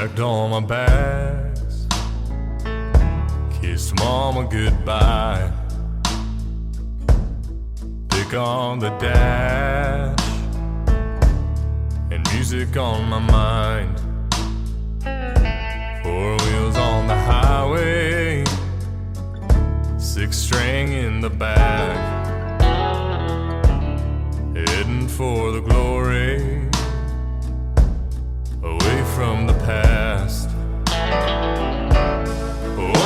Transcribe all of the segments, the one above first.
Packed all my bags, kissed mama goodbye. Pick on the dash, and music on my mind. Four wheels on the highway, six string in the back, heading for the glory, away from the past.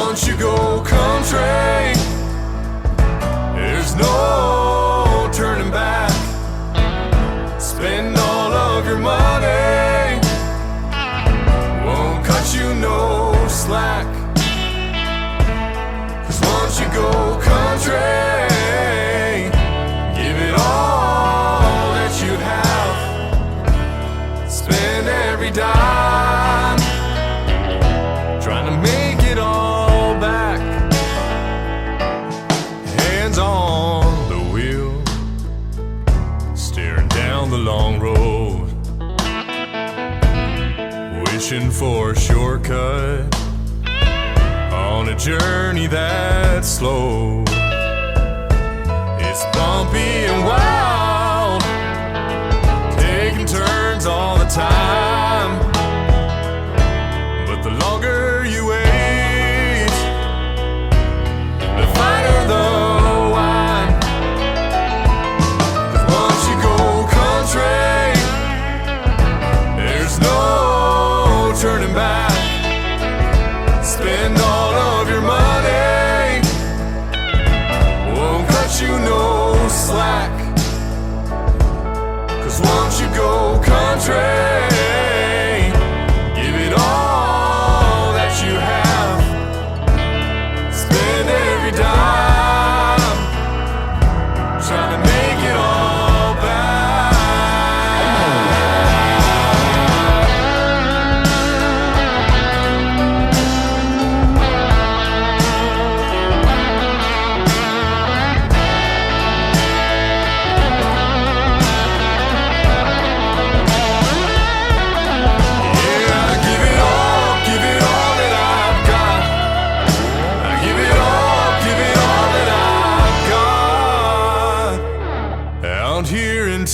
Once you go country, there's no turning back. Spend all of your money, won't cut you no slack. 'Cause once you go country, give it all that you have. Spend every dime, trying to make it all back. Hands on the wheel, staring down the long road, wishing for a shortcut on a journey that's slow. It's bumpy and wild, taking turns all the time. But the longer you wait, the finer the wine. 'Cause once you go country, there's no turning back. Spend all of your money, won't cut you no slack. 'Cause once you go country, give it all that you have. Spend every dime, trying to make it all back.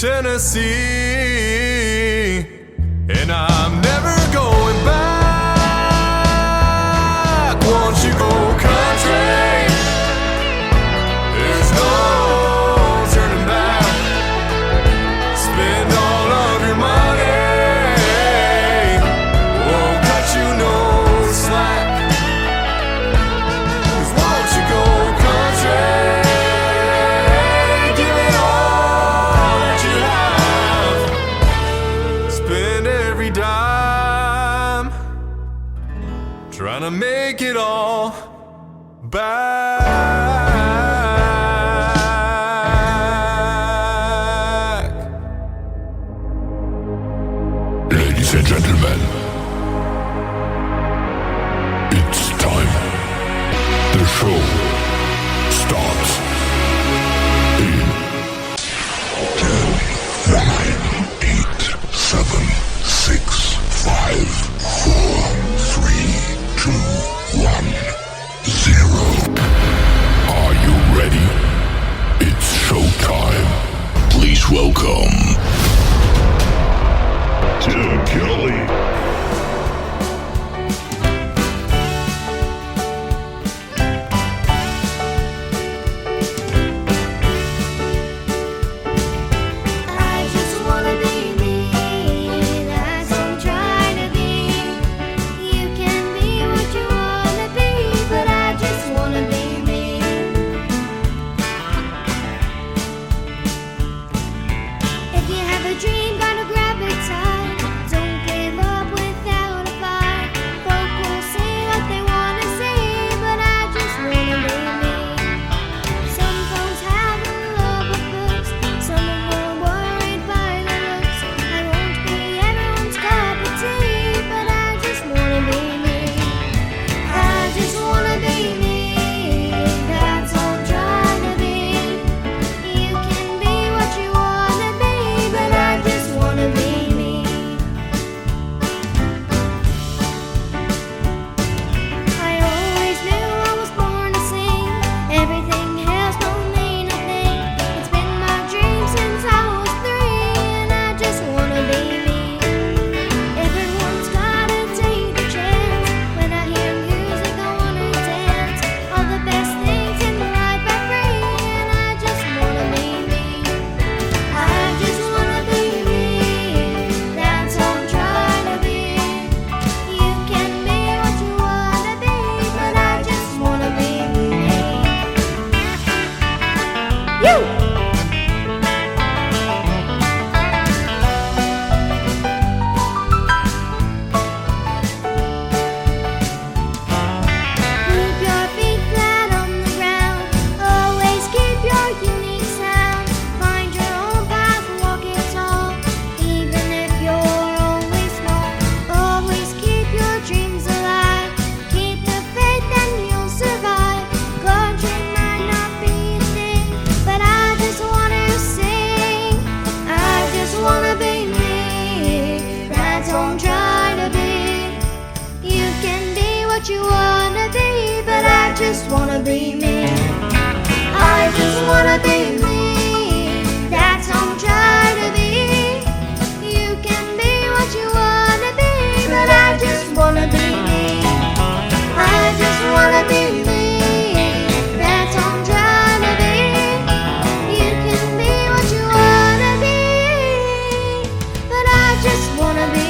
Tennessee, and I'm never going back. Once you go country, there's no turning back. Spend all of your money, won't cut you no slack. 'Cause once you go country, trying to make it all back. Ladies and gentlemen, it's time. The show starts in 10, 9, 8, 7, 6, 5, 4, 3, 2, 1, 0. Are you ready? It's showtime. Please welcome Tim Kelly. don't try to be. You can be what you wanna be, but I just wanna be me. I just wanna be me. That's don't try to be. You can be what you wanna be, but I just wanna be me. I just wanna be me. That's all I'm trying to be. You can be what you wanna be, but I just wanna be me.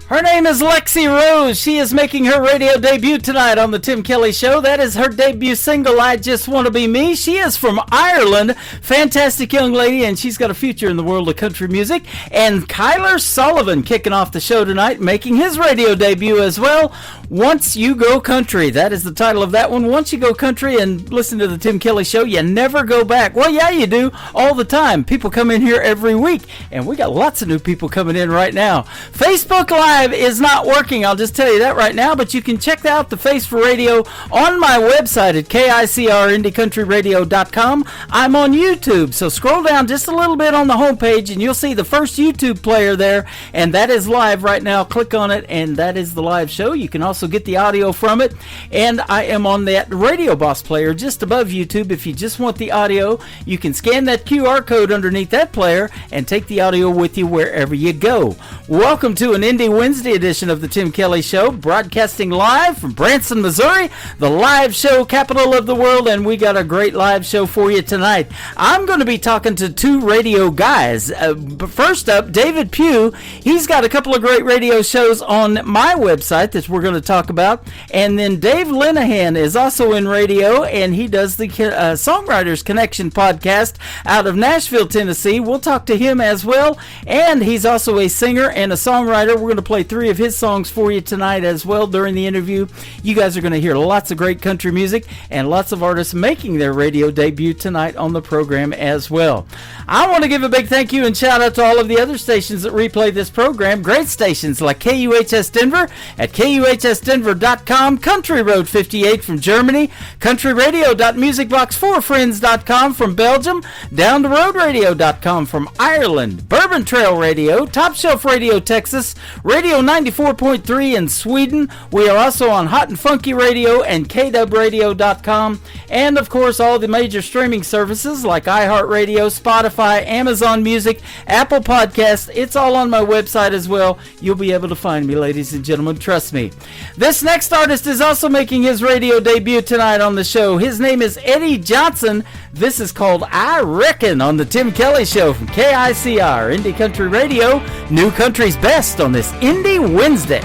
Her name is Lexi Rose. She is making her radio debut tonight on the Tim Kelly Show. That is her debut single, I Just Want to Be Me. She is from Ireland. Fantastic young lady, and she's got a future in the world of country music. And Kyler Sullivan kicking off the show tonight, making his radio debut as well. Once You Go Country. That is the title of that one. Once you go country and listen to the Tim Kelly Show, you never go back. Well, yeah, you do all the time. People come in here every week, and we got lots of new people coming in right now. Facebook Live is not working. I'll just tell you that right now, but you can check out the Face for Radio on my website at KICRIndieCountryRadio.com. I'm on YouTube, so scroll down just a little bit on the homepage, and you'll see the first YouTube player there, and that is live right now. Click on it, and that is the live show. You can also get the audio from it, and I am on that Radio Boss player just above YouTube. If you just want the audio, you can scan that QR code underneath that player and take the audio with you wherever you go. Welcome to an Indie Wednesday edition of the Tim Kelly Show, broadcasting live from Branson, Missouri, the live show capital of the world, and we got a great live show for you tonight. I'm going to be talking to two radio guys. But first up, David Pugh. He's got a couple of great radio shows on my website that we're going to talk about. And then Dave Linehan is also in radio, and he does the Songwriters Connection podcast out of Nashville, Tennessee. We'll talk to him as well. And he's also a singer and a songwriter. We're going to play three of his songs for you tonight as well during the interview. You guys are going to hear lots of great country music and lots of artists making their radio debut tonight on the program as well. I want to give a big thank you and shout out to all of the other stations that replay this program. Great stations like KUHS Denver at KUHSdenver.com, Country Road 58 from Germany, countryradio.musicbox4friends.com from Belgium, downtheroadradio.com from Ireland, Bourbon Trail Radio, Top Shelf Radio Texas, Radio 94.3 in Sweden. We are also on Hot and Funky Radio and KWradio.com, and of course all the major streaming services like iHeartRadio, Spotify, Amazon Music, Apple Podcasts. It's all on my website as well. You'll be able to find me, ladies and gentlemen. Trust me. This next artist is also making his radio debut tonight on the show. His name is Eddie Johnson. This is called I Reckon on the Tim Kelly Show from KICR, Indie Country Radio, New Country's Best on this Indie Wednesday.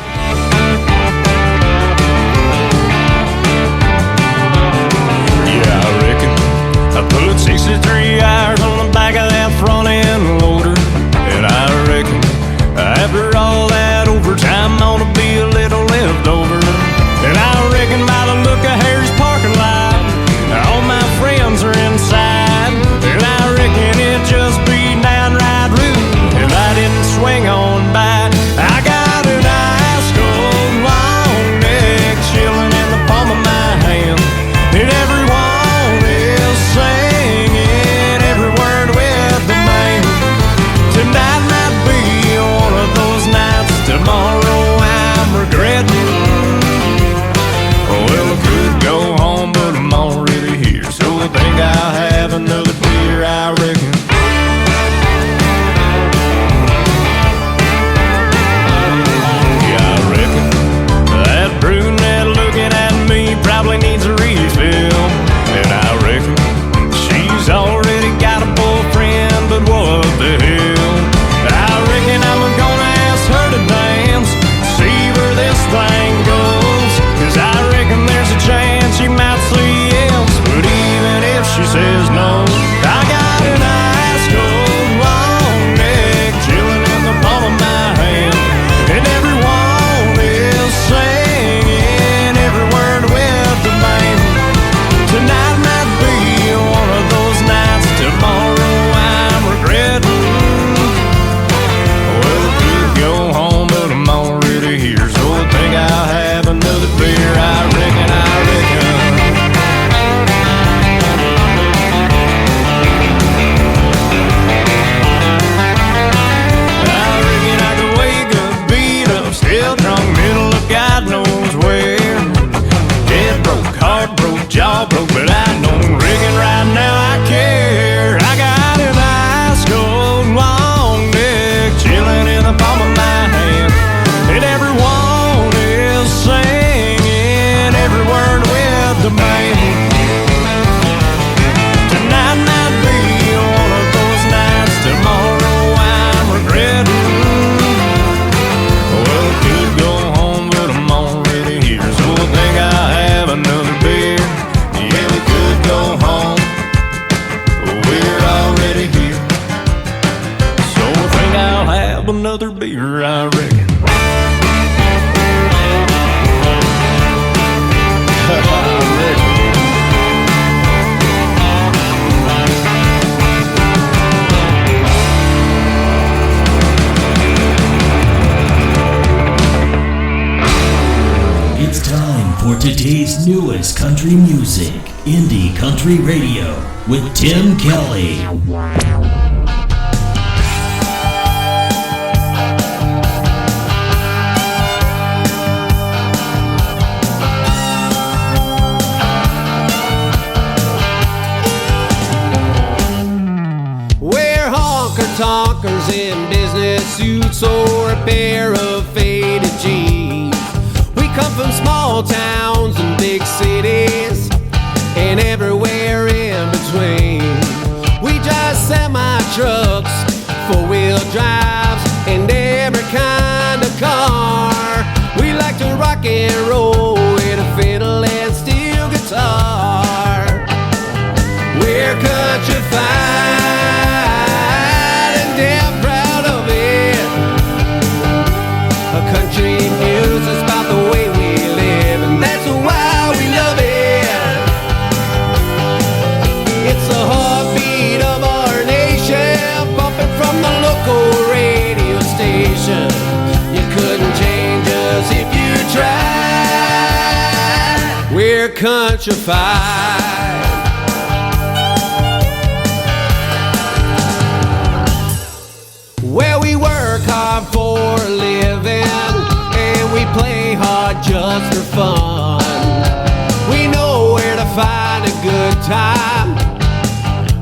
Yeah, I reckon I put 63 hours on the back of that front end loader. And I reckon after all that overtime ought to be a little left over. And I reckon by the look of Harry's parking lot, all my friends are inside. And I reckon it just be downright rude if I didn't swing on by. I got an ice cold jaw broke, but I don't reckon right now I care. I got an ice cold long neck chilling in the palm of my hand, and everyone is singing every word with the band. Tonight might be one of those nights, tomorrow I'm regretting. Well, I could go home, but I'm already here, so I think I'll have another beer. Yeah, we could go home, we're already here, so I think I'll have another beer, I reckon. It's time for today's newest country music, Indie Country Radio, with Tim Kelly. We're honker-tonkers in business suits or a pair of faded jeans. We come from small towns and big cities and everywhere in between. We drive semi-trucks, four-wheel drives, and every kind of car. We like to rock and roll with a fiddle and steel guitar. We're countrified and damn proud of it. A country music's about the way we live, and that's why we love it. It's the heartbeat of our nation, pumping from the local radio station. You couldn't change us if you tried. We're countrified. Well, we work hard for a living, and we play hard just for fun. We know where to find a good time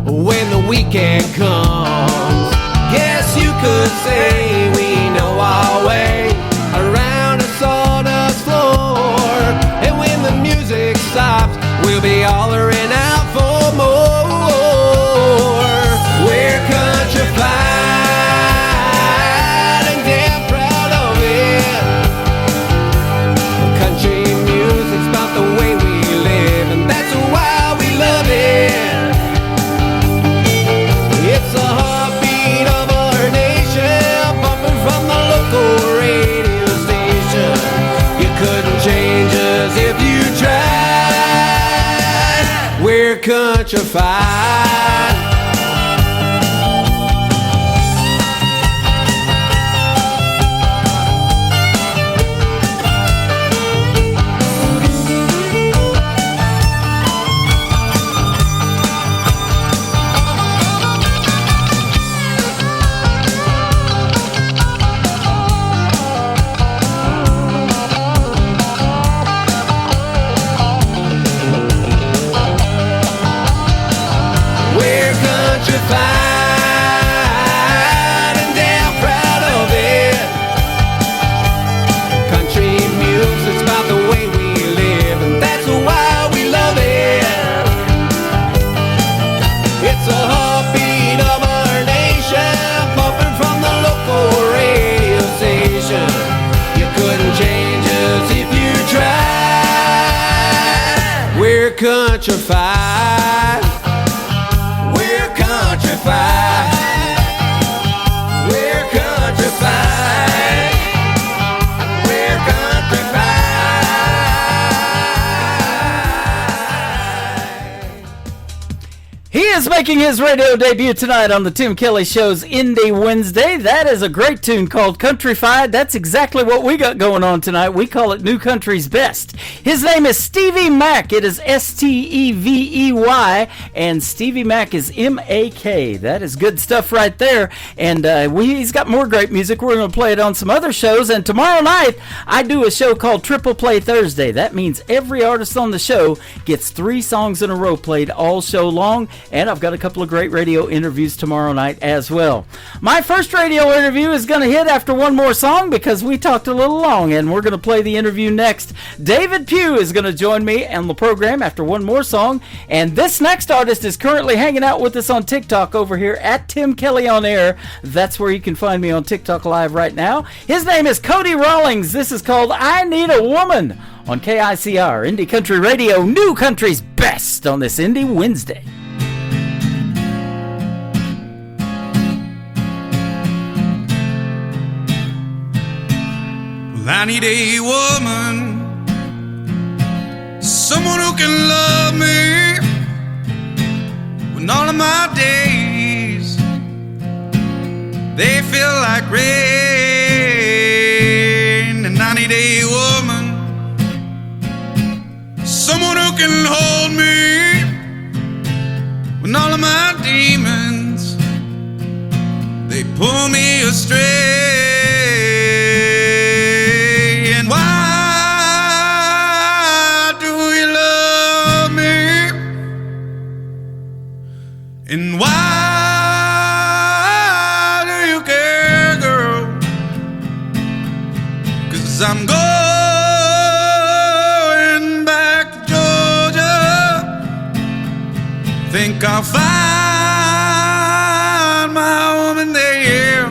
when the weekend comes. Guess you could say we know our way around a sawdust floor, and when the music stops, we'll be hollering out for more. We're countrified. Countrified. And damn proud of it. Country music's about the way we live, and that's why we love it. It's a heartbeat of our nation, pumping from the local radio station. You couldn't change us if you tried. We're countrified. We're countrified. We're countrified. We're countrified. is making his radio debut tonight on the Tim Kelly Show's Indie Wednesday. That is a great tune called Countryfied. That's exactly what we got going on tonight. We call it New Country's Best. His name is Stevie Mack. It is Stevey, and Stevie Mack is M-A-K. That is good stuff right there. And he's got more great music. We're going to play it on some other shows. And tomorrow night, I do a show called Triple Play Thursday. That means every artist on the show gets 3 songs in a row played all show long. And I've got a couple of great radio interviews tomorrow night as well. My first radio interview is going to hit after one more song because we talked a little long, and we're going to play the interview next. David Pugh is going to join me on the program after one more song, and this next artist is currently hanging out with us on TikTok over here at Tim Kelly on Air. That's where you can find me on TikTok Live right now. His name is Cody Rawlings. This is called I Need a Woman on KICR, Indie Country Radio, New Country's Best on this Indie Wednesday. I need a woman, someone who can love me when all of my days they feel like rain. And I need a woman, someone who can hold me when all of my demons they pull me astray. And why do you care, girl? 'Cause I'm going back to Georgia. Think I'll find my woman there.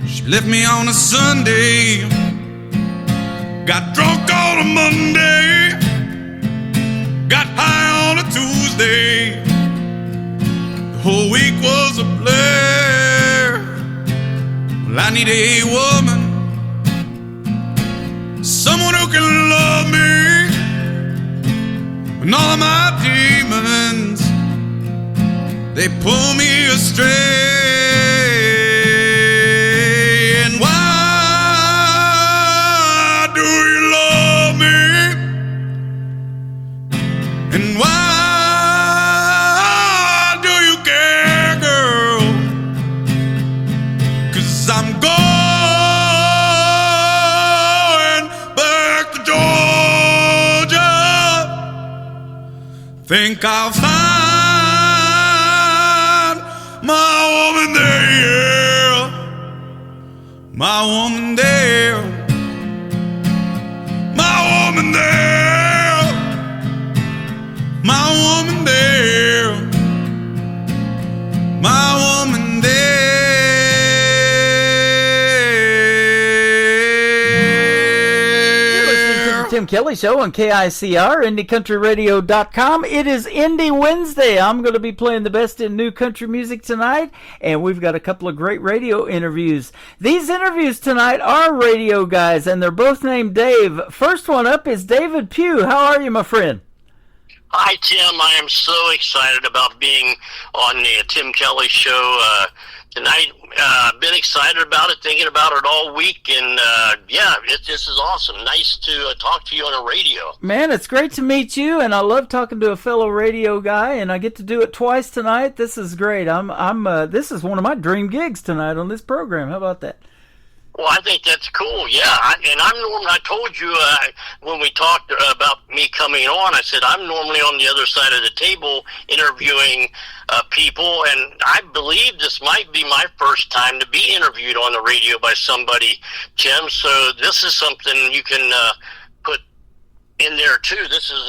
She left me on a Sunday, got drunk on a Monday, got high on a Tuesday. The whole week was a blur. Well, I need a woman, someone who can love me when all of my demons they pull me astray. And why do you love me? And why do you care, girl? 'Cause I'm going back to Georgia. Think I'll find my woman there. My woman there. My woman there. My woman there, my woman there. You're listening to the Tim Kelly Show on KICR, IndieCountryRadio.com. It is Indie Wednesday. I'm going to be playing the best in new country music tonight, and we've got a couple of great radio interviews. These interviews tonight are radio guys, and they're both named Dave. First one up is David Pugh. How are you, my friend? Hi, Tim. I am so excited about being on the Tim Kelly Show tonight. I've been excited about it, thinking about it all week, and this is awesome. Nice to talk to you on the radio. Man, it's great to meet you, and I love talking to a fellow radio guy, and I get to do it twice tonight. This is great. This is one of my dream gigs tonight on this program. How about that? Well, I think that's cool, yeah. I told you when we talked about me coming on, I said I'm normally on the other side of the table interviewing people, and I believe this might be my first time to be interviewed on the radio by somebody, Tim, so this is something you can put in there, too. This is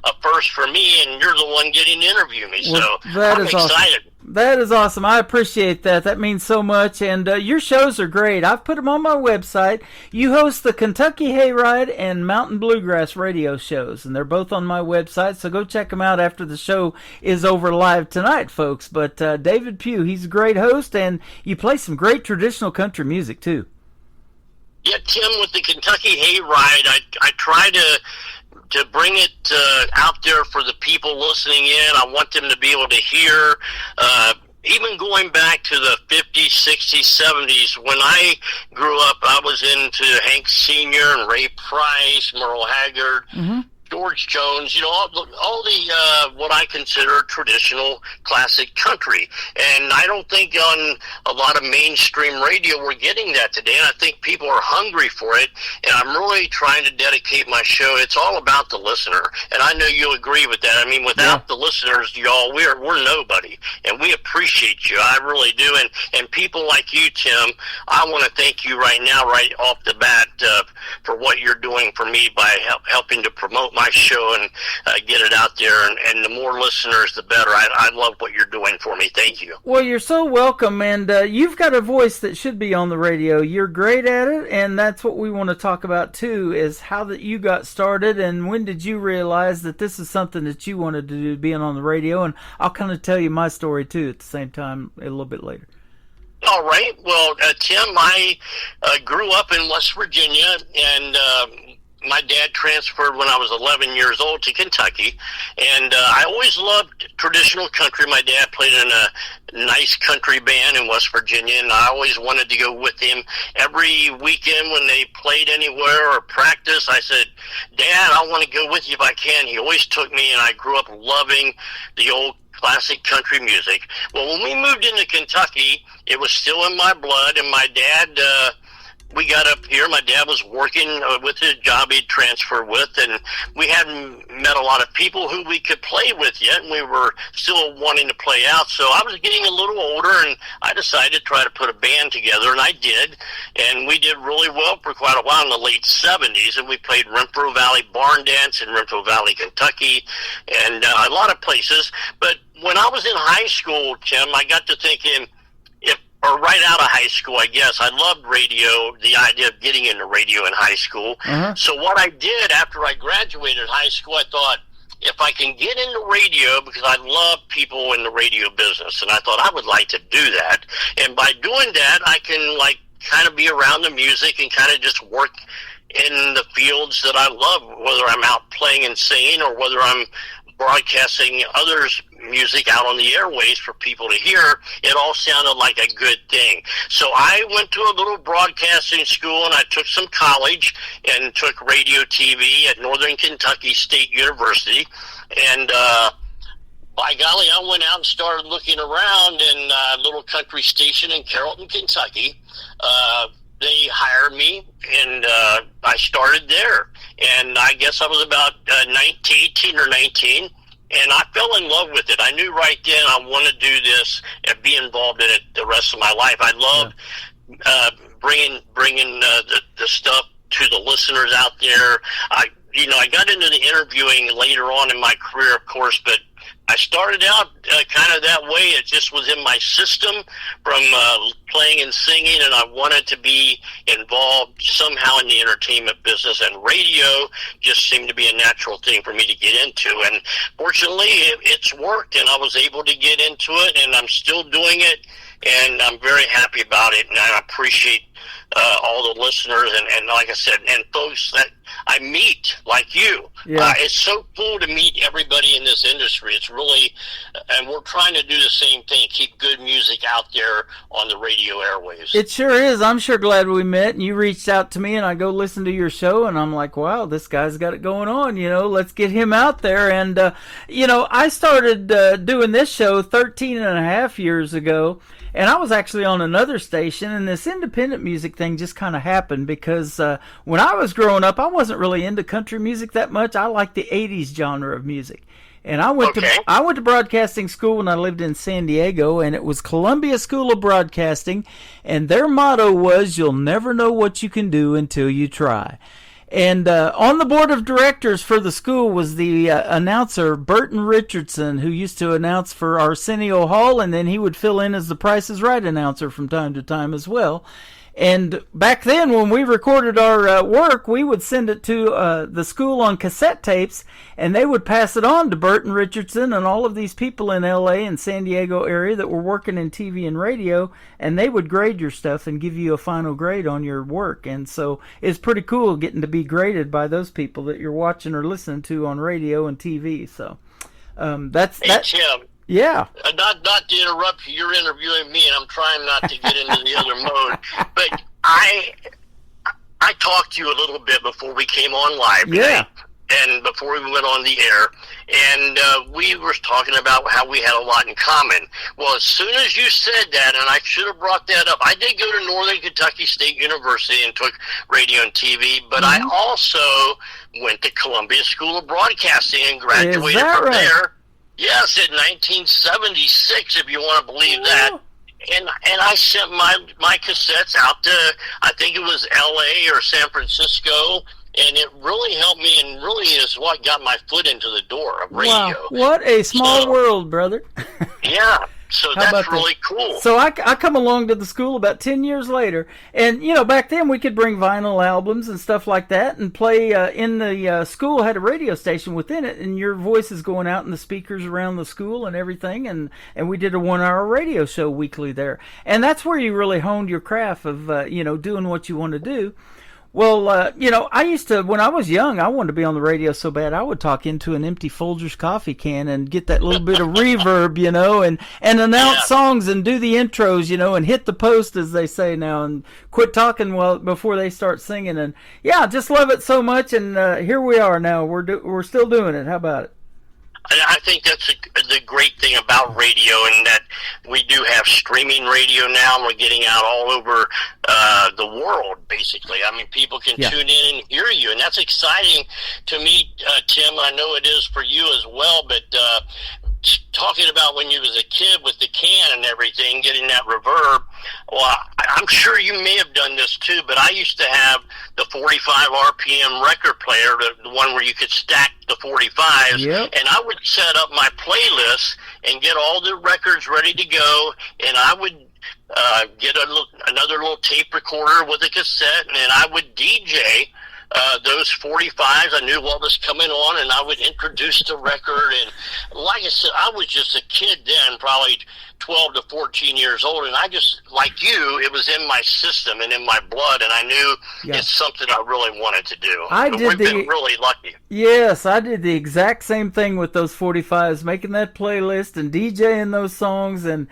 a first for me, and you're the one getting to interview me, so I'm excited. Awesome. That is awesome. I appreciate that. That means so much. And your shows are great. I've put them on my website. You host the Kentucky Hayride and Mountain Bluegrass radio shows, and they're both on my website. So go check them out after the show is over live tonight, folks. But David Pugh, he's a great host, and you play some great traditional country music, too. Yeah, Tim, with the Kentucky Hayride, I try to to bring it out there for the people listening in. I want them to be able to hear. Even going back to the 50s, 60s, 70s, when I grew up, I was into Hank Sr. and Ray Price, Merle Haggard, George Jones, you know, all the what I consider traditional classic country. And I don't think on a lot of mainstream radio we're getting that today, and I think people are hungry for it, and I'm really trying to dedicate my show. It's all about the listener, and I know you'll agree with that. I mean, without the listeners, y'all, we're nobody, and we appreciate you. I really do, and people like you, Tim, I want to thank you right now, right off the bat, for what you're doing for me by helping to promote my show and get it out there, and the more listeners the better. I love what you're doing for me. Thank you. Well, you're so welcome, and you've got a voice that should be on the radio. You're great at it, and that's what we want to talk about too, is how that you got started, and when did you realize that this is something that you wanted to do, being on the radio. And I'll kind of tell you my story too at the same time a little bit later. All right. Well, Tim, I grew up in West Virginia, and my dad transferred when I was 11 years old to Kentucky, and I always loved traditional country. My dad played in a nice country band in West Virginia, and I always wanted to go with him. Every weekend when they played anywhere or practice, I said, Dad, I want to go with you if I can. He always took me, and I grew up loving the old classic country music. Well, when we moved into Kentucky, it was still in my blood, and my dad, we got up here. My dad was working with his job he'd transferred with, and we hadn't met a lot of people who we could play with yet, and we were still wanting to play out. So I was getting a little older, and I decided to try to put a band together, and I did, and we did really well for quite a while in the late 70s, and we played Renfrew Valley Barn Dance in Renfrew Valley, Kentucky, and a lot of places. But when I was in high school, Tim, I got to thinking, or right out of high school, I guess. I loved radio, the idea of getting into radio in high school. So what I did after I graduated high school, I thought, if I can get into radio, because I love people in the radio business, and I thought I would like to do that. And by doing that, I can, like, kind of be around the music and kind of just work in the fields that I love, whether I'm out playing and singing or whether I'm broadcasting others' music out on the airways for people to hear. It all sounded like a good thing. So I went to a little broadcasting school, and I took some college and took radio TV at Northern Kentucky State University. And by golly, I went out and started looking around in a little country station in Carrollton, Kentucky. They hired me, and I started there. And I guess I was about 18 or 19, and I fell in love with it. I knew right then I wanted to do this and be involved in it the rest of my life. I love bringing the stuff to the listeners out there. I got into the interviewing later on in my career, of course, but I started out kind of that way. It just was in my system from playing and singing, and I wanted to be involved somehow in the entertainment business, and radio just seemed to be a natural thing for me to get into. And fortunately, it's worked, and I was able to get into it, and I'm still doing it, and I'm very happy about it, and I appreciate all the listeners and like I said, and folks that I meet like you. It's so cool to meet everybody in this industry. It's really, and we're trying to do the same thing, keep good music out there on the radio airwaves. It sure is. I'm sure glad we met, and you reached out to me, and I go listen to your show, and I'm like, wow, this guy's got it going on, let's get him out there. And I started doing this show 13 and a half years ago, and I was actually on another station, and this independent music thing just kind of happened because when I was growing up, I wasn't really into country music that much. I liked the 80s genre of music. And I went to broadcasting school when I lived in San Diego, and it was Columbia School of Broadcasting, and their motto was, you'll never know what you can do until you try. And on the board of directors for the school was the announcer, Burton Richardson, who used to announce for Arsenio Hall, and then he would fill in as the Price is Right announcer from time to time as well. And back then, when we recorded our work, we would send it to the school on cassette tapes, and they would pass it on to Burton Richardson and all of these people in L.A. and San Diego area that were working in TV and radio, and they would grade your stuff and give you a final grade on your work. And so it's pretty cool getting to be graded by those people that you're watching or listening to on radio and TV. So that's Hey, Tim. Yeah. Not to interrupt you, you're interviewing me, and I'm trying not to get into the other mode. But I talked to you a little bit before we came on live today, and before we went on the air, and we were talking about how we had a lot in common. Well, as soon as you said that, and I should have brought that up, I did go to Northern Kentucky State University and took radio and TV, but I also went to Columbia School of Broadcasting and graduated from there. Yes, in 1976, if you want to believe that. And I sent my cassettes out to, I think it was L.A. or San Francisco, and it really helped me and really is what got my foot into the door of radio. Wow, what a small world, brother. Yeah. So that's really cool. So I come along to the school about 10 years later, and back then we could bring vinyl albums and stuff like that and play in the school had a radio station within it, and your voice is going out in the speakers around the school and everything, and we did a 1-hour radio show weekly there, and that's where you really honed your craft of doing what you want to do. Well, I used to, when I was young, I wanted to be on the radio so bad, I would talk into an empty Folgers coffee can and get that little bit of reverb, and announce songs and do the intros, and hit the post, as they say now, and quit talking before they start singing. And yeah, just love it so much. And here we are now. We're still doing it. How about it? I think that's the great thing about radio, and that we do have streaming radio now, and we're getting out all over the world, basically. I mean, people can tune in and hear you, and that's exciting to me, Tim. I know it is for you as well, but talking about when you was a kid with the can and everything, getting that reverb, well, I'm sure you may have done this too, but I used to have the 45 RPM record player, the one where you could stack the 45s, and I would set up my playlist and get all the records ready to go, and I would get another little tape recorder with a cassette, and I would DJ those 45s. I knew what was coming on, and I would introduce the record. And like I said, I was just a kid then, probably 12 to 14 years old, and I just, like you, it was in my system and in my blood, and I knew it's something I really wanted to do. We've been really lucky. Yes, I did the exact same thing with those 45s, making that playlist and DJing those songs, and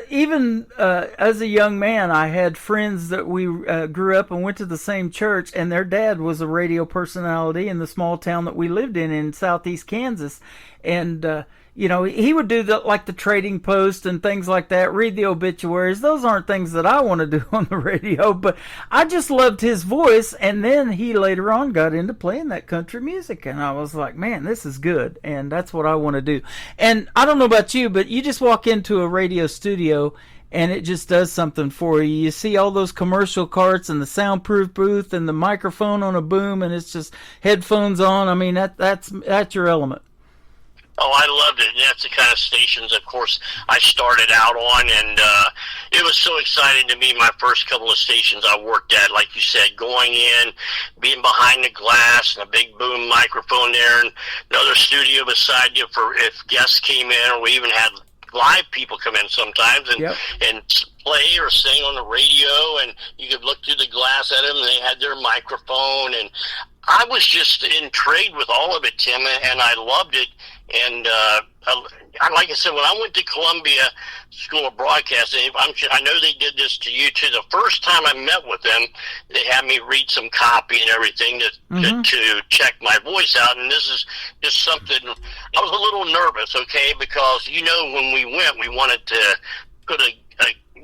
even as a young man, I had friends that we grew up and went to the same church, and their dad was a radio personality in the small town that we lived in southeast Kansas, and he would do the Trading Post and things like that, read the obituaries. Those aren't things that I want to do on the radio, but I just loved his voice. And then he later on got into playing that country music, and I was like, man, this is good, and that's what I want to do. And I don't know about you, but you just walk into a radio studio and it just does something for you. You see all those commercial carts and the soundproof booth and the microphone on a boom, and it's just headphones on. I mean, that's your element. Oh, I loved it. And that's the kind of stations, of course, I started out on, and it was so exciting to me, my first couple of stations I worked at, like you said, going in, being behind the glass, and a big boom microphone there, and another studio beside you for if guests came in, or we even had live people come in sometimes and play or sing on the radio, and you could look through the glass at them, and they had their microphone, and I was just intrigued with all of it, Tim, and I loved it. And like I said, when I went to Columbia School of Broadcasting, I know they did this to you too. The first time I met with them, they had me read some copy and everything to check my voice out. And this is just something, I was a little nervous, okay, because, when we went, we wanted to put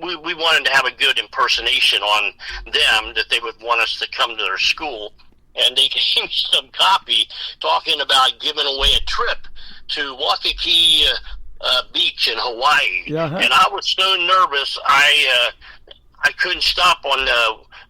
we wanted to have a good impersonation on them, that they would want us to come to their school. And they gave me some copy talking about giving away a trip to Waikiki Beach in Hawaii. And I was so nervous, I couldn't stop on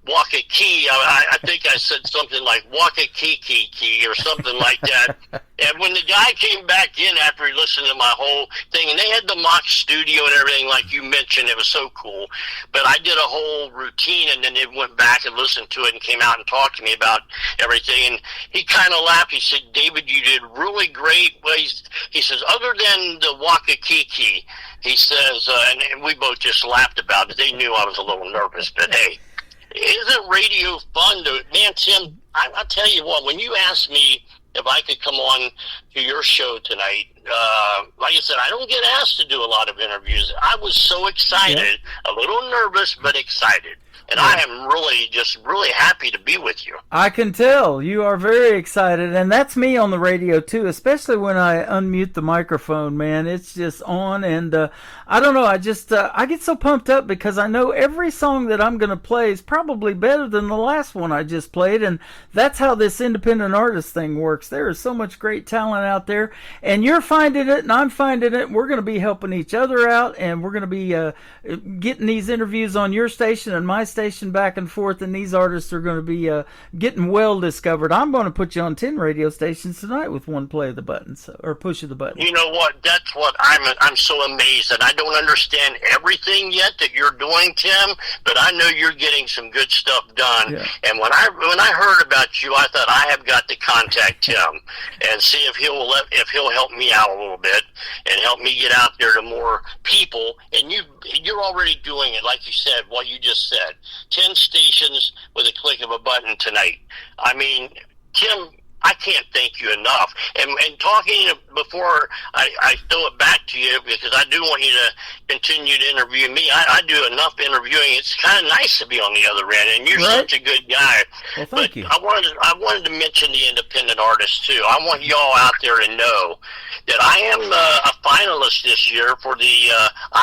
Waikiki. I think I said something like Waikiki or something like that. And when the guy came back in after he listened to my whole thing, and they had the mock studio and everything, like you mentioned, it was so cool. But I did a whole routine, and then they went back and listened to it and came out and talked to me about everything. And he kind of laughed. He said, David, you did really great. Well, he says, other than the Waikiki, he says, and we both just laughed about it. They knew I was a little nervous, but hey. Isn't radio fun? Man, Tim, I'll tell you what, when you asked me if I could come on to your show tonight, like I said, I don't get asked to do a lot of interviews. I was so excited, a little nervous, but excited. And I am really happy to be with you. I can tell. You are very excited. And that's me on the radio, too, especially when I unmute the microphone, man. It's just on. And I don't know. I get so pumped up because I know every song that I'm going to play is probably better than the last one I just played. And that's how this independent artist thing works. There is so much great talent out there. And you're finding it, and I'm finding it. We're going to be helping each other out. And we're going to be getting these interviews on your station and my station back and forth, and these artists are going to be getting well discovered. I'm going to put you on 10 radio stations tonight with one play of the button, or push of the button. You know what? That's what I'm so amazed, and I don't understand everything yet that you're doing, Tim, but I know you're getting some good stuff done. Yeah. And when I heard about you, I thought I have got to contact Tim and see if he'll help me out a little bit and help me get out there to more people. And you're already doing it, like you said, what you just said. 10 stations with a click of a button tonight. I mean, Tim, I can't thank you enough. And talking before I throw it back to you, because I do want you to continue to interview me. I do enough interviewing. It's kind of nice to be on the other end, and you're such a good guy. Well, thank you. I wanted to mention the independent artists too. I want y'all out there to know that I am a finalist this year for the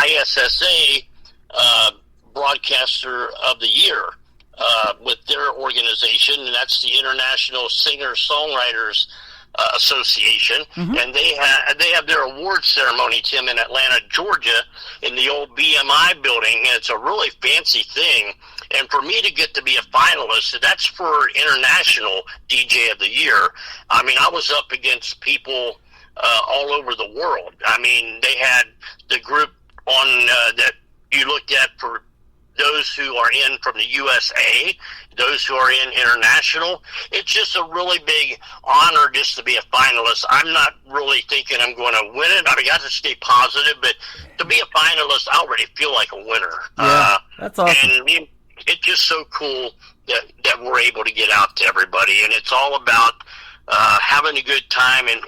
ISSA Broadcaster of the Year with their organization, and that's the International Singer-Songwriters Association. Mm-hmm. And they have their award ceremony, Tim, in Atlanta, Georgia, in the old BMI building, and it's a really fancy thing. And for me to get to be a finalist, that's for International DJ of the Year. I mean, I was up against people all over the world. I mean, they had the group on that you looked at for those who are in from the USA, those who are in international. It's just a really big honor just to be a finalist. I'm not really thinking I'm going to win it. I mean, I got to stay positive, but to be a finalist, I already feel like a winner. Yeah, that's awesome. And it's just so cool that we're able to get out to everybody, and it's all about having a good time, and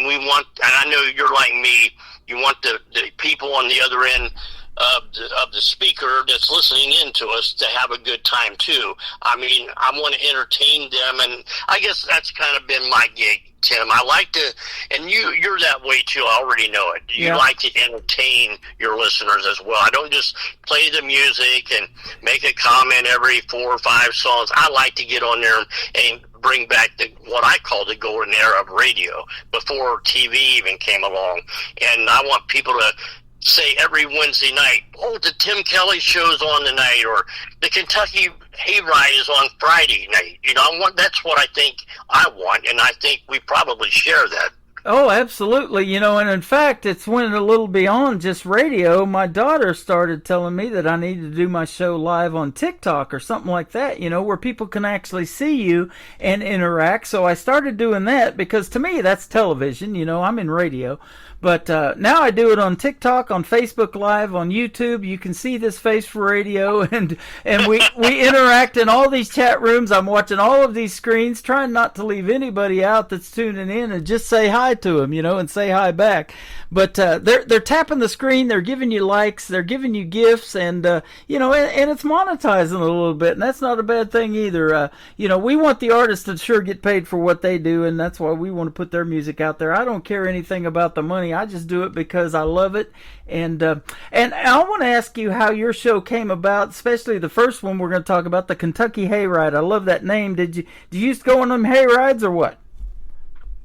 we want, and I know you're like me, you want the people on the other end of the speaker that's listening in to us to have a good time too. I mean, I want to entertain them, and I guess that's kind of been my gig, Tim. I like to, and you're that way too. I already know it. You like to entertain your listeners as well. I don't just play the music and make a comment every 4 or 5 songs. I like to get on there and bring back what I call the golden era of radio before TV even came along. And I want people to say every Wednesday night, oh, the Tim Kelly show's on tonight, or the Kentucky Hayride is on Friday night. You know, that's what I think I want, and I think we probably share that. Oh, absolutely. You know, and in fact, it's went a little beyond just radio. My daughter started telling me that I need to do my show live on TikTok or something like that, you know, where people can actually see you and interact. So I started doing that because to me, that's television. You know, I'm in radio. But now I do it on TikTok, on Facebook Live, on YouTube. You can see this face for radio, and we interact in all these chat rooms. I'm watching all of these screens, trying not to leave anybody out that's tuning in, and just say hi to them, you know, and say hi back. But they're tapping the screen, they're giving you likes, they're giving you gifts, and you know, and it's monetizing a little bit, and that's not a bad thing either. You know, we want the artists to sure get paid for what they do, and that's why we want to put their music out there. I don't care anything about the money. I just do it because I love it. And I want to ask you how your show came about, especially the first one we're going to talk about, the Kentucky Hayride. I love that name. Did you used to go on them hayrides or what?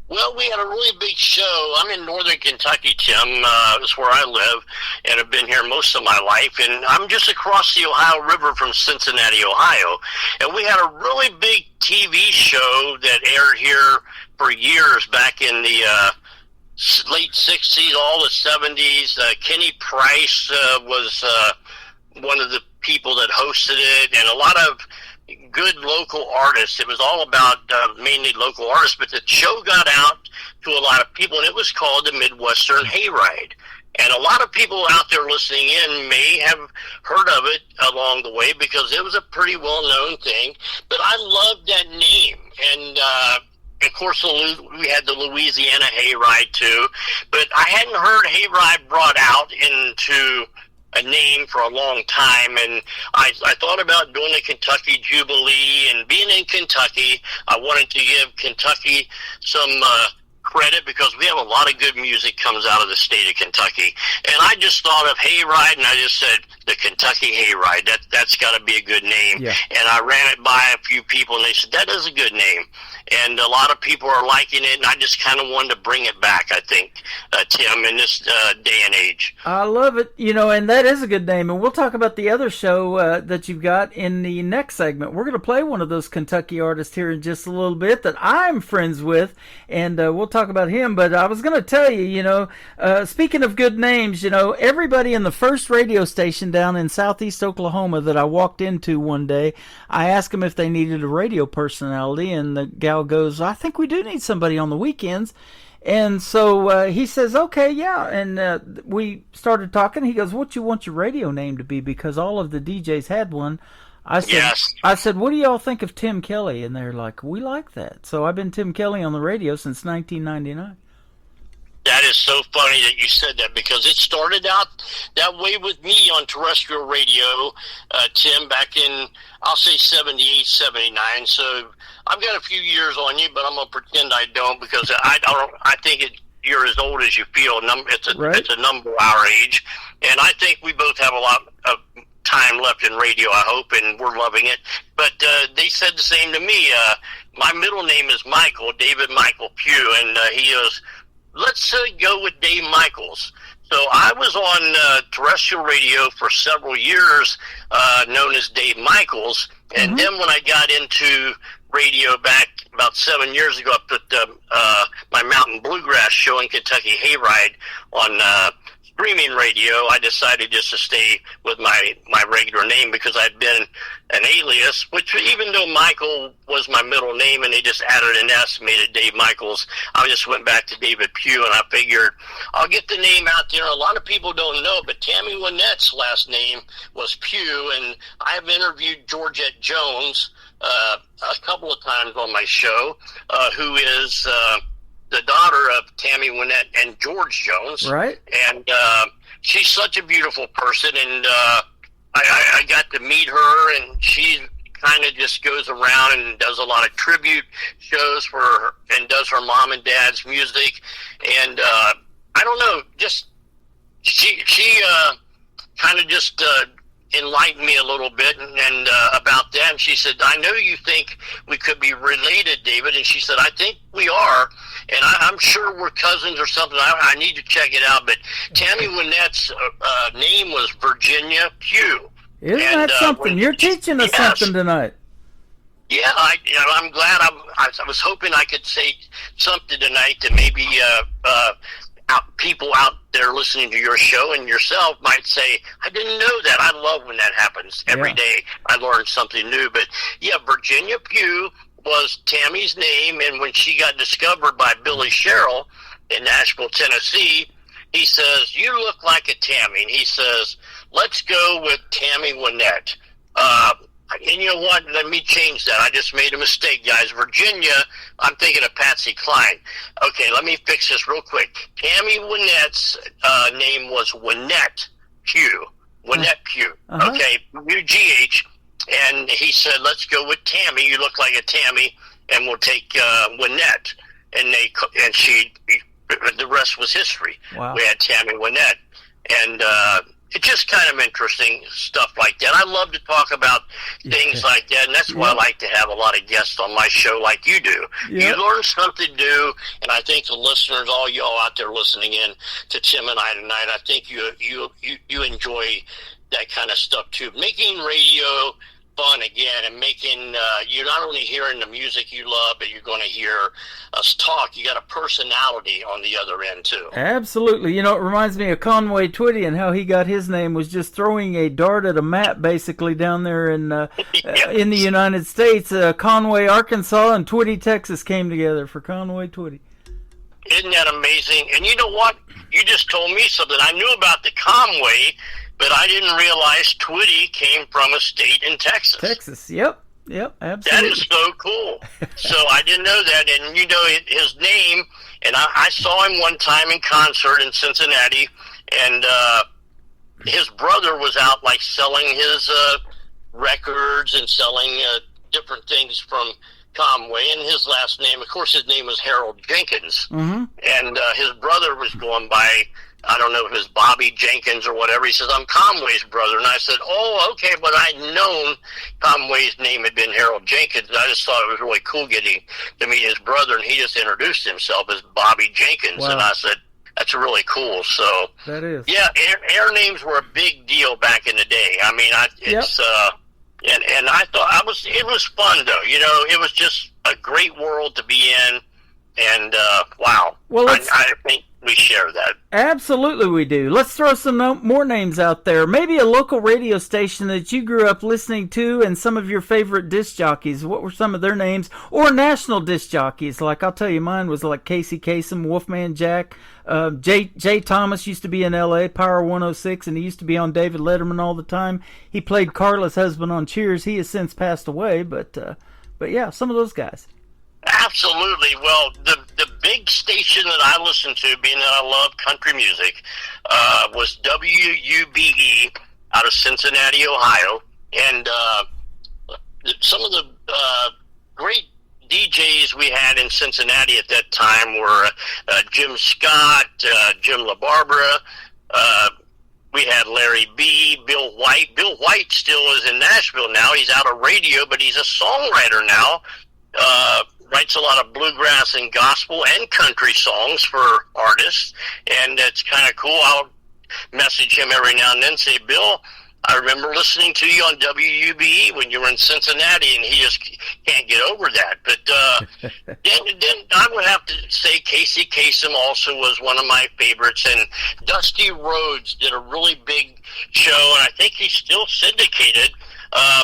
Well, we had a really big show. I'm in northern Kentucky, Tim. That's where I live, and have been here most of my life. And I'm just across the Ohio River from Cincinnati, Ohio. And we had a really big TV show that aired here for years back in the late 60s, all the 70s. Kenny Price was one of the people that hosted it, and a lot of good local artists. It was all about mainly local artists, but the show got out to a lot of people, and it was called the Midwestern Hayride. And a lot of people out there listening in may have heard of it along the way because it was a pretty well-known thing. But I loved that name. And, of course, we had the Louisiana Hayride, too. But I hadn't heard Hayride brought out into a name for a long time, and I thought about doing the Kentucky Jubilee, and being in Kentucky, I wanted to give Kentucky some credit because we have a lot of good music comes out of the state of Kentucky. And I just thought of Hayride, and I just said the Kentucky Hayride. That's got to be a good name. Yeah. And I ran it by a few people, and they said that is a good name. And a lot of people are liking it, and I just kind of wanted to bring it back, I think, Tim, in this day and age. I love it, and that is a good name. And we'll talk about the other show that you've got in the next segment. We're going to play one of those Kentucky artists here in just a little bit that I'm friends with, and we'll talk about him. But I was going to tell you, speaking of good names, everybody in the first radio station down in southeast Oklahoma that I walked into one day, I asked them if they needed a radio personality, and the gal goes, I think we do need somebody on the weekends. And so he says, okay, yeah. And we started talking. He goes, what you want your radio name to be? Because all of the DJs had one. I said, yes. I said, what do y'all think of Tim Kelly? And they're like, we like that. So I've been Tim Kelly on the radio since 1999. That is so funny that you said that, because it started out that way with me on terrestrial radio, Tim, back in, I'll say 78, 79. So I've got a few years on you, but I'm going to pretend I don't, because I think you're as old as you feel. It's a number our age. And I think we both have a lot of time left in radio, I hope, and we're loving it. But they said the same to me. My middle name is Michael, David Michael Pugh, and he goes, let's go with Dave Michaels. So I was on terrestrial radio for several years, known as Dave Michaels. And then when I got into radio back about 7 years ago, I put my Mountain Bluegrass show in Kentucky Hayride on streaming radio. I decided just to stay with my regular name because I'd been an alias, which even though Michael was my middle name and they just added an S, made it Dave Michaels, I just went back to David Pugh, and I figured I'll get the name out there. A lot of people don't know, but Tammy Wynette's last name was Pugh, and I've interviewed Georgette Jones a couple of times on my show, who is the daughter of Tammy Wynette and George Jones. Right. And she's such a beautiful person, and I got to meet her, and she kind of just goes around and does a lot of tribute shows for her, and does her mom and dad's music. And I don't know, just she kind of just enlightened me a little bit and about that. And she said, I know you think we could be related, David. And she said, I think we are. And I'm sure we're cousins or something. I need to check it out. But Tammy Wynette's name was Virginia Pugh. Isn't that something? You're teaching us something tonight. Yeah, I'm glad. I was hoping I could say something tonight that maybe people out there listening to your show and yourself might say, I didn't know that. I love when that happens. Every day I learn something new. But yeah, Virginia Pugh was Tammy's name, and when she got discovered by Billy Sherrill in Nashville, Tennessee, he says, you look like a Tammy. And he says, let's go with Tammy Wynette. And you know what? Let me change that. I just made a mistake, guys. Virginia, I'm thinking of Patsy Cline. Okay, let me fix this real quick. Tammy Wynette's name was Wynette Pugh. Wynette Pugh. Okay, U-G-H. And he said, let's go with Tammy. You look like a Tammy, and we'll take Wynette. And the rest was history. Wow. We had Tammy Wynette. And it's just kind of interesting stuff like that. I love to talk about things like that, and that's why I like to have a lot of guests on my show like you do. You learn something new, and I think the listeners, all y'all out there listening in to Tim and I tonight, I think you enjoy that kind of stuff too. Making radio fun again, and making you're not only hearing the music you love, but you're going to hear us talk. You got a personality on the other end too. Absolutely. It reminds me of Conway Twitty and how he got his name was just throwing a dart at a map basically down there in the United States. Conway, Arkansas, and Twitty, Texas came together for Conway Twitty. Isn't that amazing? And you know what? You just told me something. I knew about the Conway, but I didn't realize Twitty came from a state in Texas. Texas, yep, absolutely. That is so cool. So I didn't know that, and his name, and I saw him one time in concert in Cincinnati, and his brother was out like selling his records and selling different things from Conway, and his last name, of course, his name was Harold Jenkins, and his brother was going by, I don't know if it was Bobby Jenkins or whatever. He says, I'm Conway's brother. And I said, oh, okay, but I'd known Conway's name had been Harold Jenkins. I just thought it was really cool getting to meet his brother, and he just introduced himself as Bobby Jenkins. Wow. And I said, that's really cool. So, that is. Yeah, air names were a big deal back in the day. I mean, it's... And I thought it was fun though. It was just a great world to be in, and wow. Well, I think we share that. Absolutely, we do. Let's throw some more names out there. Maybe a local radio station that you grew up listening to, and some of your favorite disc jockeys. What were some of their names? Or national disc jockeys? Like I'll tell you, mine was like Casey Kasem, Wolfman Jack. Jay Thomas used to be in L.A., Power 106, and he used to be on David Letterman all the time. He played Carla's husband on Cheers. He has since passed away, but yeah, some of those guys. Absolutely. Well, the big station that I listened to, being that I love country music, was WUBE out of Cincinnati, Ohio, and some of the great DJs we had in Cincinnati at that time were Jim Scott, Jim LaBarbera. We had Larry B., Bill White. Bill White still is in Nashville now. He's out of radio, but he's a songwriter now. Writes a lot of bluegrass and gospel and country songs for artists, and it's kind of cool. I'll message him every now and then, say, Bill, I remember listening to you on WUBE when you were in Cincinnati, and he just can't get over that. But then I would have to say Casey Kasem also was one of my favorites, and Dusty Rhodes did a really big show, and I think he's still syndicated,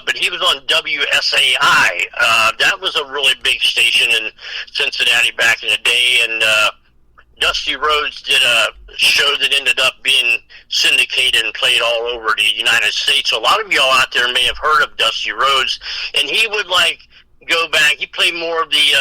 but he was on WSAI. That was a really big station in Cincinnati back in the day, and Dusty Rhodes did a show that ended up being syndicated and played all over the United States. So a lot of y'all out there may have heard of Dusty Rhodes, and he would go back. He played more of the,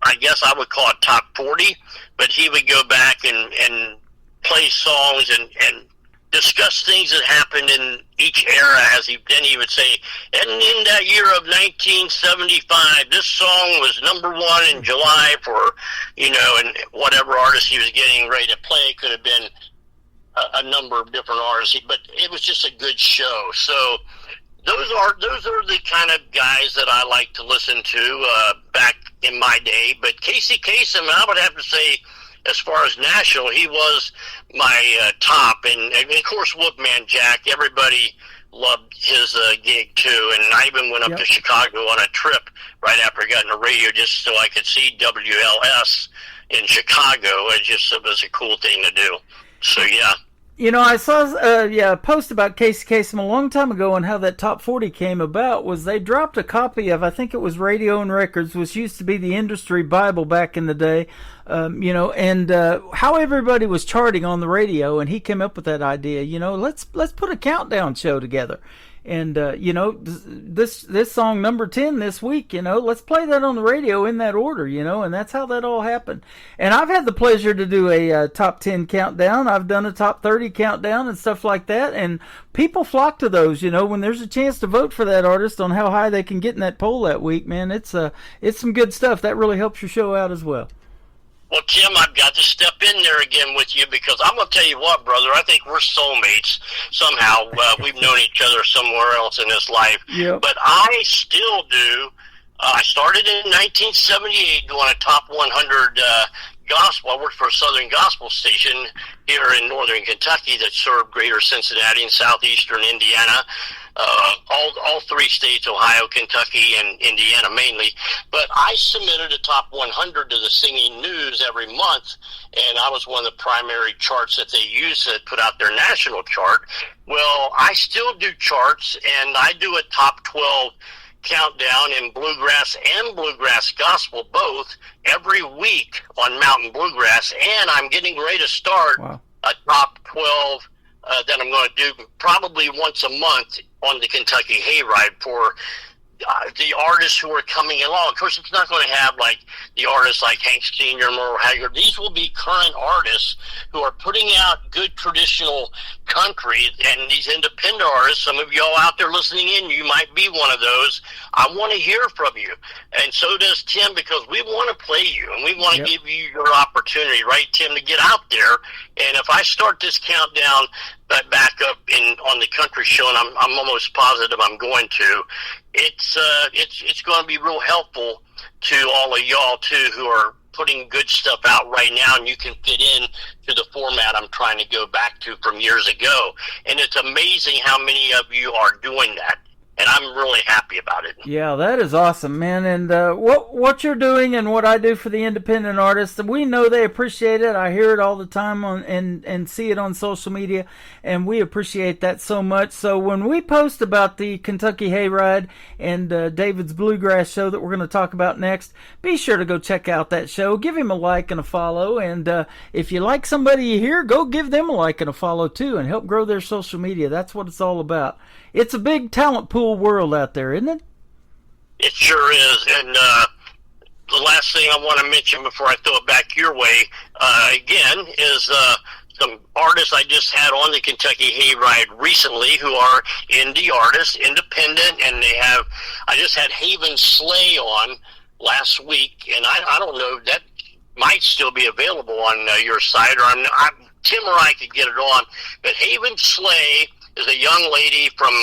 I guess I would call it top 40, but he would go back and play songs and discuss things that happened in each era. Then he would say, and in that year of 1975, this song was #1 in July for, and whatever artist he was getting ready to play. Could have been a number of different artists, but it was just a good show. So those are the kind of guys that I like to listen to back in my day. But Casey Kasem, I would have to say, as far as national, he was my top, and of course Wolfman Jack. Everybody loved his gig too, and I even went up to Chicago on a trip right after I got in the radio just so I could see WLS in Chicago. It was a cool thing to do. So yeah. I saw a post about Casey Kasem a long time ago, and how that top 40 came about was they dropped a copy of, I think it was Radio and Records, which used to be the industry Bible back in the day, and how everybody was charting on the radio, and he came up with that idea, let's put a countdown show together. And, this song number 10 this week, let's play that on the radio in that order, and that's how that all happened. And I've had the pleasure to do a top 10 countdown. I've done a top 30 countdown and stuff like that. And people flock to those, when there's a chance to vote for that artist on how high they can get in that poll that week, man. It's some good stuff. That really helps your show out as well. Well, Tim, I've got to step in there again with you because I'm going to tell you what, brother. I think we're soulmates somehow. We've known each other somewhere else in this life. Yep. But I still do. I started in 1978 doing a top 100 gospel. I worked for a Southern gospel station here in northern Kentucky that served greater Cincinnati and southeastern Indiana. All three states, Ohio, Kentucky, and Indiana mainly. But I submitted a top 100 to the Singing News every month, and I was one of the primary charts that they use to put out their national chart. Well, I still do charts, and I do a top 12 countdown in bluegrass and bluegrass gospel both every week on Mountain Bluegrass, and I'm getting ready to start a top 12 that I'm going to do probably once a month on the Kentucky Hayride for the artists who are coming along. Of course, it's not going to have like the artists like Hank Sr., Merle Haggard. These will be current artists who are putting out good traditional country, and these independent artists, some of y'all out there listening in, you might be one of those. I want to hear from you, and so does Tim, because we want to play you, and we want to give you your opportunity, right, Tim, to get out there. And if I start this countdown back up on the country show, and I'm almost positive I'm going to, it's going to be real helpful to all of y'all too who are putting good stuff out right now, and you can fit in to the format I'm trying to go back to from years ago. And it's amazing how many of you are doing that, and I'm really happy about it. Yeah, that is awesome, man. And what you're doing and what I do for the independent artists, we know they appreciate it. I hear it all the time and see it on social media, and we appreciate that so much. So when we post about the Kentucky Hayride and David's Bluegrass show that we're going to talk about next, be sure to go check out that show. Give him a like and a follow, and if you like somebody you hear, go give them a like and a follow too, and help grow their social media. That's what it's all about. It's a big talent pool world out there, isn't it? It sure is. And the last thing I want to mention before I throw it back your way, again, is some artists I just had on the Kentucky Hayride recently who are indie artists, independent, and I just had Haven Slay on last week, and I don't know, that might still be available on your site, or Tim or I could get it on, but Haven Slay is a young lady from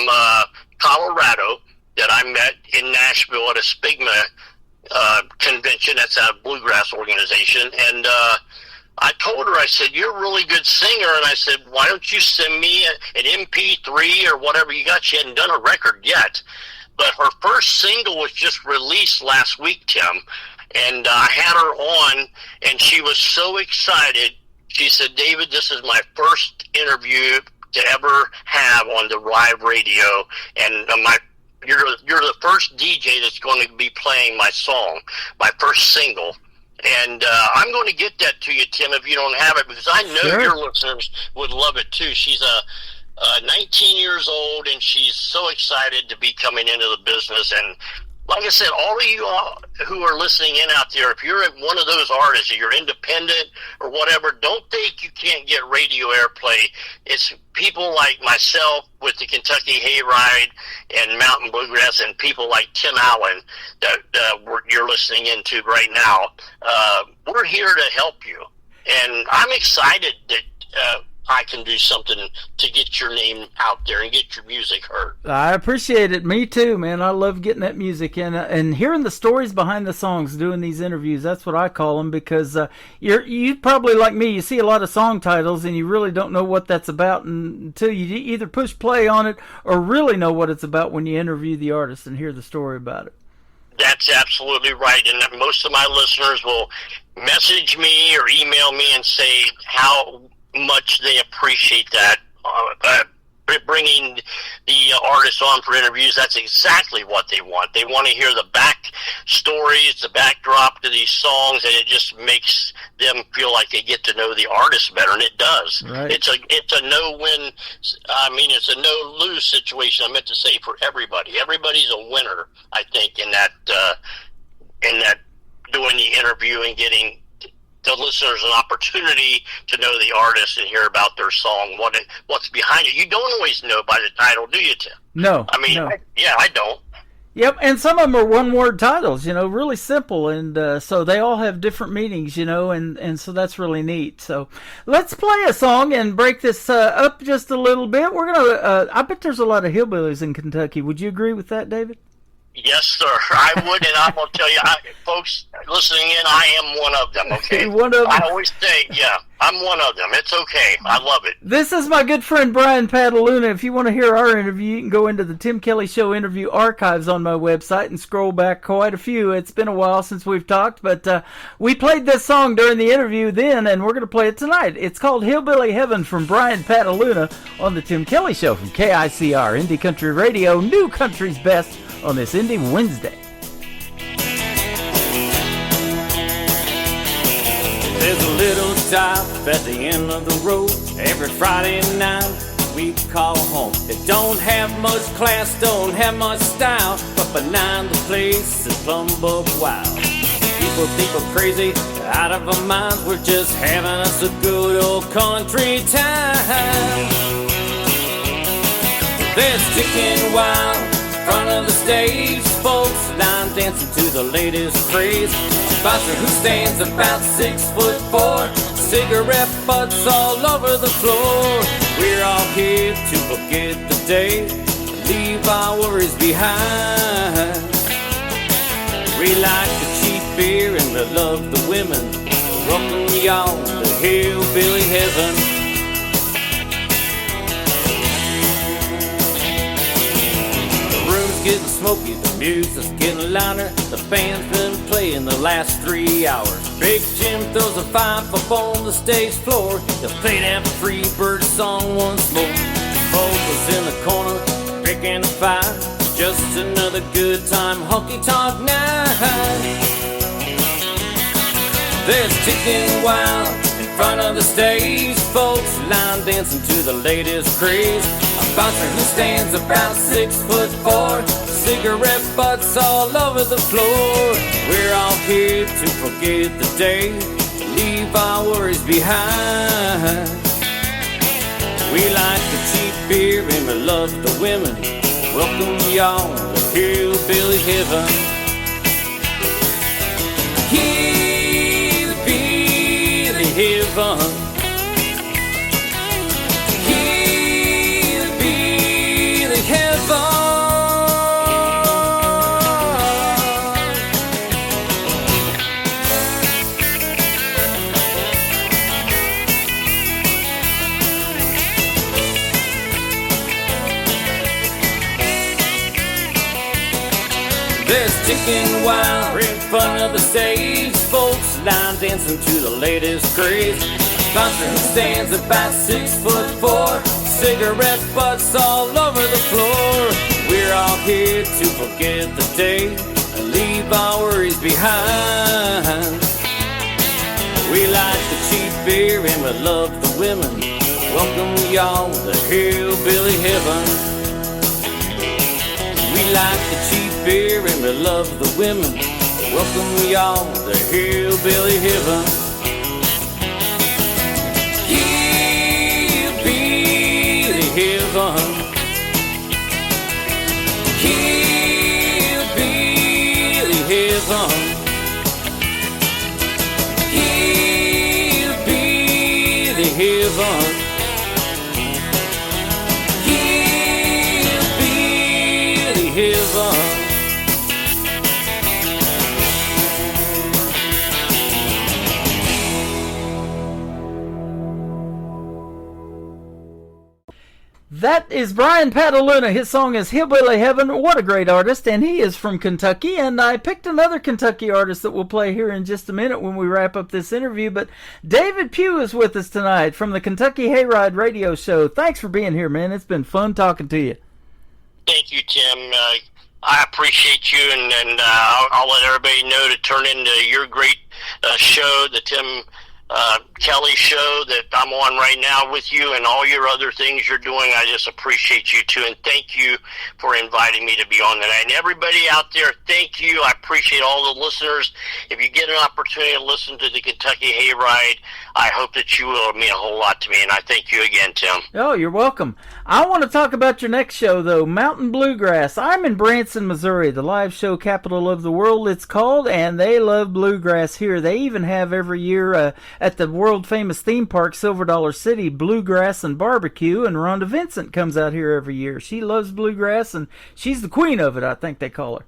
Colorado that I met in Nashville at a Spigma convention. That's a bluegrass organization. And I told her, I said, you're a really good singer. And I said, why don't you send me an MP3 or whatever you got? She hadn't done a record yet. But her first single was just released last week, Tim. And I had her on, and she was so excited. She said, David, this is my first interview to ever have on the Rive Radio, and you're the first DJ that's going to be playing my song, my first single, and I'm going to get that to you, Tim, if you don't have it, because I know your listeners would love it too. She's 19 years old, and she's so excited to be coming into the business. And like I said, all of you who are listening in out there, if you're one of those artists, or you're independent or whatever, don't think you can't get radio airplay. It's people like myself with the Kentucky Hayride and Mountain Bluegrass, and people like Tim Allen that you're listening into right now. We're here to help you, and I'm excited that I can do something to get your name out there and get your music heard. I appreciate it. Me too, man. I love getting that music in and hearing the stories behind the songs, doing these interviews. That's what I call them, because you probably, like me, you see a lot of song titles and you really don't know what that's about until you either push play on it or really know what it's about when you interview the artist and hear the story about it. That's absolutely right. And most of my listeners will message me or email me and say how much they appreciate that, bringing the artists on for interviews. That's exactly what they want. They want to hear the back stories, the backdrop to these songs, and it just makes them feel like they get to know the artist better, and it does. Right. It's a no-win, it's a no-lose situation, I meant to say, for everybody. Everybody's a winner, I think, in that doing the interview and getting the listeners an opportunity to know the artist and hear about their song, what's behind it. You don't always know by the title, do you, Tim? No. I mean, no. I don't. Yep, and some of them are one-word titles, really simple, and so they all have different meanings, and so that's really neat. So let's play a song and break this up just a little bit. We're gonna. I bet there's a lot of hillbillies in Kentucky. Would you agree with that, David? Yes, sir. I would, and I'm going to tell you, folks listening in, I am one of them, okay? One of them. I always say, yeah, I'm one of them. It's okay. I love it. This is my good friend Brian Pataluna. If you want to hear our interview, you can go into the Tim Kelly Show interview archives on my website and scroll back quite a few. It's been a while since we've talked, but we played this song during the interview then, and we're going to play it tonight. It's called Hillbilly Heaven from Brian Pataluna on the Tim Kelly Show from KICR, Indie Country Radio, New Country's Best, on this Indie Wednesday. There's a little stop at the end of the road every Friday night we call home. It don't have much class, don't have much style, but behind the place is plumb buck wild. People think we're crazy, out of our minds, we're just having us a good old country time. There's chicken wild in front of the stage, folks line dancing to the latest craze. A bouncer who stands about 6'4", cigarette butts all over the floor. We're all here to forget the day, leave our worries behind. We like the cheap beer and we love the women. Welcome y'all to hillbilly heaven. Getting smoky, the music's getting louder. The band's been playing the last 3 hours. Big Jim throws a five up on the stage floor. He'll play that free bird song once more. Vocals in the corner, picking a fire. Just another good time honky-tonk night. There's chicken wild in front of the stage, folks line dancing to the latest craze. A bouncer who stands about 6'4", cigarette butts all over the floor. We're all here to forget the day, leave our worries behind. We like the cheap beer and we love the women. Welcome y'all to hillbilly heaven. Hillbilly heaven. There's chicken wild in front of the stage, folks line dancing to the latest craze. Bouncer who stands about 6'4", cigarette butts all over the floor. We're all here to forget the day and leave our worries behind. We like the cheap beer and we love the women. Welcome y'all to hillbilly heaven. We like the cheap beer and we love the women. Welcome y'all to hillbilly heaven. Hillbilly heaven. Hillbilly heaven. Hillbilly heaven. Heaven. That is Brian Pataluna. His song is Hillbilly Heaven. What a great artist, and he is from Kentucky. And I picked another Kentucky artist that we'll play here in just a minute when we wrap up this interview. But David Pugh is with us tonight from the Kentucky Hayride Radio Show. Thanks for being here, man. It's been fun talking to you. Thank you, Tim. I appreciate you, and I'll let everybody know to turn into your great show, the Tim Kelly Show that I'm on right now with you, and all your other things you're doing. I just appreciate you, too, and thank you for inviting me to be on tonight. And everybody out there, thank you. I appreciate all the listeners. If you get an opportunity to listen to the Kentucky Hayride, I hope that you will mean a whole lot to me, and I thank you again, Tim. Oh, you're welcome. I want to talk about your next show, though, Mountain Bluegrass. I'm in Branson, Missouri, the live show capital of the world, it's called, and they love bluegrass here. They even have every year at the world-famous theme park, Silver Dollar City, bluegrass and barbecue, and Rhonda Vincent comes out here every year. She loves bluegrass, and she's the queen of it, I think they call her.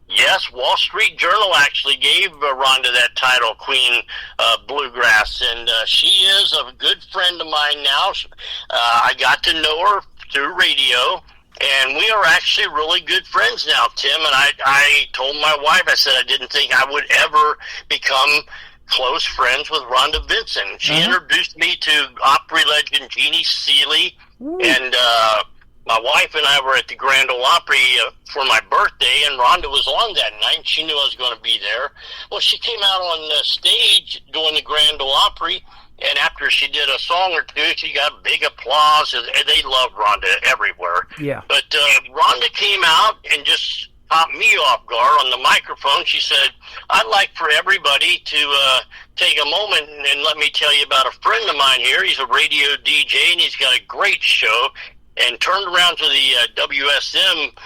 Yes, Wall Street Journal actually gave Rhonda that title, Queen Bluegrass, and she is a good friend of mine now. I got to know her through radio, and we are actually really good friends now, Tim. And I told my wife, I said I didn't think I would ever become close friends with Rhonda Vincent. She introduced me to Opry legend Jeannie Seely, and my wife and I were at the Grand Ole Opry for my birthday, and Rhonda was on that night. She knew I was going to be there. Well, she came out on the stage doing the Grand Ole Opry, and after she did a song or two, she got big applause, and they love Rhonda everywhere. Yeah. But Rhonda came out and just caught me off guard on the microphone. She said, I'd like for everybody to take a moment and let me tell you about a friend of mine here. He's a radio DJ, and he's got a great show. And turned around to the WSM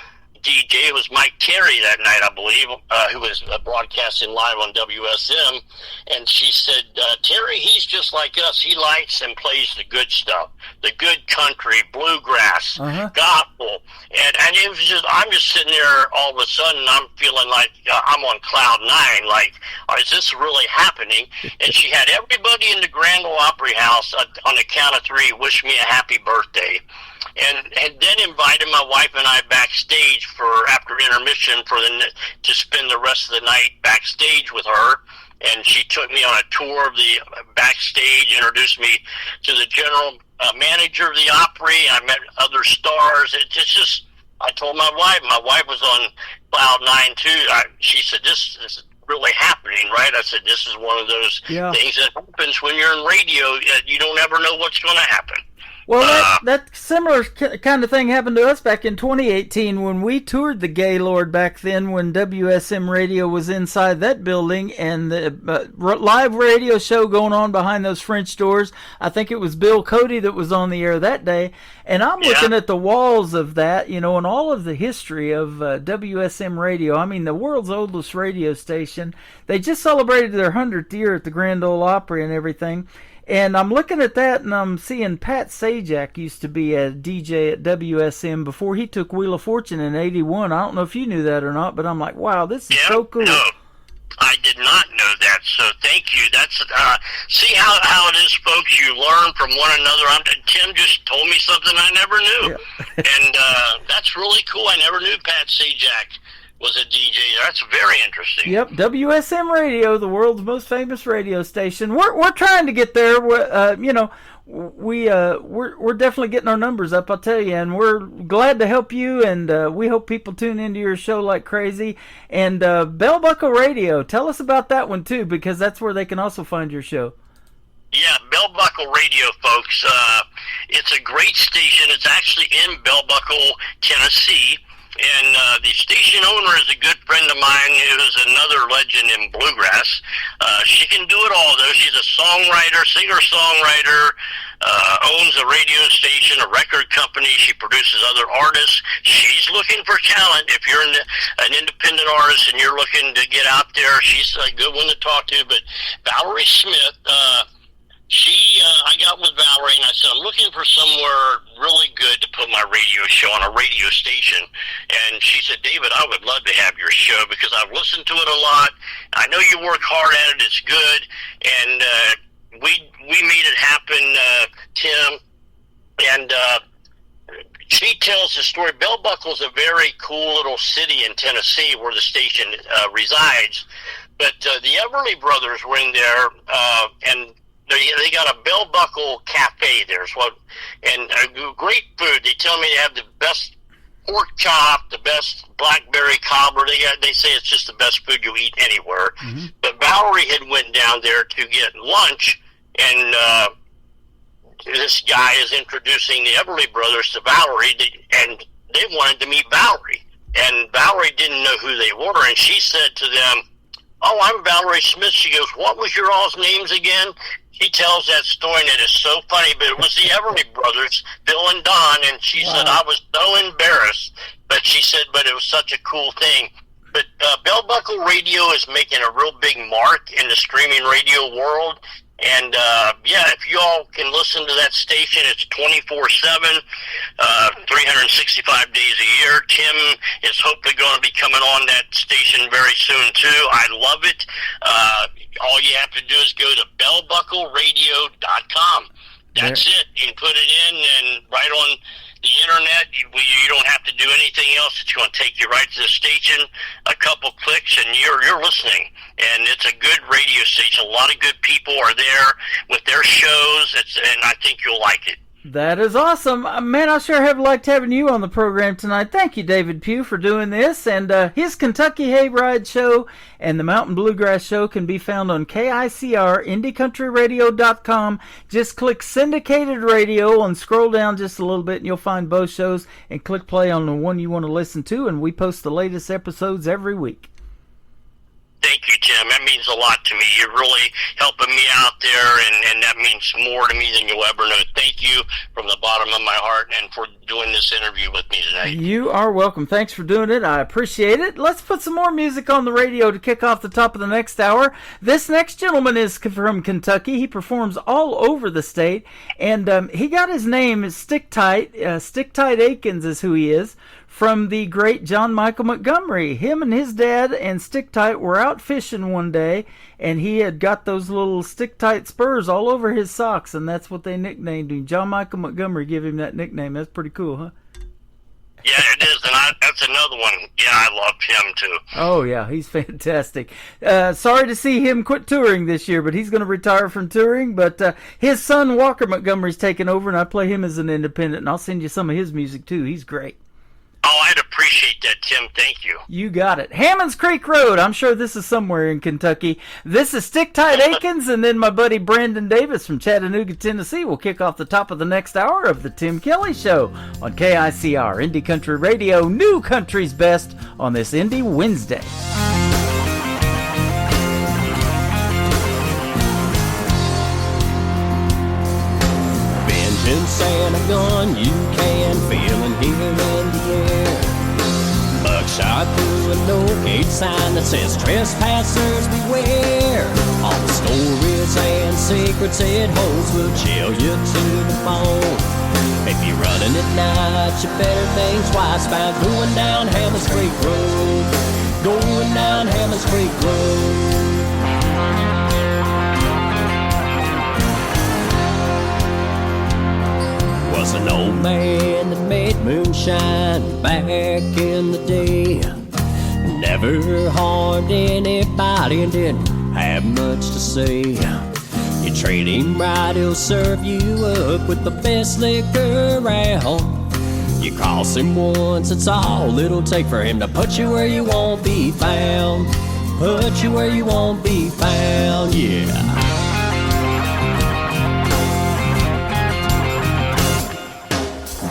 DJ. It was Mike Terry that night, I believe, who was broadcasting live on WSM. And she said, Terry, he's just like us. He likes and plays the good stuff, the good country, bluegrass, gospel. And it was just, I'm just sitting there all of a sudden, I'm feeling like I'm on cloud nine. Like, is this really happening? And she had everybody in the Grand Ole Opry House on the count of three wish me a happy birthday. And then invited my wife and I backstage for after intermission to spend the rest of the night backstage with her. And she took me on a tour of the backstage, introduced me to the general manager of the Opry. I met other stars. It's just I told my wife was on cloud nine too. She said, this is really happening, right? I said, this is one of those things that happens when you're in radio. You don't ever know what's going to happen. Well, that similar kind of thing happened to us back in 2018 when we toured the Gaylord back then when WSM Radio was inside that building and the live radio show going on behind those French doors. I think it was Bill Cody that was on the air that day. And I'm looking at the walls of that, you know, and all of the history of WSM Radio. I mean, the world's oldest radio station. They just celebrated their 100th year at the Grand Ole Opry and everything. And I'm looking at that, and I'm seeing Pat Sajak used to be a DJ at WSM before he took Wheel of Fortune in '81. I don't know if you knew that or not, but I'm like, wow, this is so cool. No, I did not know that, so thank you. That's see how it is, folks. You learn from one another. Tim just told me something I never knew, and that's really cool. I never knew Pat Sajak was a DJ. That's very interesting. Yep, WSM Radio, the world's most famous radio station. We're trying to get there. You know, we're definitely getting our numbers up, I'll tell you, and we're glad to help you. And we hope people tune into your show like crazy. And Bell Buckle Radio, tell us about that one too, because that's where they can also find your show. Yeah, Bell Buckle Radio, folks. It's a great station. It's actually in Bell Buckle, Tennessee. And the station owner is a good friend of mine who's another legend in bluegrass. She can do it all, though. She's a songwriter, singer-songwriter, owns a radio station, a record company. She produces other artists. She's looking for talent. If you're an independent artist and you're looking to get out there, she's a good one to talk to. But Valerie Smith, I got with Valerie and I said, I'm looking for somewhere really good to put my radio show on a radio station. And she said, David, I would love to have your show because I've listened to it a lot. I know you work hard at it. It's good. And we made it happen, Tim. And she tells the story. Bell Buckle is a very cool little city in Tennessee where the station resides. But the Everly Brothers were in there, and they got a Bell Buckle cafe there, and great food. They tell me they have the best pork chop, the best blackberry cobbler. They say it's just the best food you eat anywhere. Mm-hmm. But Valerie had went down there to get lunch, and this guy is introducing the Everly Brothers to Valerie, and they wanted to meet Valerie. And Valerie didn't know who they were, and she said to them, oh, I'm Valerie Smith. She goes, what was your all's names again? He tells that story, and it is so funny. But it was the Everly brothers, Bill and Don, and she said, I was so embarrassed. But she said, but it was such a cool thing. But Bell Buckle Radio is making a real big mark in the streaming radio world. And, if you all can listen to that station, it's 24/7, 365 days a year. Tim is hopefully going to be coming on that station very soon, too. I love it. All you have to do is go to bellbuckleradio.com. That's it. You can put it in, and right on the internet, you don't have to do anything else. It's going to take you right to the station, a couple clicks, and you're listening. And it's a good radio station. A lot of good people are there with their shows, and I think you'll like it. That is awesome. Man, I sure have liked having you on the program tonight. Thank you, David Pugh, for doing this. And his Kentucky Hayride Show and the Mountain Bluegrass Show can be found on KICR, IndieCountryRadio.com. Just click Syndicated Radio and scroll down just a little bit, and you'll find both shows, and click play on the one you want to listen to, and we post the latest episodes every week. Thank you, Tim. That means a lot to me. You're really helping me out there, and that means more to me than you'll ever know. Thank you from the bottom of my heart, and for doing this interview with me tonight. You are welcome. Thanks for doing it. I appreciate it. Let's put some more music on the radio to kick off the top of the next hour. This next gentleman is from Kentucky. He performs all over the state, and he got his name, Stick Tight. Stick Tight Akins is who he is, from the great John Michael Montgomery. Him and his dad and Stick Tight were out fishing one day, and he had got those little Stick Tight spurs all over his socks, and that's what they nicknamed him. John Michael Montgomery gave him that nickname. That's pretty cool, huh? Yeah, it is, and that's another one. Yeah, I love him, too. Oh, yeah, he's fantastic. Sorry to see him quit touring this year, but he's going to retire from touring. But his son, Walker Montgomery's taken over, and I play him as an independent, and I'll send you some of his music, too. He's great. Oh, I'd appreciate that, Tim. Thank you. You got it. Hammonds Creek Road. I'm sure this is somewhere in Kentucky. This is Stick Tight Akins, and then my buddy Brandon Davis from Chattanooga, Tennessee will kick off the top of the next hour of the Tim Kelly Show on KICR, Indie Country Radio, New Country's Best on this Indie Wednesday. Vengeance and a gun you can feel and hear in the air. Buckshot through a no-gate sign that says trespassers beware. All the stories and secrets it holds will chill you to the bone. If you're running at night, you better think twice about going down Hammonds Creek Road. Going down Hammonds Creek Road. Was an old man that made moonshine back in the day. Never harmed anybody and didn't have much to say. You treat him right, he'll serve you up with the best liquor around. You cross him once, it's all it'll take for him to put you where you won't be found. Put you where you won't be found, yeah.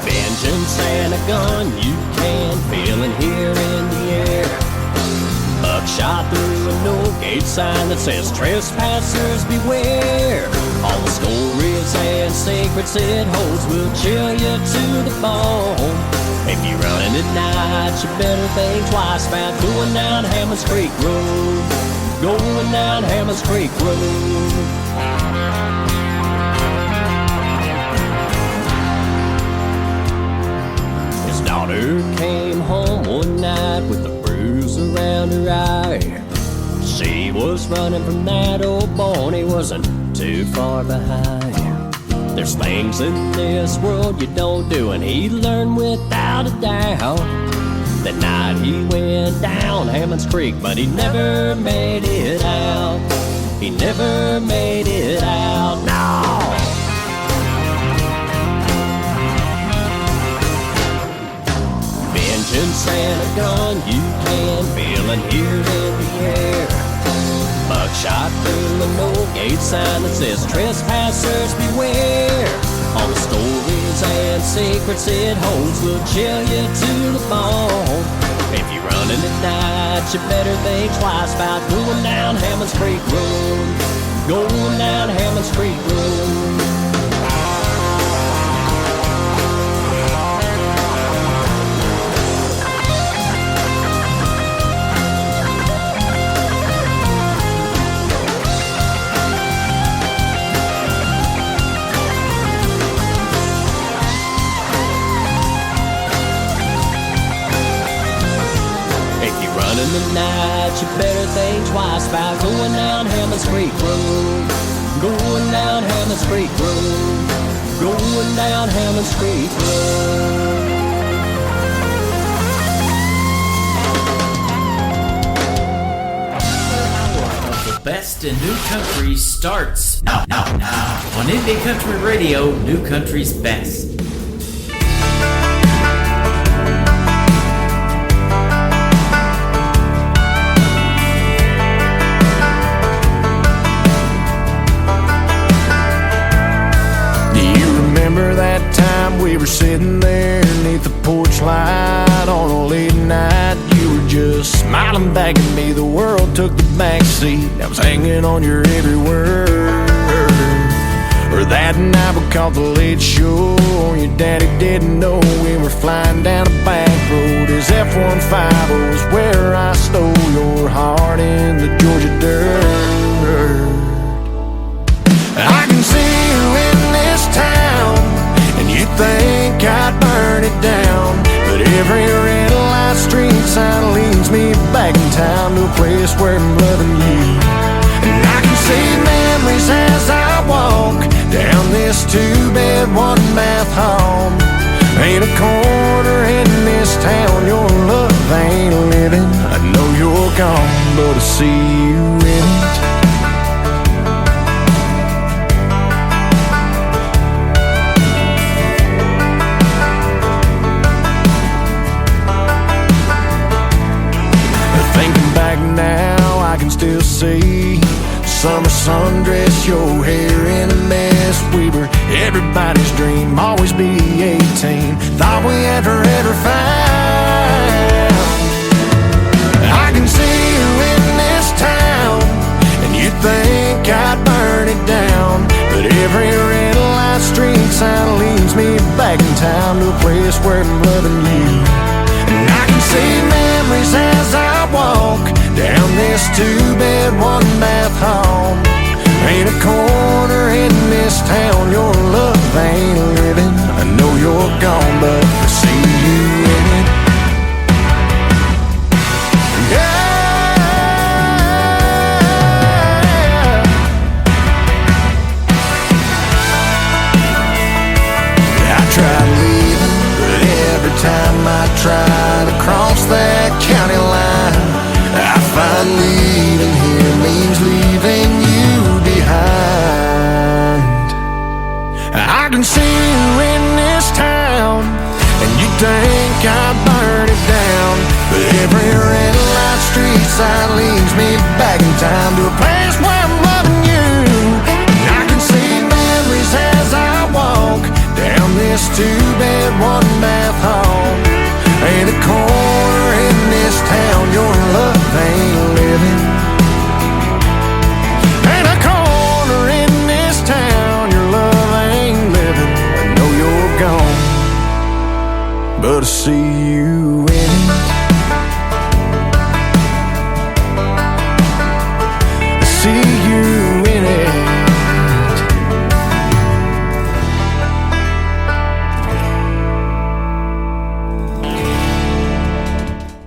Vengeance and a gun you can feel and hear in the air. Buckshot through a no-gate sign that says trespassers beware. All the stories and secrets it holds will chill you to the bone. If you're running at night, you better think twice about going down Hammonds Creek Road. Going down Hammonds Creek Road. Daughter came home one night with a bruise around her eye. She was running from that old boy, he wasn't too far behind. There's things in this world you don't do, and he learned without a doubt. That night he went down Hammonds Creek, but he never made it out. He never made it out, no! Vengeance and a gun you can feel and hear in the air. Buckshot through a no-gate sign that says trespassers beware. All the stories and secrets it holds will chill you to the bone. If you're running at night, you better think twice about going down Hammonds Creek Road. going down Hammond Street Road. In the night, you better think twice about going down Hammond Street Road. Going down Hammond Street Road. Going down Hammond Street Road. The best in new country starts now. On Indie Country Radio, New Country's Best. Remember that time we were sitting there beneath the porch light on a late night? You were just smiling back at me. The world took the back seat. I was hanging on your every word. Or that night we caught the late show. Your daddy didn't know we were flying down a back road. His F-150 was where I stole your heart in the Georgia dirt. I can see you in this town, and you think I'd burn it down. But every red light street sign leads me back in time to a place where I'm loving you. And I can see memories as I walk down this two-bed, one-bath home. Ain't a corner in this town your love ain't living. I know you're gone, but I see you in it. Now I can still see summer sundress, your hair in a mess. We were everybody's dream, always be 18. Thought we had forever found. I can see you in this town, and you think I'd burn it down. But every red light street sign leads me back in time to a place where I'm loving you. And I can see memories as I walk down this two-bed, one-bath home. Ain't a corner in this town your love ain't living. I know you're gone, but I see you in it. Yeah. I tried leaving, but every time I try to cross that county line, I find leaving here means leaving you behind. I can see you in this town, and you think I'd burn it down. But every red light street sign leads me back in time to a place where I'm loving you. And I can see memories as I walk down this two-bed, one-bath home. Ain't a corner in this town your love ain't living. Ain't a corner in this town your love ain't living. I know you're gone, but I see you in it. I see you in it.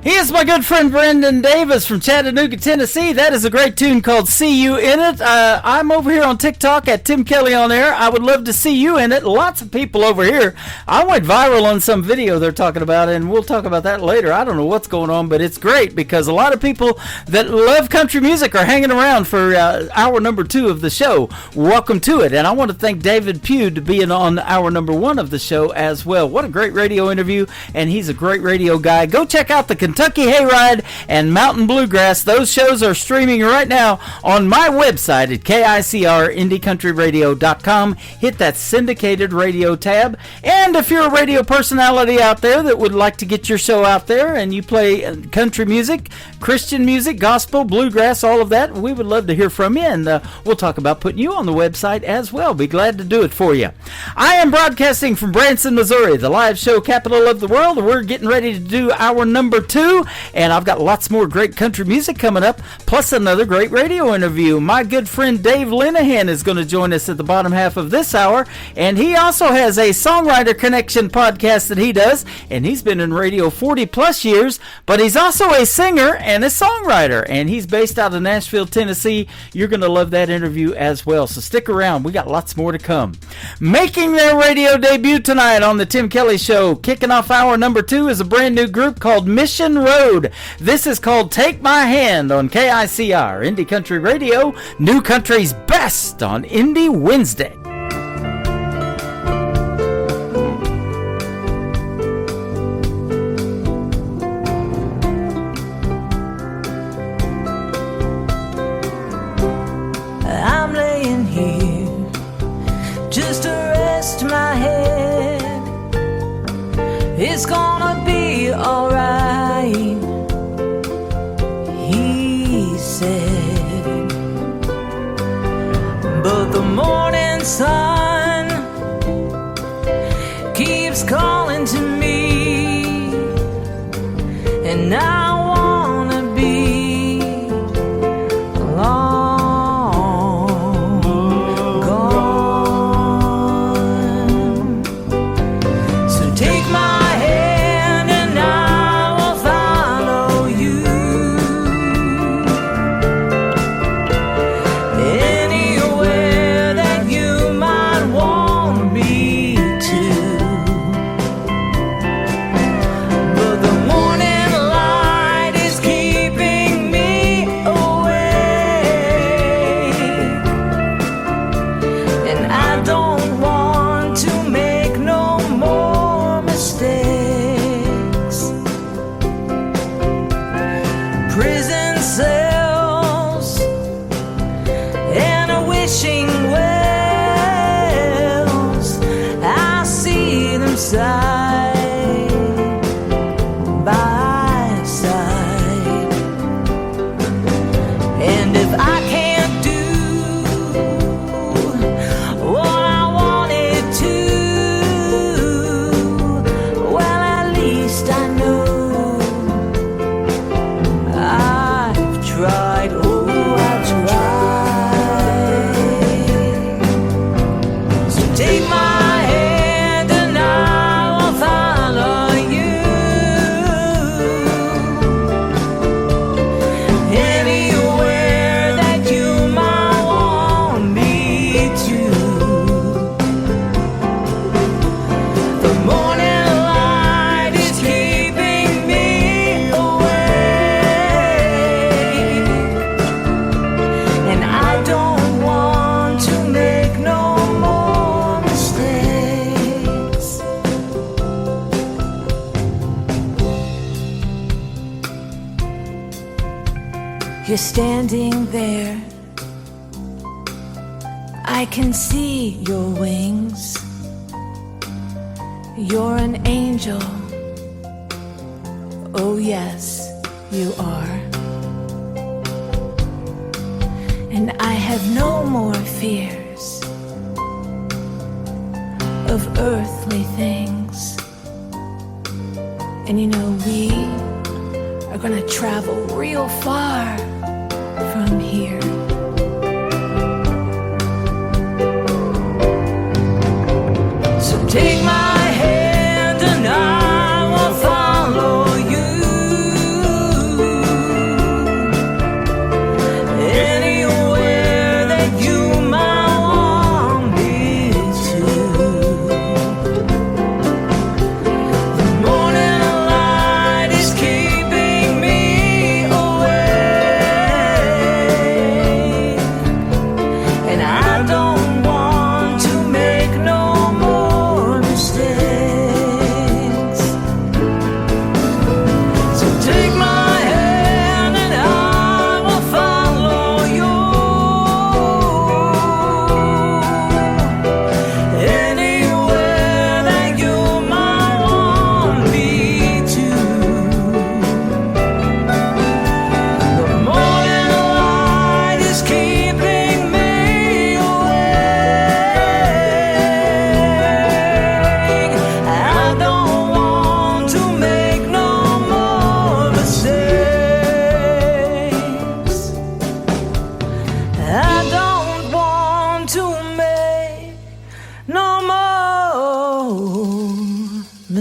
He is my good friend Brendan Davis from Chattanooga, Tennessee. That is a great tune called See You In It. I'm over here on TikTok at Tim Kelly on Air. I would love to see you in it. Lots of people over here. I went viral on some video they're talking about, and we'll talk about that later. I don't know what's going on, but it's great because a lot of people that love country music are hanging around for hour number 2 of the show. Welcome to it. And I want to thank David Pugh to being on hour number 1 of the show as well. What a great radio interview, and he's a great radio guy. Go check out the Kentucky Yankee Hayride and Mountain Bluegrass. Those shows are streaming right now on my website at KICRIndieCountryRadio.com. Hit that syndicated radio tab. And if you're a radio personality out there that would like to get your show out there and you play country music, Christian music, gospel, bluegrass, all of that, we would love to hear from you, and we'll talk about putting you on the website as well. Be glad to do it for you. I am broadcasting from Branson, Missouri, the live show capital of the world. We're getting ready to do hour number 2, and I've got lots more great country music coming up, plus another great radio interview. My good friend Dave Linehan is going to join us at the bottom half of this hour, and he also has a Songwriter Connection podcast that he does, and he's been in radio 40 plus years, but he's also a singer and a songwriter, and he's based out of Nashville, Tennessee. You're going to love that interview as well, so stick around. We got lots more to come. Making their radio debut tonight on the Tim Kelly Show, kicking off hour number 2, is a brand new group called Mission Road. This is called Take My Hand on KICR Indie Country Radio, New Country's best on Indie Wednesday. I'm laying here just to rest my head. It's gonna be alright, he said. But the morning sun keeps calling to me, and I wanna be long gone. So take my hand and I will follow you anywhere that you might want me to. But the morning light is keeping me awake, and I don't want to make no more mistakes. Prison cells and a wishing wells, I see them side by side. And if I can't do what I wanted to, well, at least I know I've tried. Oh, I've tried. So take my hand and I will follow you anywhere that you might want me to. The morning light is keeping me awake, and I don't want to make no more mistakes. You're standing there, I can see your wings. You're an angel, oh yes, you are. And I have no more fears of earthly things. And you know, we are gonna travel real far from here. So take my hand and I will follow you anywhere that you might want me to. The morning light is keeping me awake, and I don't want to make no more mistakes.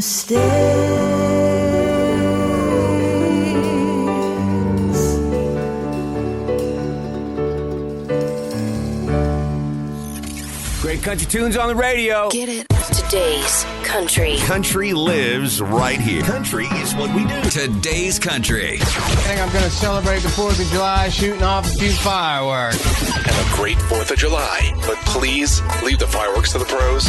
mistakes. Great country tunes on the radio. Get it? Today's country. Country lives right here. Country is what we do. Today's country. I think I'm going to celebrate the 4th of July shooting off a few fireworks. Have a great 4th of July, but please leave the fireworks to the pros.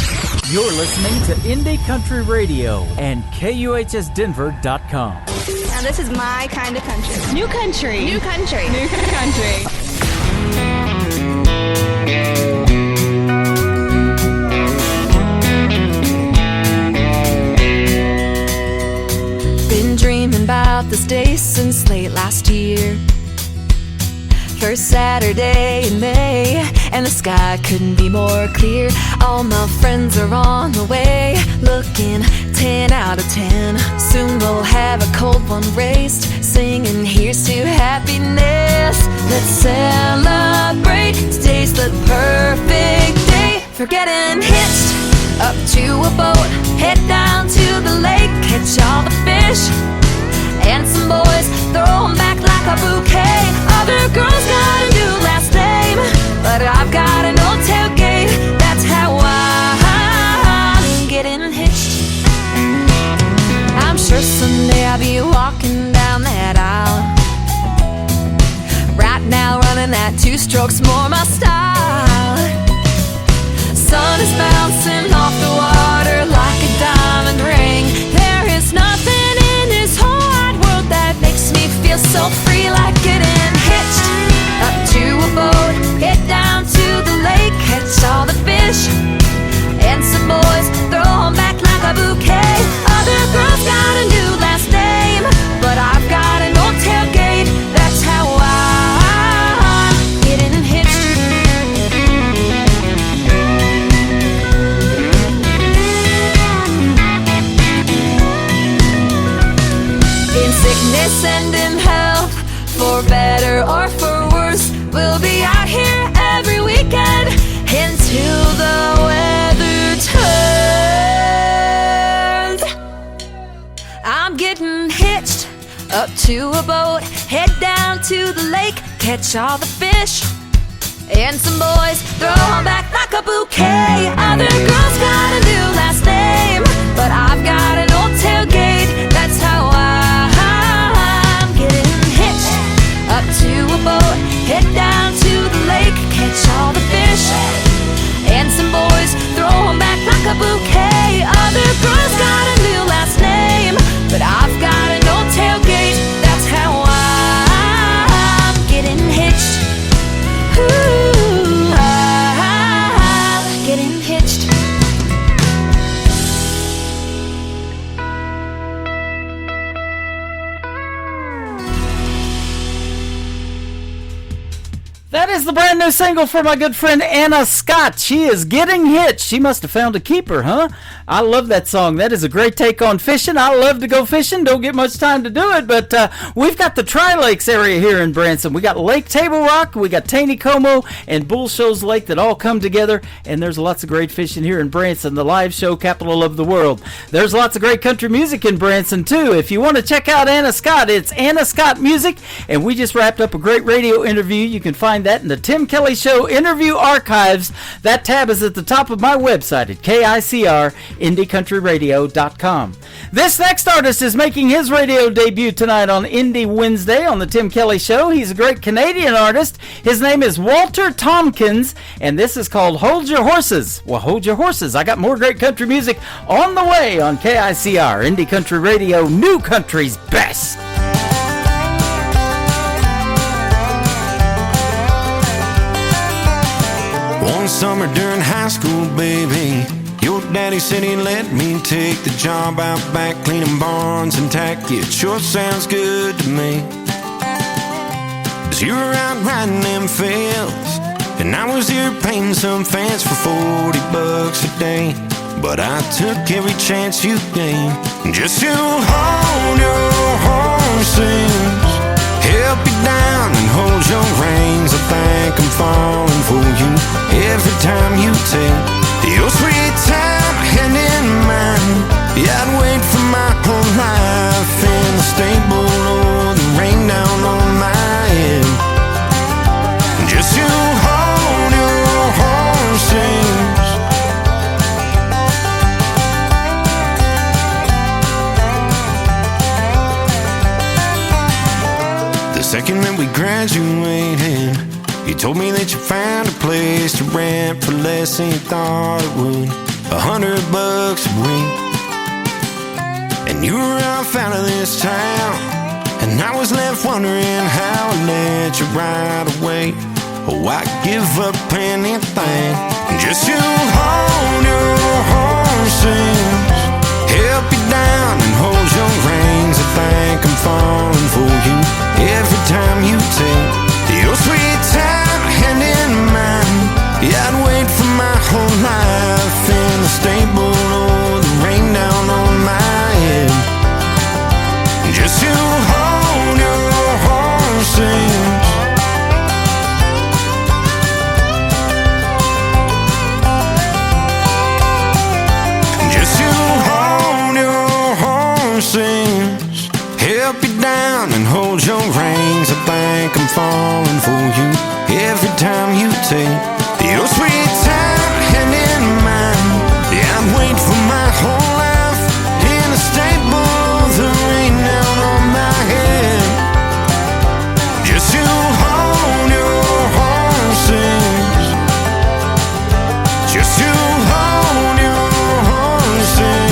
You're listening to Indie Country Radio and KUHSdenver.com. Now this is my kind of country. New country. New country. New country. Been dreaming about this day since late last year. First Saturday in May, and the sky couldn't be more clear. All my friends are on the way, looking 10 out of 10. Soon we'll have a cold one raised, singing here's to happiness. Let's celebrate, today's the perfect day for getting hitched up to a boat, head down to the lake, catch all the fish and some boys, throw 'em back like a bouquet. Other girls got a new last name, but I've got an old tailgate. That's how I'm getting hitched. I'm sure someday I'll be walking down that aisle. Right now running that 2 strokes more my style. Sun is bouncing off the water like a diamond ring. There is nothing in this whole wide world that makes me feel so free, like getting hitched up to a boat, head down to the lake, catch all the fish and some boys, throw 'em back like a bouquet. Other girls got a new last name, but I've got an old tailgate. That's how I'm getting hitched. In sickness and in health, for better or for worse, we'll be out here every weekend until the weather turns. I'm getting hitched up to a boat, head down to the lake, catch all the fish and some boys, throw 'em back like a bouquet. Other girls got a new last name, but I've got an old tailgate. That's how I'm getting hitched up to a boat, head down to the lake, catch all the fish and some boys, throw 'em back like a bouquet. Other girls got a new last name, but I've got an old tailgate. That's how I'm getting hitched. Ooh, I'm getting hitched. That is the brand new single for my good friend Anna Scott. She is getting hitched. She must have found a keeper, huh? I love that song. That is a great take on fishing. I love to go fishing. Don't get much time to do it, but we've got the Tri-Lakes area here in Branson. We got Lake Table Rock, we got Taneycomo, and Bull Shoals Lake that all come together, and there's lots of great fishing here in Branson, the live show capital of the world. There's lots of great country music in Branson, too. If you want to check out Anna Scott, it's Anna Scott Music, and we just wrapped up a great radio interview. You can find that in the Tim Kelly Show interview archives. That tab is at the top of my website at KICR-IndieCountryRadio.com. This next artist is making his radio debut tonight on Indie Wednesday on the Tim Kelly Show. He's a great Canadian artist. His name is Walter Tompkins, and this is called Hold Your Horses. Well, hold your horses. I got more great country music on the way on KICR, Indie Country Radio, New Country's Best. One summer during high school, baby, your daddy said he'd let me take the job out back cleaning barns and tack. It sure sounds good to me. 'Cause you were out riding them fields, and I was here painting some fence for $40 a day. But I took every chance you gave, just to hold your horses, help you down and hold your reins. I think I'm falling for you every time you take your sweet time hand in mine. Yeah, I'd wait told me that you found a place to rent for less than you thought it would, $100 a week. And you were off out of this town, and I was left wondering how I let you right away. Oh, I'd give up anything just to hold your horses, help you down and hold your reins. I think I'm falling for you every time you take your sweet time hand in mine. Yeah, I'd wait for my whole life in the stable or the rain down on my head just to hold your horses. Help you down and hold your reins. I think I'm falling for you every time you take your sweet time hand in mine. Yeah, I'd wait for my whole life in the stable, the rain down on my head just to hold your horses, just to hold your horses.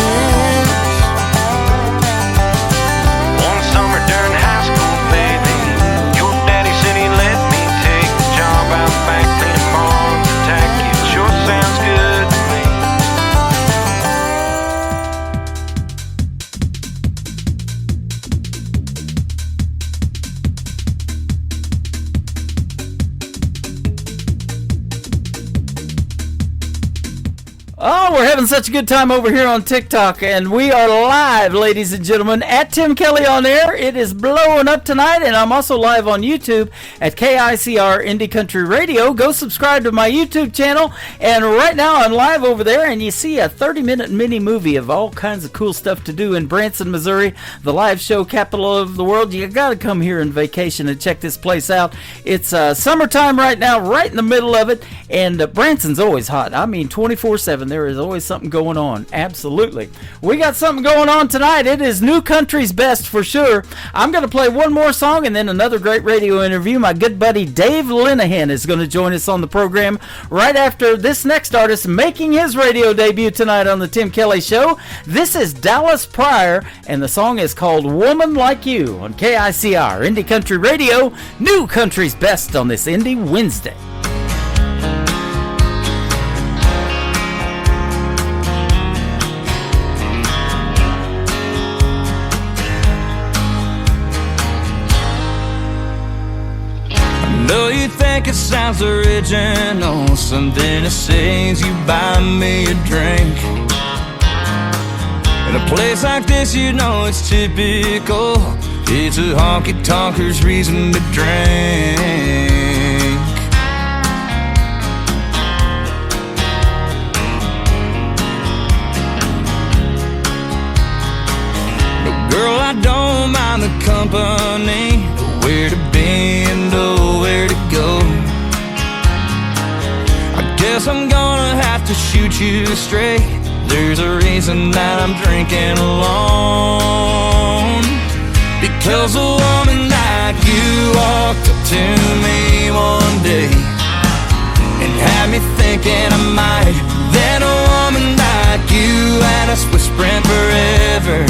Oh, we're having such a good time over here on TikTok, and we are live, ladies and gentlemen, at Tim Kelly on Air. It is blowing up tonight, and I'm also live on YouTube at KICR Indie Country Radio. Go subscribe to my YouTube channel, and right now I'm live over there, and you see a 30-minute mini movie of all kinds of cool stuff to do in Branson, Missouri, the live show capital of the world. You got to come here on vacation and check this place out. It's summertime right now, right in the middle of it, and Branson's always hot. I mean, 24/7. There is always something going on. Absolutely. We got something going on tonight. It is New Country's best for sure. I'm going to play one more song and then another great radio interview. My good buddy Dave Linehan is going to join us on the program right after this next artist making his radio debut tonight on the Tim Kelly Show. This is Dallas Pryor, and the song is called Woman Like You on KICR Indie Country Radio. New Country's best on this Indie Wednesday. Though you think it sounds original, something to say is you buy me a drink. In a place like this, you know it's typical. It's a honky-tonker's reason to drink. But girl, I don't mind the company, where to be and nowhere to go. I guess I'm gonna have to shoot you straight. There's a reason that I'm drinking alone. Because a woman like you walked up to me one day and had me thinking I might. Then a woman like you had us whispering forever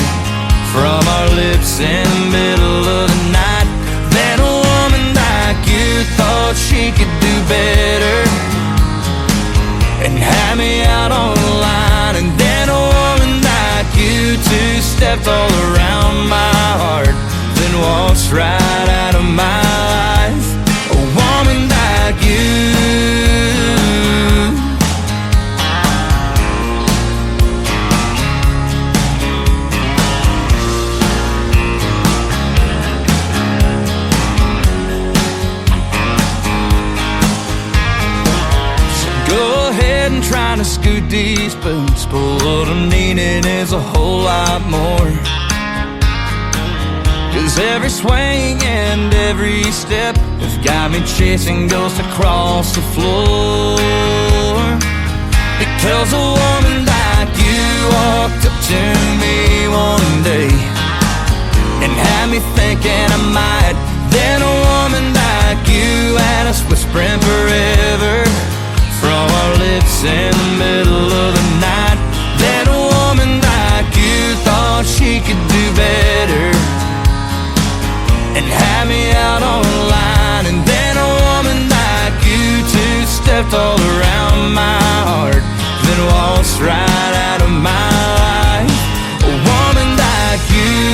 from our lips in the middle of the night. Then a woman like you thought she could do better and had me out on the line. And then a woman like you two-stepped all around my heart, then waltzed right out of my life. A woman like you. Trying to scoot these boots, but what I'm needing is a whole lot more. 'Cause every swing and every step has got me chasing ghosts across the floor. Because a woman like you walked up to me one day and had me thinking I might. Then a woman like you had us whispering for wants right out of my life. A woman like you.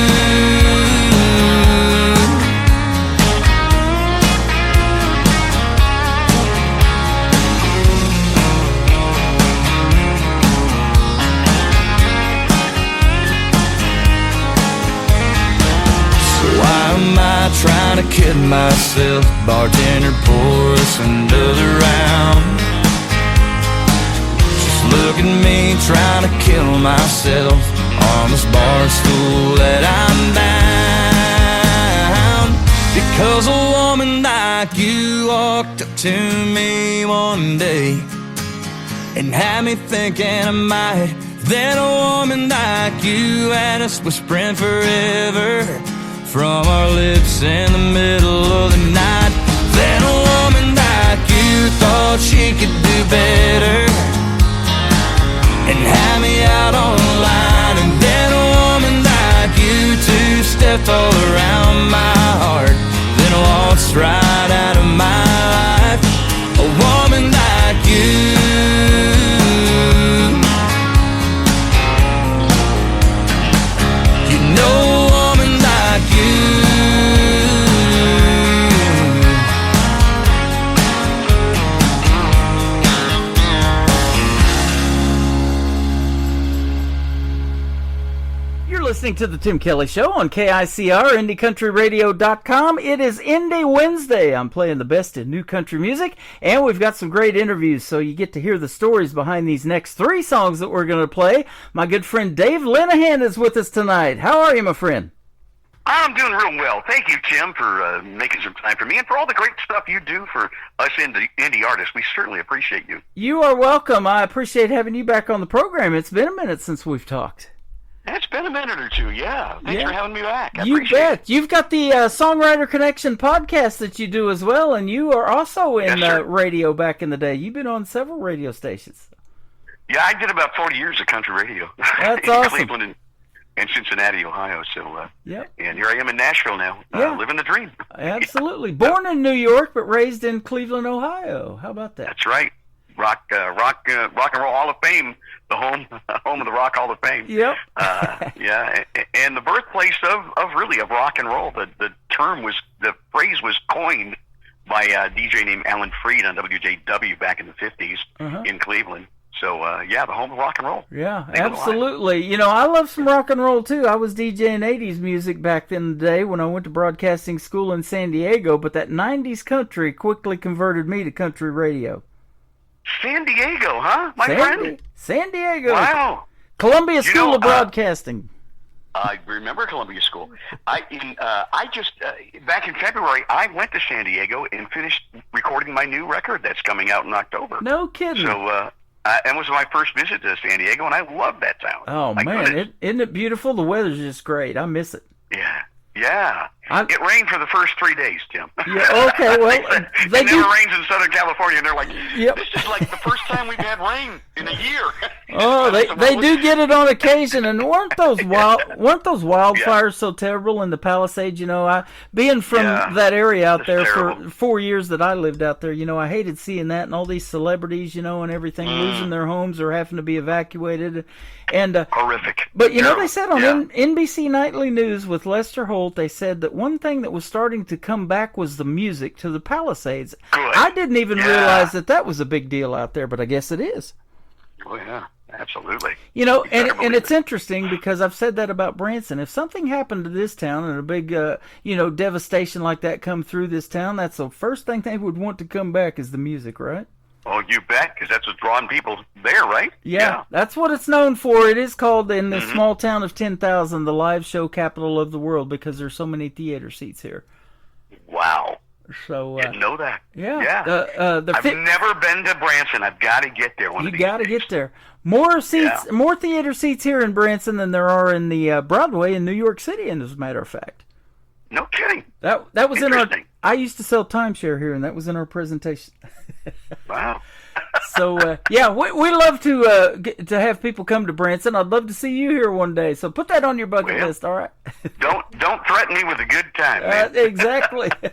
Trying to kid myself, bartender, pour us another round. Just look at me trying to kill myself on this bar stool that I'm down. Because a woman like you walked up to me one day and had me thinking I might. Then a woman like you had us whispering forever from our lips in the middle of the night. Then a woman like you thought she could do better and had me out on the line. And then a woman like you two-stepped all around my heart, then waltzed right out of my life. A woman like you. You know, listening to the Tim Kelly Show on KICR, IndieCountryRadio.com. It is Indie Wednesday. I'm playing the best in new country music, and we've got some great interviews, so you get to hear the stories behind these next three songs that we're going to play. My good friend Dave Linehan is with us tonight. How are you, my friend? I'm doing real well. Thank you, Tim, for making some time for me and for all the great stuff you do for us indie artists. We certainly appreciate you. You are welcome. I appreciate having you back on the program. It's been a minute since we've talked. It's been a minute or two, yeah. Thanks for having me back. You bet. It. You've got the Songwriter Connection podcast that you do as well, and you are also in radio back in the day. You've been on several radio stations. Yeah, I did about 40 years of country radio. That's in awesome. Cleveland and Cincinnati, Ohio. So, yep. And here I am in Nashville now, living the dream. Absolutely. Born in New York, but raised in Cleveland, Ohio. How about that? That's right. Rock and Roll Hall of Fame, the home of the Rock Hall of Fame. Yep. Yeah, and the birthplace of rock and roll. The phrase was coined by a DJ named Alan Freed on WJW back in the 50s in Cleveland. So, the home of rock and roll. Yeah, absolutely. You know, I love some rock and roll, too. I was DJing 80s music back in the day when I went to broadcasting school in San Diego, but that 90s country quickly converted me to country radio. San Diego, huh, my friend? San Diego. Wow. Columbia School of Broadcasting. I remember Columbia School. I just back in February, I went to San Diego and finished recording my new record that's coming out in October. No kidding. So, it was my first visit to San Diego, and I love that town. Oh, man, isn't it beautiful? The weather's just great. I miss it. Yeah. It rained for the first 3 days, Tim. Yeah, okay, well, it never rains in Southern California, and they're like, this is like the first time we've had rain in a year. Oh, they do get it on occasion, and weren't those wildfires so terrible in the Palisades? You know, being from that area out there for 4 years that I lived out there, you know, I hated seeing that and all these celebrities, you know, and everything losing their homes or having to be evacuated. And horrific. But you know, they said on NBC Nightly News with Lester Holt, they said that one thing that was starting to come back was the music to the Palisades. Good. I didn't even realize that was a big deal out there, but I guess it is. Oh yeah, absolutely. You know, and it's interesting because I've said that about Branson. If something happened to this town and a big, devastation like that come through this town, that's the first thing they would want to come back is the music, right? Oh, you bet, because that's what's drawing people there, right? Yeah, that's what it's known for. It is called, in the small town of 10,000, the live show capital of the world, because there's so many theater seats here. Wow. So didn't know that. Yeah. I've never been to Branson. I've got to get there one of these days. You got to get there. More seats, more theater seats here in Branson than there are in the Broadway in New York City, as a matter of fact. No kidding. That was in our. I used to sell timeshare here, and that was in our presentation. Wow. So yeah, we love to have people come to Branson. I'd love to see you here one day. So put that on your bucket list. All right. Don't threaten me with a good time, man. Exactly. Say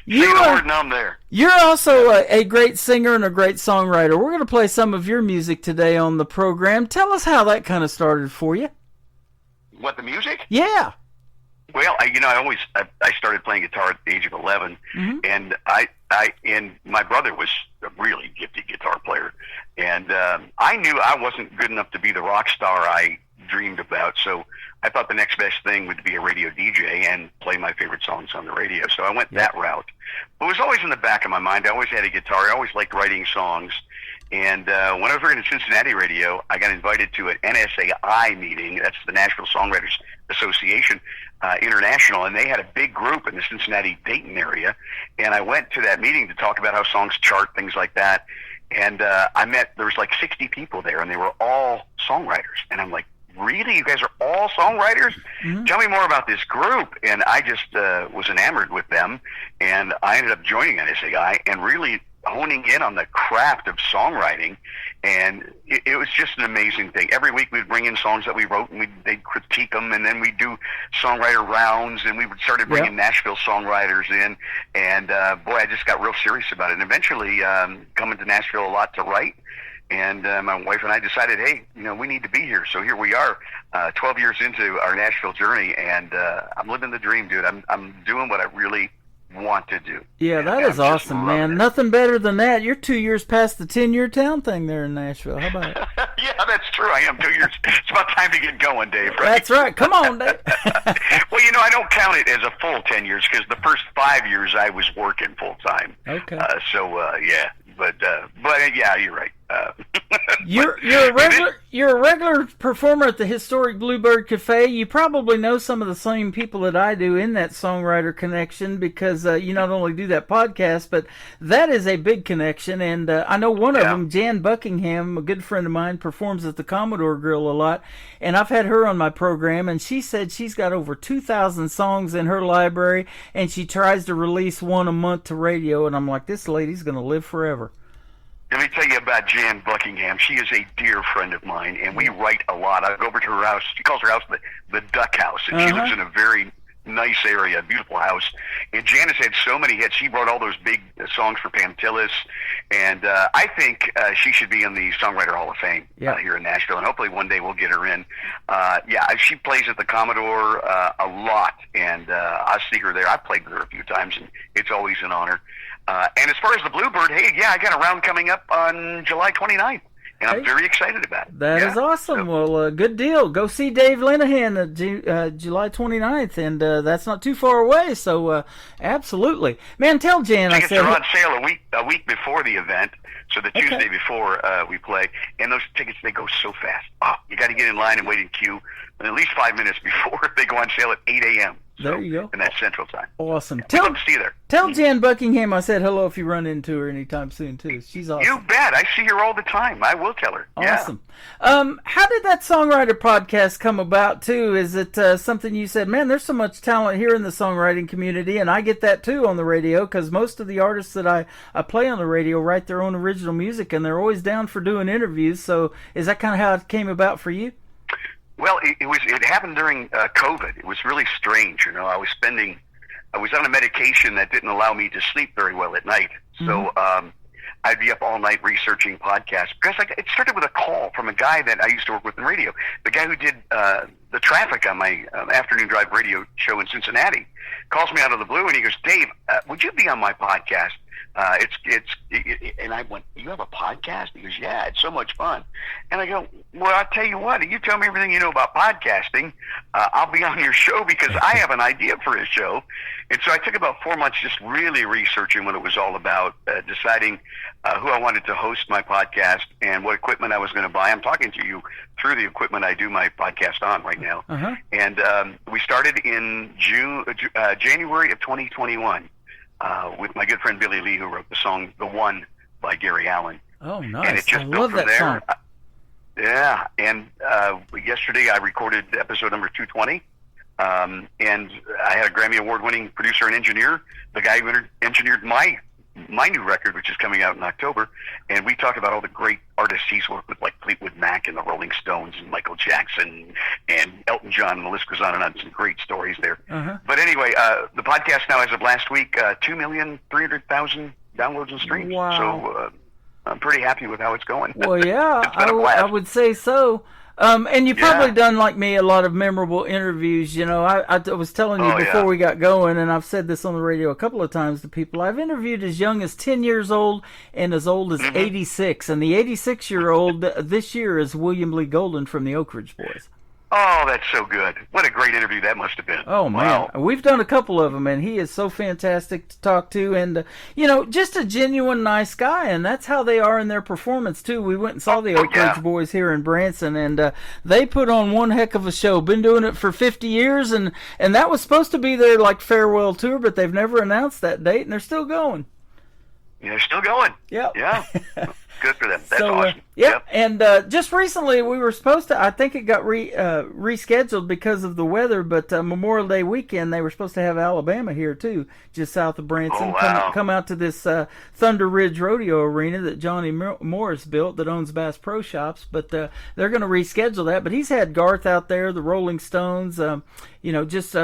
the word and I'm there. You're also a great singer and a great songwriter. We're going to play some of your music today on the program. Tell us how that kind of started for you. What, the music? Yeah. Well, I started playing guitar at the age of 11, and and my brother was a really gifted guitar player, and I knew I wasn't good enough to be the rock star I dreamed about, so I thought the next best thing would be a radio DJ and play my favorite songs on the radio. So I went that route. But it was always in the back of my mind. I always had a guitar. I always liked writing songs. And when I was working at Cincinnati Radio, I got invited to an NSAI meeting. That's the Nashville Songwriters Association International, and they had a big group in the Cincinnati-Dayton area. And I went to that meeting to talk about how songs chart, things like that. And there was like 60 people there, and they were all songwriters. And I'm like, really? You guys are all songwriters? Tell me more about this group. And I just was enamored with them, and I ended up joining NSAI and really honing in on the craft of songwriting, and it was just an amazing thing. Every week we'd bring in songs that we wrote, and they'd critique them, and then we'd do songwriter rounds, and we started bringing Nashville songwriters in, and boy, I just got real serious about it, and eventually coming to Nashville a lot to write. And my wife and I decided, hey, we need to be here. So here we are, 12 years into our Nashville journey, and I'm living the dream, dude. I'm doing what I really want to do. Yeah, that is awesome, man. Nothing better than that. You're 2 years past the 10-year town thing there in Nashville. How about it? Yeah, that's true. I am 2 years. It's about time to get going, Dave. Right? That's right. Come on, Dave. Well, I don't count it as a full 10 years because the first 5 years I was working full time. Okay. Yeah, but yeah, you're right. You're a regular performer at the historic Bluebird Cafe. You probably know some of the same people that I do in that songwriter connection because you not only do that podcast, but that is a big connection. And I know one of them, Jan Buckingham, a good friend of mine, performs at the Commodore Grill a lot. And I've had her on my program, and she said she's got over 2,000 songs in her library, and she tries to release one a month to radio. And I'm like, this lady's going to live forever. Let me tell you about Jan Buckingham. She is a dear friend of mine, and we write a lot. I go over to her house. She calls her house the Duck House, and she lives in a very nice area, a beautiful house. And Jan has had so many hits. She wrote all those big songs for Pantillis, and I think she should be in the Songwriter Hall of Fame here in Nashville, and hopefully one day we'll get her in. She plays at the Commodore a lot, and I see her there. I've played with her a few times, and it's always an honor. And as far as the Bluebird, I got a round coming up on July 29th, and I'm very excited about it. That is awesome. Well, good deal. Go see Dave Linehan July 29th, and that's not too far away, so absolutely. Man, tell Jan tickets are on sale a week before the event, so the Tuesday before we play, and those tickets, they go so fast. You got to get in line and wait in queue, and at least 5 minutes before they go on sale at 8 a.m. There you go. And that's Central Time. Awesome. We'd love to see you there. Tell Jan Buckingham I said hello if you run into her anytime soon, too. She's awesome. You bet. I see her all the time. I will tell her. Awesome. Yeah. How did that Songwriter podcast come about, too? Is it something you said, man, there's so much talent here in the songwriting community, and I get that, too, on the radio, because most of the artists that I play on the radio write their own original music, and they're always down for doing interviews. So is that kind of how it came about for you? Well, it happened during COVID. It was really strange. I was on a medication that didn't allow me to sleep very well at night. So I'd be up all night researching podcasts. Because it started with a call from a guy that I used to work with in radio. The guy who did the traffic on my afternoon drive radio show in Cincinnati calls me out of the blue, and he goes, Dave, would you be on my podcast? And I went, you have a podcast? He goes, yeah, it's so much fun. And I go, well, I'll tell you what, you tell me everything you know about podcasting, I'll be on your show because I have an idea for a show. And so I took about 4 months just really researching what it was all about, deciding who I wanted to host my podcast and what equipment I was going to buy. I'm talking to you through the equipment I do my podcast on right now. And we started in January of 2021. With my good friend Billy Lee, who wrote the song "The One" by Gary Allan. Oh, nice! And it just built from there. Song. Yeah, and yesterday I recorded episode number 220, and I had a Grammy Award-winning producer and engineer, the guy who engineered my my new record, which is coming out in October, and we talk about all the great artists he's worked with, like Fleetwood Mac and the Rolling Stones and Michael Jackson and Elton John, and the list goes on and on. Some great stories there. But anyway, the podcast now, as of last week, 2,300,000 downloads and streams. Wow. So I'm pretty happy with how it's going. Well, yeah, It's been a blast. I would say so. And you've probably done, like me, a lot of memorable interviews. You know, I was telling you before we got going, and I've said this on the radio a couple of times to people, I've interviewed as young as 10 years old and as old as 86. And the 86-year-old this year is William Lee Golden from the Oak Ridge Boys. Oh, that's so good. What a great interview that must have been. Oh, man. Wow. We've done a couple of them, and he is so fantastic to talk to. And, you know, just a genuine nice guy, and that's how they are in their performance, too. We went and saw the Oak Ridge Boys here in Branson, and they put on one heck of a show. Been doing it for 50 years, and that was supposed to be their, like, farewell tour, but they've never announced that date, and they're still going. Yeah, they're still going. Yep. Yeah. Good for them. That's So, awesome. Yep. And just recently we were supposed to, I think it got rescheduled because of the weather, but Memorial Day weekend they were supposed to have Alabama here too, just south of Branson. Oh, wow. Come out to this Thunder Ridge Rodeo Arena that Johnny Morris built that owns Bass Pro Shops, but they're going to reschedule that. But he's had Garth out there, the Rolling Stones, you know, just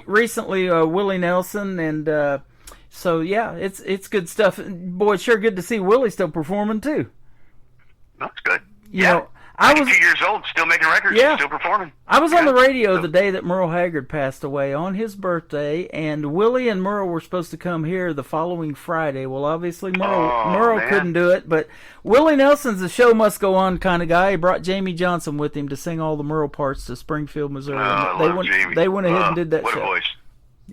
recently Willie Nelson, and so yeah, it's good stuff. Boy, it's sure good to see Willie still performing too. That's good. You know, I was 2 years old, still making records, still performing. I was on the radio the day that Merle Haggard passed away on his birthday, and Willie and Merle were supposed to come here the following Friday. Well, obviously Merle couldn't do it, but Willie Nelson's a show must go on kind of guy. He brought Jamie Johnson with him to sing all the Merle parts to Springfield, Missouri. Jamie. They went ahead and did that what show. What a voice.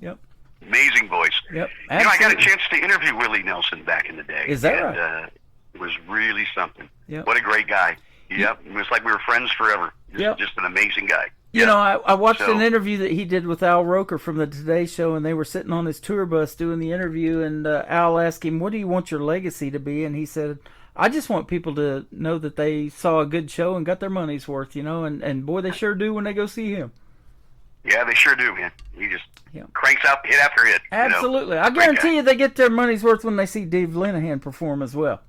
Yep. Amazing voice. Yep. You know, I got a chance to interview Willie Nelson back in the day. Is that right? It was really something. Yep. What a great guy. Yep. It was like we were friends forever. Just an amazing guy. You know, I watched an interview that he did with Al Roker from the Today Show, and they were sitting on his tour bus doing the interview, and Al asked him, what do you want your legacy to be? And he said, I just want people to know that they saw a good show and got their money's worth, you know, and boy, they sure do when they go see him. Yeah, they sure do, man. He just cranks out hit after hit. Absolutely. You know? I guarantee you they get their money's worth when they see Dave Linehan perform as well.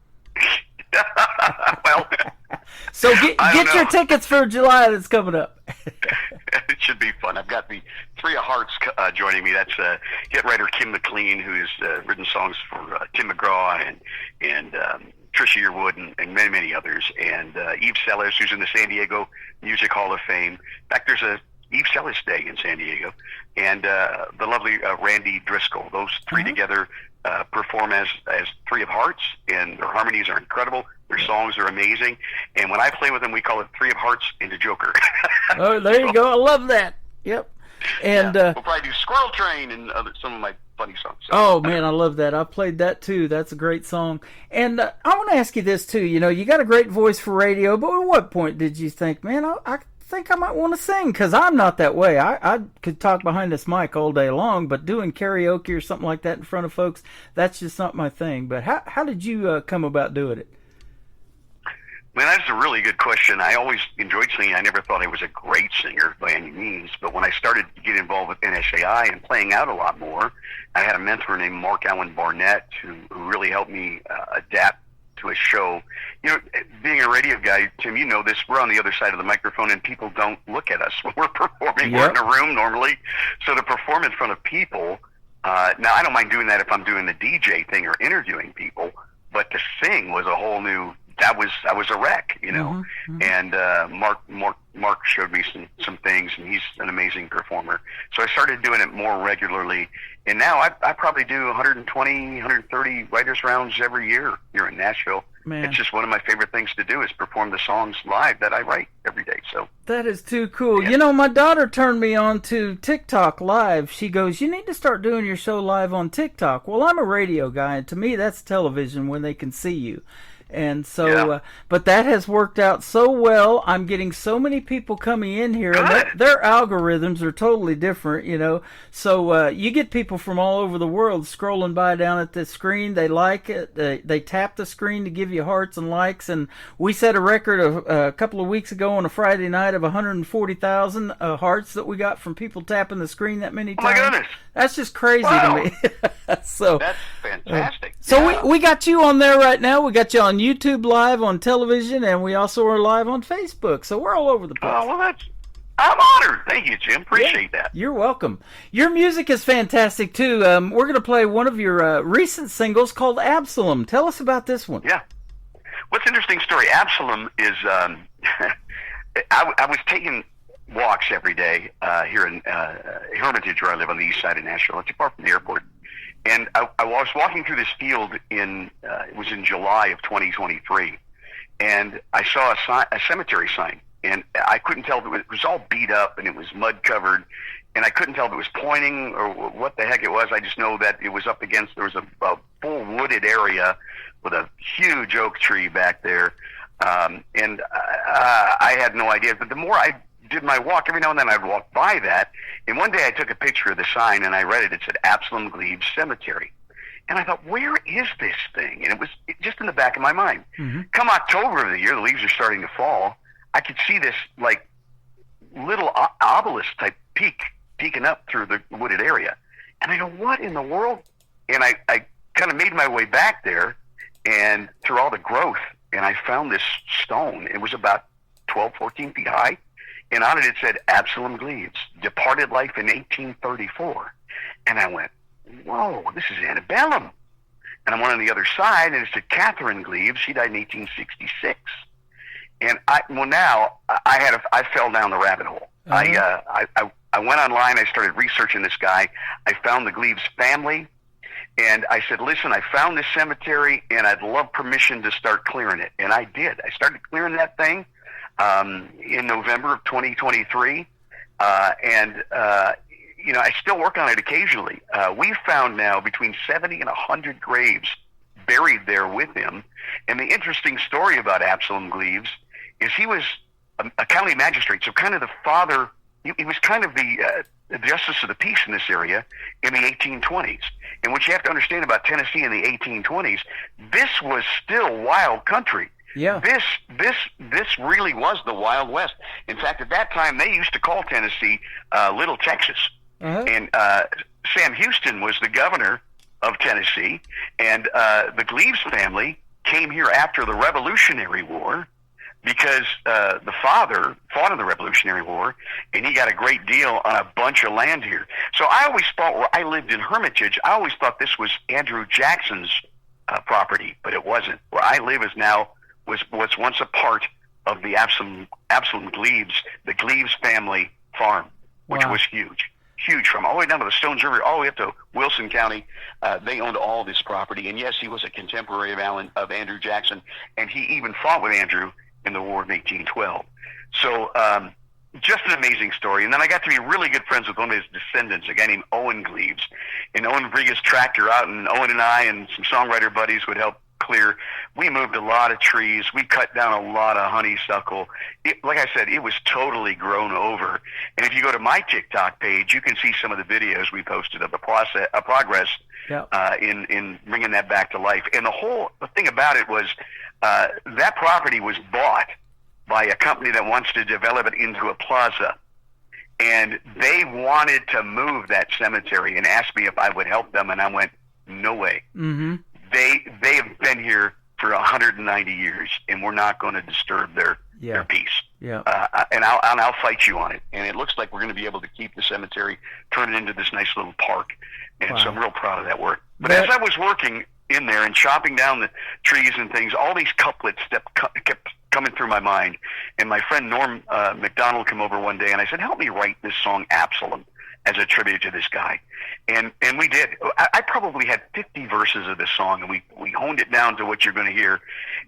Well, so get your tickets for July that's coming up. It should be fun. I've got the Three of Hearts joining me. That's hit writer Kim McLean, who's written songs for Tim McGraw and Trisha Yearwood and many, many others. And Eve Sellers, who's in the San Diego Music Hall of Fame. In fact, there's a Eve Sellers Day in San Diego. And the lovely Randy Driscoll. Those three together perform as Three of Hearts, and their harmonies are incredible. Their songs are amazing. And when I play with them, we call it Three of Hearts into Joker. Oh, there you go. I love that. Yep. And we'll probably do Squirrel Train and some of my funny songs. So. Oh, man, I love that. I played that, too. That's a great song. And I want to ask you this, too. You know, you got a great voice for radio, but at what point did you think, man, I think I might want to sing? Because I'm not that way. I could talk behind this mic all day long, but doing karaoke or something like that in front of folks, that's just not my thing. But how did you come about doing it? Man, that's a really good question. I always enjoyed singing. I never thought I was a great singer by any means, but when I started to get involved with NSAI and playing out a lot more, I had a mentor named Mark Allen Barnett who really helped me adapt to a show. You know, being a radio guy, Tim, you know this, we're on the other side of the microphone and people don't look at us when we're performing. We're in a room normally. So to perform in front of people, now I don't mind doing that if I'm doing the DJ thing or interviewing people, but to sing was a whole new, I was a wreck, you know. And Mark showed me some things, and he's an amazing performer. So I started doing it more regularly, and now I probably do 120, 130 writers rounds every year here in Nashville. Man. It's just one of my favorite things to do is perform the songs live that I write every day. So that is too cool. Yeah. You know, my daughter turned me on to TikTok Live. She goes, you need to start doing your show live on TikTok. Well, I'm a radio guy, and to me that's television when they can see you. And so, but that has worked out so well. I'm getting so many people coming in here, and their algorithms are totally different, you know. So you get people from all over the world scrolling by down at the screen. They like it. They tap the screen to give you hearts and likes. And we set a record of a couple of weeks ago on a Friday night of 140,000 hearts that we got from people tapping the screen that many times. Oh my goodness! That's just crazy to me. So that's fantastic. So we got you on there right now. We got you on YouTube Live, on television, and we also are live on Facebook. So we're all over the place. Oh, well, I'm honored. Thank you, Jim. Appreciate that. You're welcome. Your music is fantastic, too. We're going to play one of your recent singles called Absalom. Tell us about this one. Yeah. What's an interesting story? Absalom is, I was taking walks every day here in Hermitage, where I live on the east side of Nashville, not too far from the airport. And I was walking through this field it was in July of 2023, and I saw a cemetery sign. And I couldn't tell if it was all beat up and it was mud covered, and I couldn't tell if it was pointing or what the heck it was. I just know that it was up against, there was a full wooded area with a huge oak tree back there. And I had no idea. But the more I did my walk, every now and then I'd walk by that. And one day I took a picture of the sign and I read it. It said Absalom Gleaves Cemetery. And I thought, where is this thing? And it was just in the back of my mind. Mm-hmm. Come October of the year, the leaves are starting to fall. I could see this like little obelisk type peeking up through the wooded area. And I go, what in the world? And I kind of made my way back there and through all the growth, and I found this stone. It was about 12, 14 feet high. And on it said Absalom Gleaves, departed life in 1834. And I went, whoa, this is antebellum. And I went on the other side, and it said Catherine Gleaves. She died in 1866. And I fell down the rabbit hole. Uh-huh. I went online. I started researching this guy. I found the Gleaves family, and I said, "Listen, I found this cemetery, and I'd love permission to start clearing it." And I did. I started clearing that thing in November of 2023, and I still work on it occasionally. We've found now between 70 and 100 graves buried there with him. And the interesting story about Absalom Gleaves is he was a county magistrate, so kind of the father. He was kind of the justice of the peace in this area in the 1820s. And what you have to understand about Tennessee in the 1820s, this was still wild country. Yeah. This really was the Wild West. In fact, at that time, they used to call Tennessee Little Texas. Uh-huh. And Sam Houston was the governor of Tennessee, and the Gleaves family came here after the Revolutionary War because the father fought in the Revolutionary War, and he got a great deal on a bunch of land here. So I always thought, where I lived in Hermitage, I always thought this was Andrew Jackson's property, but it wasn't. Where I live is now was once a part of the Absalom Gleaves, the Gleaves family farm, which was huge. Huge, from all the way down to the Stones River, all the way up to Wilson County. They owned all this property, and yes, he was a contemporary of Andrew Jackson, and he even fought with Andrew in the War of 1812. So, just an amazing story. And then I got to be really good friends with one of his descendants, a guy named Owen Gleaves. And Owen would bring his tractor out, and Owen and I and some songwriter buddies would help clear. We moved a lot of trees. We cut down a lot of honeysuckle. Like I said, it was totally grown over. And if you go to my TikTok page, you can see some of the videos we posted of the progress in bringing that back to life. And the thing about it was that property was bought by a company that wants to develop it into a plaza. And they wanted to move that cemetery and asked me if I would help them. And I went, no way. Mm-hmm. They have been here for 190 years, and we're not going to disturb their peace. Yeah. And I'll fight you on it. And it looks like we're going to be able to keep the cemetery, turn it into this nice little park. And so I'm real proud of that work. But as I was working in there and chopping down the trees and things, all these couplets kept coming through my mind. And my friend Norm McDonald came over one day, and I said, help me write this song Absalom as a tribute to this guy. And we did. I probably had 50 verses of this song, and we honed it down to what you're going to hear.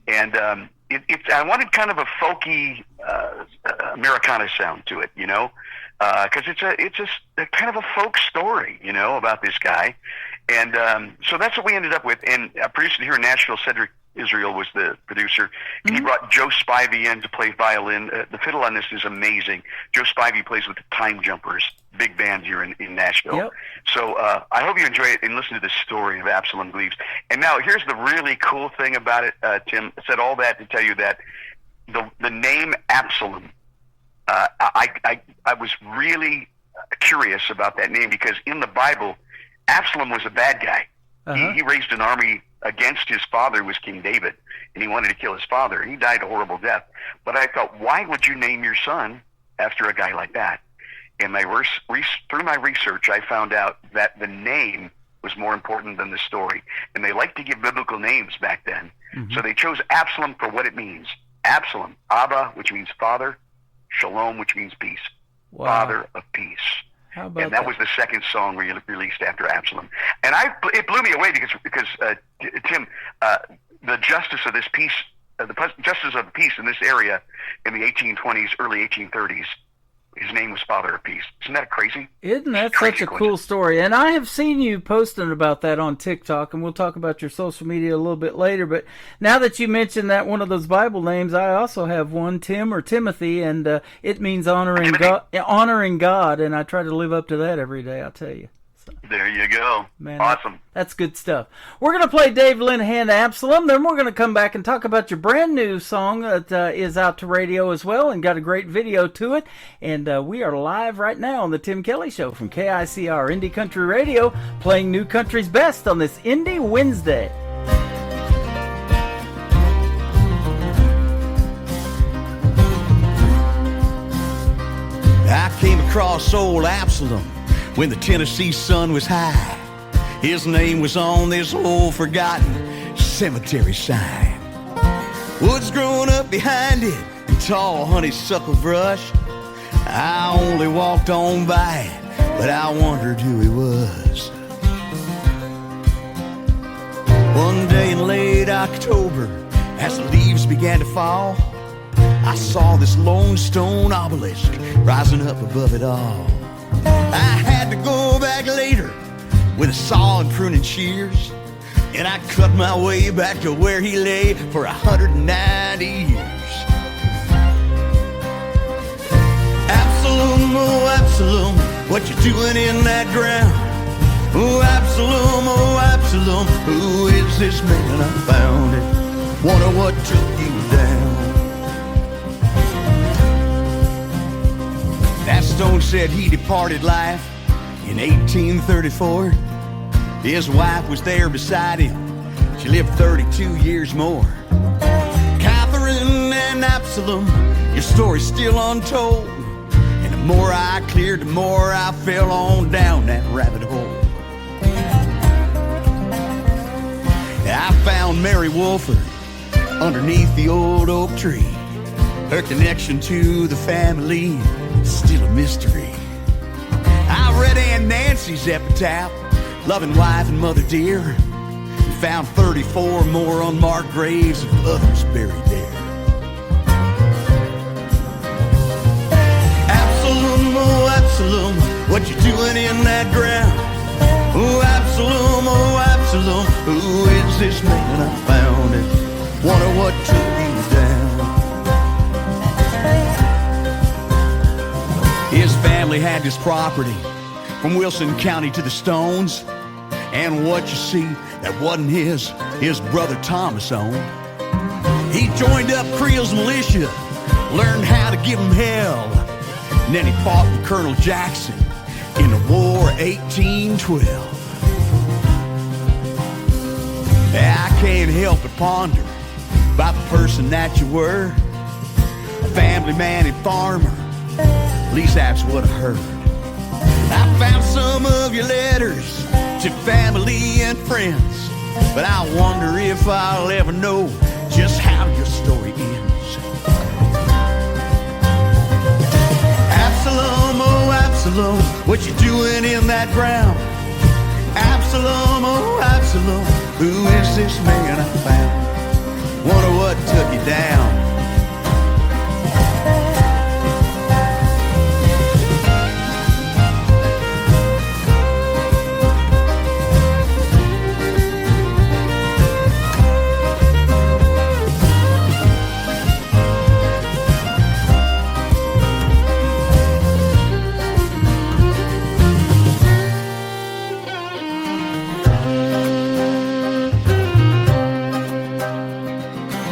And I wanted kind of a folky Americana sound to it, because it's a kind of a folk story, about this guy. And so that's what we ended up with. And a producer here in Nashville, Cedric Israel, was the producer. And he brought Joe Spivey in to play violin. The fiddle on this is amazing. Joe Spivey plays with the Time Jumpers, big band here in Nashville. Yep. So I hope you enjoy it and listen to the story of Absalom Gleaves. And now here's the really cool thing about it, Tim. I said all that to tell you that the name Absalom, I was really curious about that name because in the Bible, Absalom was a bad guy. Uh-huh. He raised an army against his father, who was King David, and he wanted to kill his father. He died a horrible death. But I thought, why would you name your son after a guy like that? And through my research, I found out that the name was more important than the story. And they liked to give biblical names back then. Mm-hmm. So they chose Absalom for what it means. Absalom, Abba, which means father, Shalom, which means peace. Wow. Father of peace. How about And that was the second song released after Absalom. And it blew me away because Tim, the justice of this peace, the justice of the peace in this area in the 1820s, early 1830s, his name was Father of Peace. Isn't that crazy? Isn't that such a cool story? And I have seen you posting about that on TikTok, and we'll talk about your social media a little bit later. But now that you mentioned that one of those Bible names, I also have one, Tim or Timothy, and it means honoring God, and I try to live up to that every day, I'll tell you. There you go. Man, awesome. That's good stuff. We're going to play Dave Linehan, Absalom. Then we're going to come back and talk about your brand new song that is out to radio as well and got a great video to it. And we are live right now on the Tim Kelly Show from KICR Indie Country Radio, playing New Country's Best on this Indie Wednesday. I came across old Absalom when the Tennessee sun was high. His name was on this old forgotten cemetery sign. Woods growing up behind it and tall honeysuckle brush. I only walked on by it, but I wondered who he was. One day in late October, as the leaves began to fall, I saw this lone stone obelisk rising up above it all. I had to go back later with a saw and pruning shears, and I cut my way back to where he lay for 190 years. Absalom, oh Absalom, what you doing in that ground? Oh Absalom, who is this man I found? And wonder what took you down. That stone said he departed life in 1834. His wife was there beside him. She lived 32 years more. Catherine and Absalom, your story's still untold. And the more I cleared, the more I fell on down that rabbit hole. I found Mary Wolford underneath the old oak tree. Her connection to the family is still a mystery. I read Aunt Nancy's epitaph, loving wife and mother dear, and found 34 more unmarked graves of others buried there. Absalom, oh Absalom, what you doing in that ground? Oh Absalom, who is this man I found? And wonder what took you down. His family had this property from Wilson County to the Stones, and what you see that wasn't his brother Thomas owned. He joined up Creel's militia, learned how to give him hell, and then he fought with Colonel Jackson in the War of 1812. I can't help but ponder about the person that you were, a family man and farmer. At least that's what I heard. I found some of your letters to family and friends, but I wonder if I'll ever know just how your story ends. Absalom, oh Absalom, what you doing in that ground? Absalom, oh Absalom, who is this man I found? Wonder what took you down.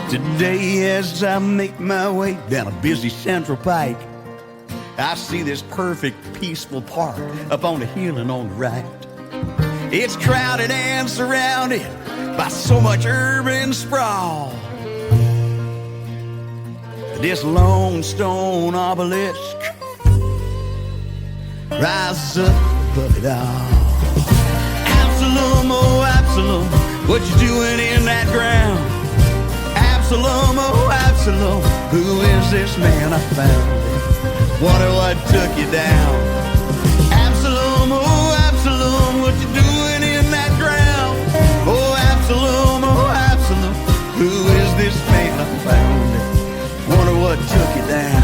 Today as I make my way down a busy Central Pike, I see this perfect peaceful park up on the hill and on the right. It's crowded and surrounded by so much urban sprawl. This lone stone obelisk rises up above it all. Absalom, oh Absalom, what you doing in that ground? Absalom, oh Absalom, who is this man I found? Wonder what took you down? Absalom, oh Absalom, what you doing in that ground? Oh Absalom, who is this man I found? Wonder what took you down?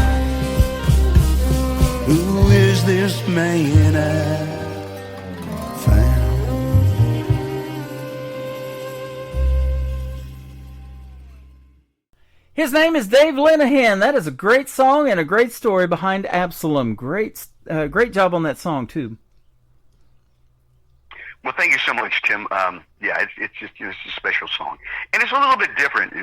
Who is this man I found? His name is Dave Linehan. That is a great song and a great story behind Absalom. Great job on that song too. Well, thank you so much, Tim. Yeah, it's just it's a special song, and it's a little bit different,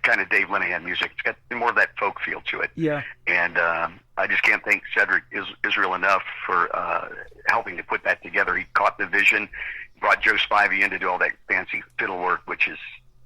kind of Dave Linehan music. It's got more of that folk feel to it. Yeah. And I just can't thank Cedric Israel enough for helping to put that together. He caught the vision, brought Joe Spivey in to do all that fancy fiddle work, which is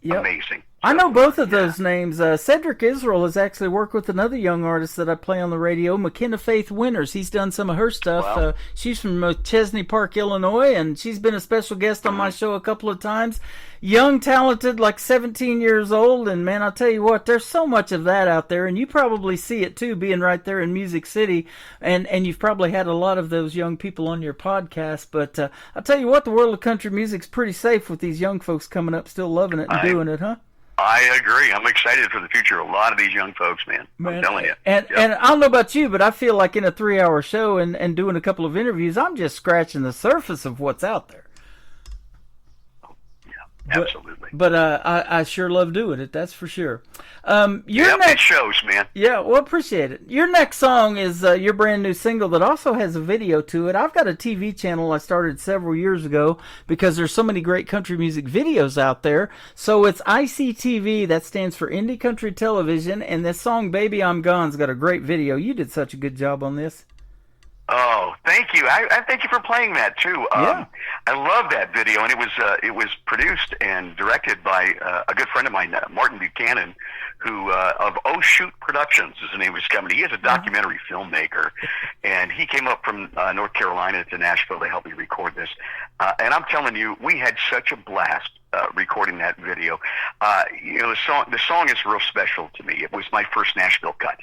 amazing. I know both of those names. Cedric Israel has actually worked with another young artist that I play on the radio, McKenna Faith Winters. He's done some of her stuff. Wow. She's from Chesney Park, Illinois, and she's been a special guest on my show a couple of times. Young, talented, like 17 years old, and man, I'll tell you what, there's so much of that out there, and you probably see it too, being right there in Music City, and you've probably had a lot of those young people on your podcast, but I'll tell you what, the world of country music's pretty safe with these young folks coming up, still loving it and doing it, huh? I agree. I'm excited for the future of a lot of these young folks, man. I'm telling you. And I don't know about you, but I feel like in a 3-hour show and doing a couple of interviews, I'm just scratching the surface of what's out there. Absolutely. But I sure love doing it, that's for sure. It shows, man. Yeah, well, appreciate it. Your next song is your brand new single that also has a video to it. I've got a TV channel I started several years ago because there's so many great country music videos out there. So it's ICTV, that stands for Indie Country Television, and this song, Baby I'm Gone's got a great video. You did such a good job on this. Oh, thank you. I thank you for playing that too. I love that video, and it was produced and directed by a good friend of mine, Martin Buchanan, who of Oh Shoot Productions is the name of his company. He is a documentary filmmaker, and he came up from North Carolina to Nashville to help me record this. And I'm telling you, we had such a blast recording that video. The song is real special to me. It was my first Nashville cut.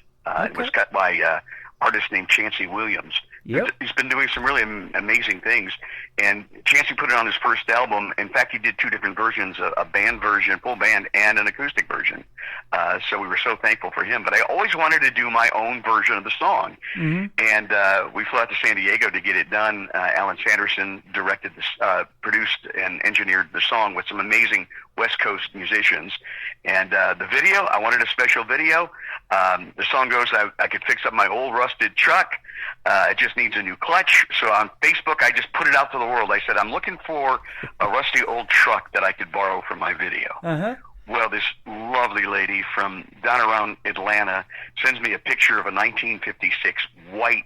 It was cut by artist named Chancey Williams. Yep. He's been doing some really amazing things, and Chancey put it on his first album. In fact, he did 2 different versions, a band version, full band, and an acoustic version. So we were so thankful for him. But I always wanted to do my own version of the song. Mm-hmm. And we flew out to San Diego to get it done. Alan Sanderson directed this, produced and engineered the song with some amazing West Coast musicians. And the video, I wanted a special video. The song goes, I could fix up my old rusted truck. It just needs a new clutch. So on Facebook, I just put it out to the world. I said, I'm looking for a rusty old truck that I could borrow for my video. Uh-huh. Well, this lovely lady from down around Atlanta sends me a picture of a 1956 white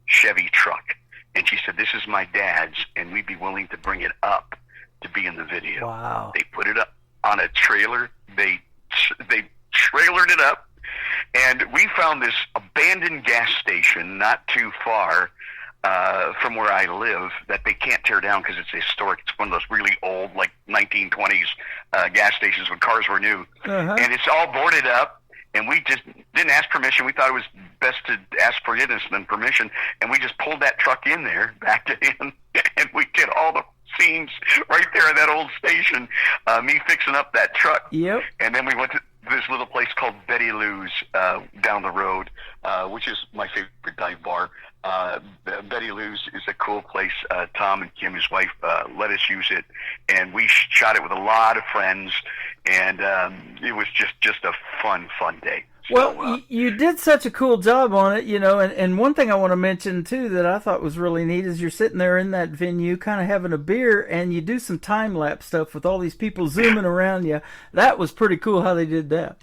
Chevy truck. And she said, this is my dad's, and we'd be willing to bring it up to be in the video. Wow. They put it up on a trailer. They trailered it up. And we found this abandoned gas station not too far from where I live that they can't tear down because it's historic. It's one of those really old, like 1920s gas stations when cars were new. Uh-huh. And it's all boarded up, and we just didn't ask permission. We thought it was best to ask forgiveness than permission, and we just pulled that truck in there, backed it in, and we did all the scenes right there in that old station, me fixing up that truck. Yep. And then we went to this little place called Betty Lou's down the road, which is my favorite dive bar. Betty Lou's is a cool place. Tom and Kim, his wife, let us use it, and we shot it with a lot of friends, and it was just a fun day. Well, you did such a cool job on it, and one thing I want to mention, too, that I thought was really neat is you're sitting there in that venue kind of having a beer, and you do some time-lapse stuff with all these people zooming around you. That was pretty cool how they did that.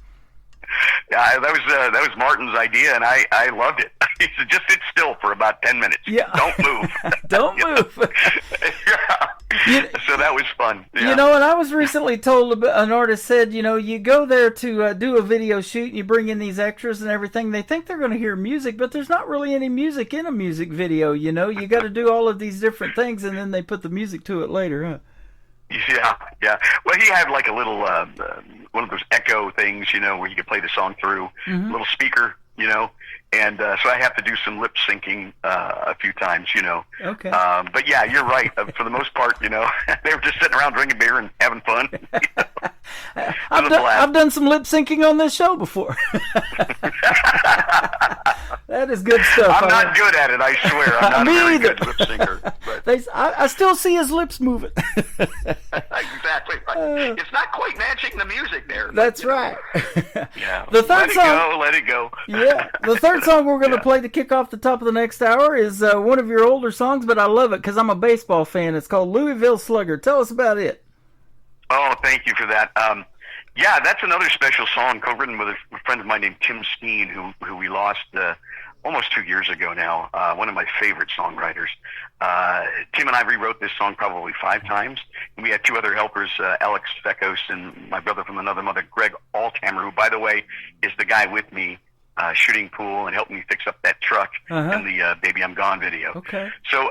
Yeah, that was Martin's idea, and I loved it. He said, just sit still for about 10 minutes. Yeah. Don't move. Don't move. So that was fun. Yeah. You know, and I was recently told, an artist said, you know, you go there to do a video shoot and you bring in these extras and everything. They think they're going to hear music, but there's not really any music in a music video, you know. You got to do all of these different things, and then they put the music to it later, huh? Yeah. Well, he had like a little, one of those echo things, you know, where you could play the song through, a little speaker, you know. And so I have to do some lip syncing a few times, you know. Okay. But yeah, you're right. For the most part, you know, they were just sitting around drinking beer and having fun. You know? I've done some lip syncing on this show before. That is good stuff. I'm not good at it, I swear. I'm not a very either. good lip syncer. But I still see his lips moving. exactly right. It's not quite matching the music there. That's right. Yeah. The third Let it go. Yeah. The third song we're going to play to kick off the top of the next hour is one of your older songs, but I love it because I'm a baseball fan. It's called Louisville Slugger. Tell us about it. Oh, thank you for that. Yeah, that's another special song co-written with a friend of mine named Tim Skeen, who we lost almost 2 years ago now. One of my favorite songwriters. Tim and I rewrote this song probably 5 times. And we had 2 other helpers, Alex Fekos and my brother from another mother, Greg Althammer, who, by the way, is the guy with me shooting pool and helping me fix up that truck in the Baby I'm Gone video. Okay. So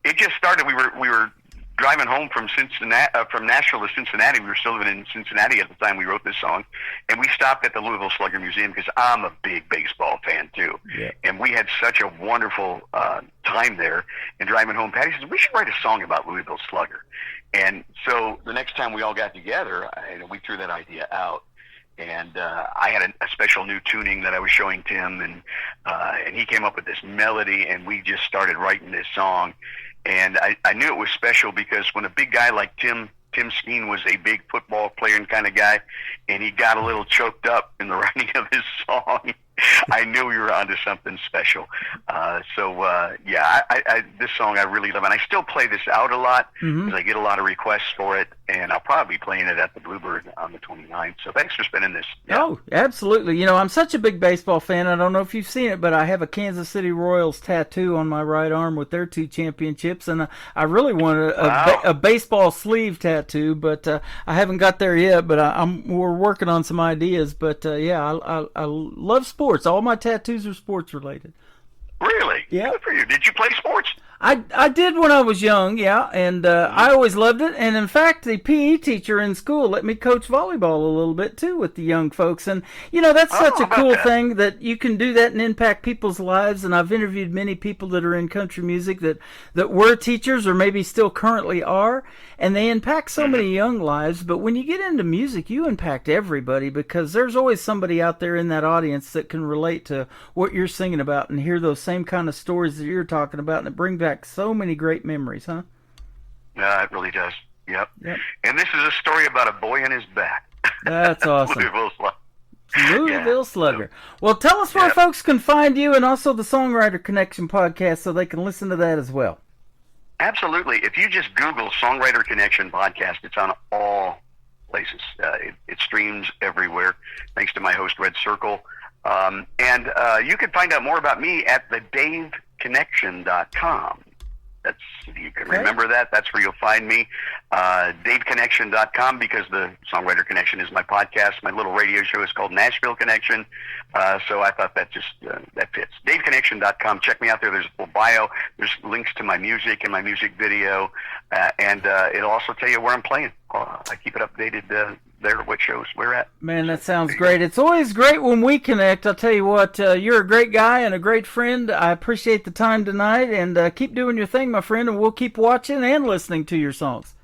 it just started. We were driving home from from Nashville to Cincinnati. We were still living in Cincinnati at the time we wrote this song, and we stopped at the Louisville Slugger Museum because I'm a big baseball fan too. Yeah. And we had such a wonderful time there. And driving home, Patty says we should write a song about Louisville Slugger. And so the next time we all got together, we threw that idea out. And I had a special new tuning that I was showing Tim, and he came up with this melody, and we just started writing this song. And I knew it was special because when a big guy like Tim Skeen was a big football player and kind of guy, and he got a little choked up in the writing of his song, I knew we were onto something special. This song I really love, and I still play this out a lot because I get a lot of requests for it, and I'll probably be playing it at the Bluebird on the 29th. So thanks for spinning this. Yeah. Oh, absolutely. You know, I'm such a big baseball fan. I don't know if you've seen it, but I have a Kansas City Royals tattoo on my right arm with their 2 championships, and I really want a baseball sleeve tattoo, but I haven't got there yet. But we're working on some ideas. But I love sports. All my tattoos are sports related. Really? Yeah. Good for you. Did you play sports? I did when I was young, yeah, and I always loved it. And in fact, the PE teacher in school let me coach volleyball a little bit too with the young folks. And you know, that's such a cool thing that you can do that and impact people's lives. And I've interviewed many people that are in country music that were teachers or maybe still currently are, and they impact so many young lives. But when you get into music, you impact everybody because there's always somebody out there in that audience that can relate to what you're singing about and hear those same kind of stories that you're talking about, and it brings back so many great memories, huh? Yeah, it really does. Yep. And this is a story about a boy and his bat. That's awesome. Louisville Slugger. Well, tell us where Yep. folks can find you and also the Songwriter Connection podcast so they can listen to that as well. Absolutely. If you just Google Songwriter Connection podcast, it's on all places. It streams everywhere, thanks to my host, Red Circle. And you can find out more about me at thedaveconnection.com. That's, if you can remember that, that's where you'll find me. DaveConnection.com, because the Songwriter Connection is my podcast. My little radio show is called Nashville Connection. So I thought that just that fits. DaveConnection.com. Check me out there. There's a full bio. There's links to my music and my music video. And it'll also tell you where I'm playing. I keep it updated there, what shows we're at. Man, that sounds great. It's always great when we connect. I'll tell you what, you're a great guy and a great friend. I appreciate the time tonight, and keep doing your thing, my friend, and we'll keep watching and listening to your songs.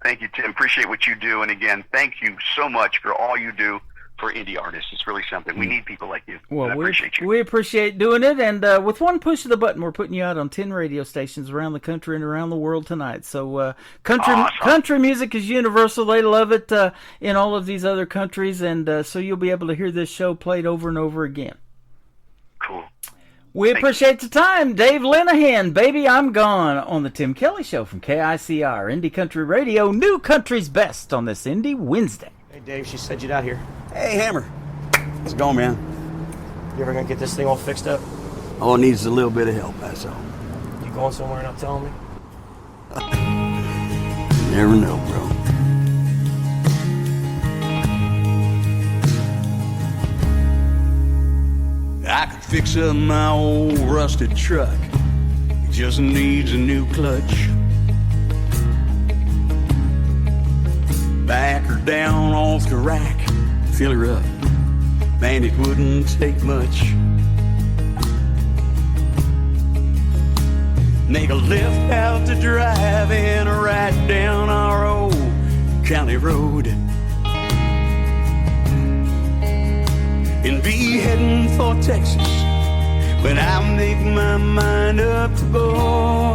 Thank you, Tim. Appreciate what you do. And again, thank you so much for all you do for indie artists. It's really something. We need people like you. Well, I appreciate you. We appreciate doing it, and with one push of the button, we're putting you out on 10 radio stations around the country and around the world tonight. So country music is universal. They love it in all of these other countries, and so you'll be able to hear this show played over and over again. Cool. We appreciate the time. Dave Linehan, Baby I'm Gone, on the Tim Kelly Show from KICR, Indie Country Radio, New Country's Best on this Indie Wednesday. Hey, Dave, she said you'd out here. Hey, Hammer. How's it going, man? You ever gonna get this thing all fixed up? All it needs is a little bit of help, that's all. You going somewhere and not telling me? You never know, bro. I could fix up my old rusted truck. It just needs a new clutch. Back her down off the rack, fill her up. Man, it wouldn't take much. Make a left out to drive and a right down our old county road. And be heading for Texas when I make my mind up to go.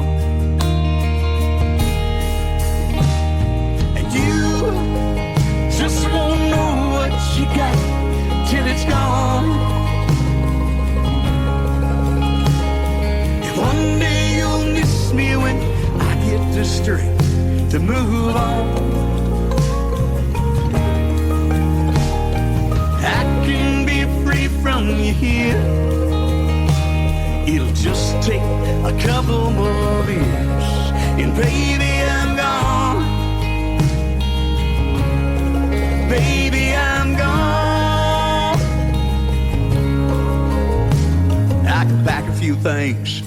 And you just won't know what you got till it's gone. And one day you'll miss me when I get the strength to move on. I can be free from you here. It'll just take a couple more years, and baby, I'm gone. Baby, I'm gone. I can pack a few things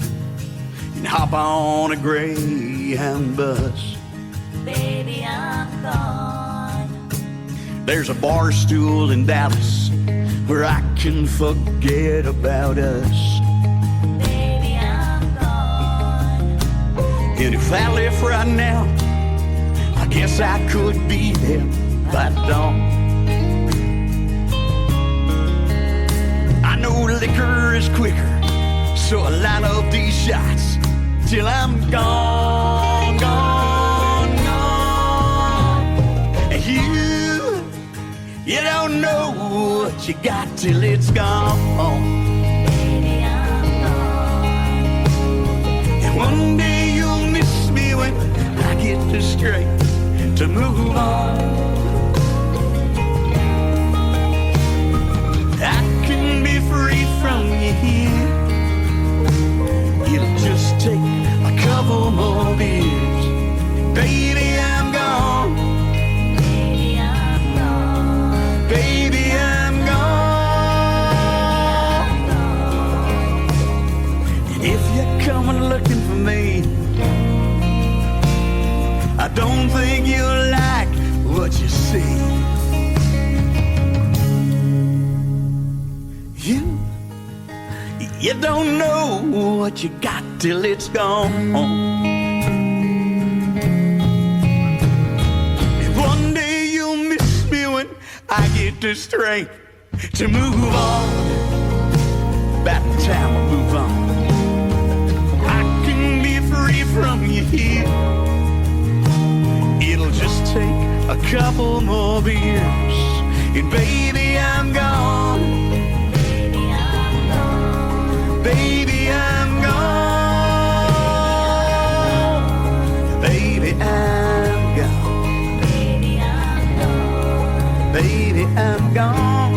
and hop on a Greyhound bus. Baby, I'm gone. There's a bar stool in Dallas where I can forget about us. Baby, I'm gone. And if I left right now, I guess I could be there by dawn. I know liquor is quicker, so I line up these shots till I'm gone, gone, gone. And you don't know what you got till it's gone. Baby, I'm gone. And one day you'll miss me when I get the strength to move on. I can be free from you here. It'll just take a couple more beers. Baby, I'm gone. Baby, I'm gone. Baby, I'm gone. And if you're coming looking for me, I don't think you'll like what you see. You don't know what you got till it's gone. And one day you'll miss me when I get the strength to move on. About time I move on. I can be free from you here. It'll just take a couple more beers, and baby, I'm gone. Baby, I'm gone. Baby, I'm gone. Baby, I'm gone. Baby, I'm gone.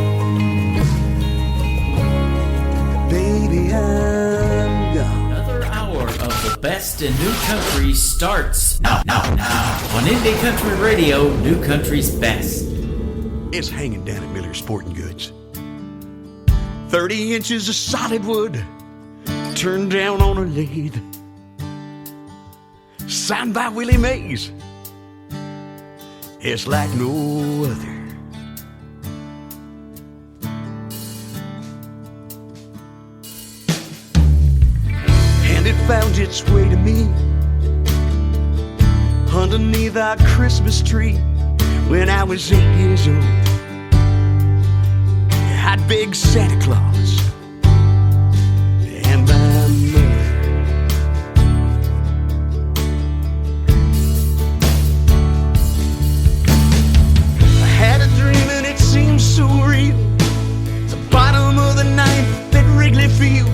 Baby, I'm gone. Another hour of the best in new country starts now on Indie Country Radio, New Country's best. It's hanging down at Miller Sporting Goods. 30 inches of solid wood, turned down on a lathe. Signed by Willie Mays. It's like no other. And it found its way to me underneath our Christmas tree when I was 8 years old. I'd beg Santa Claus and my mother. I had a dream and it seemed so real. The bottom of the ninth at Wrigley Field,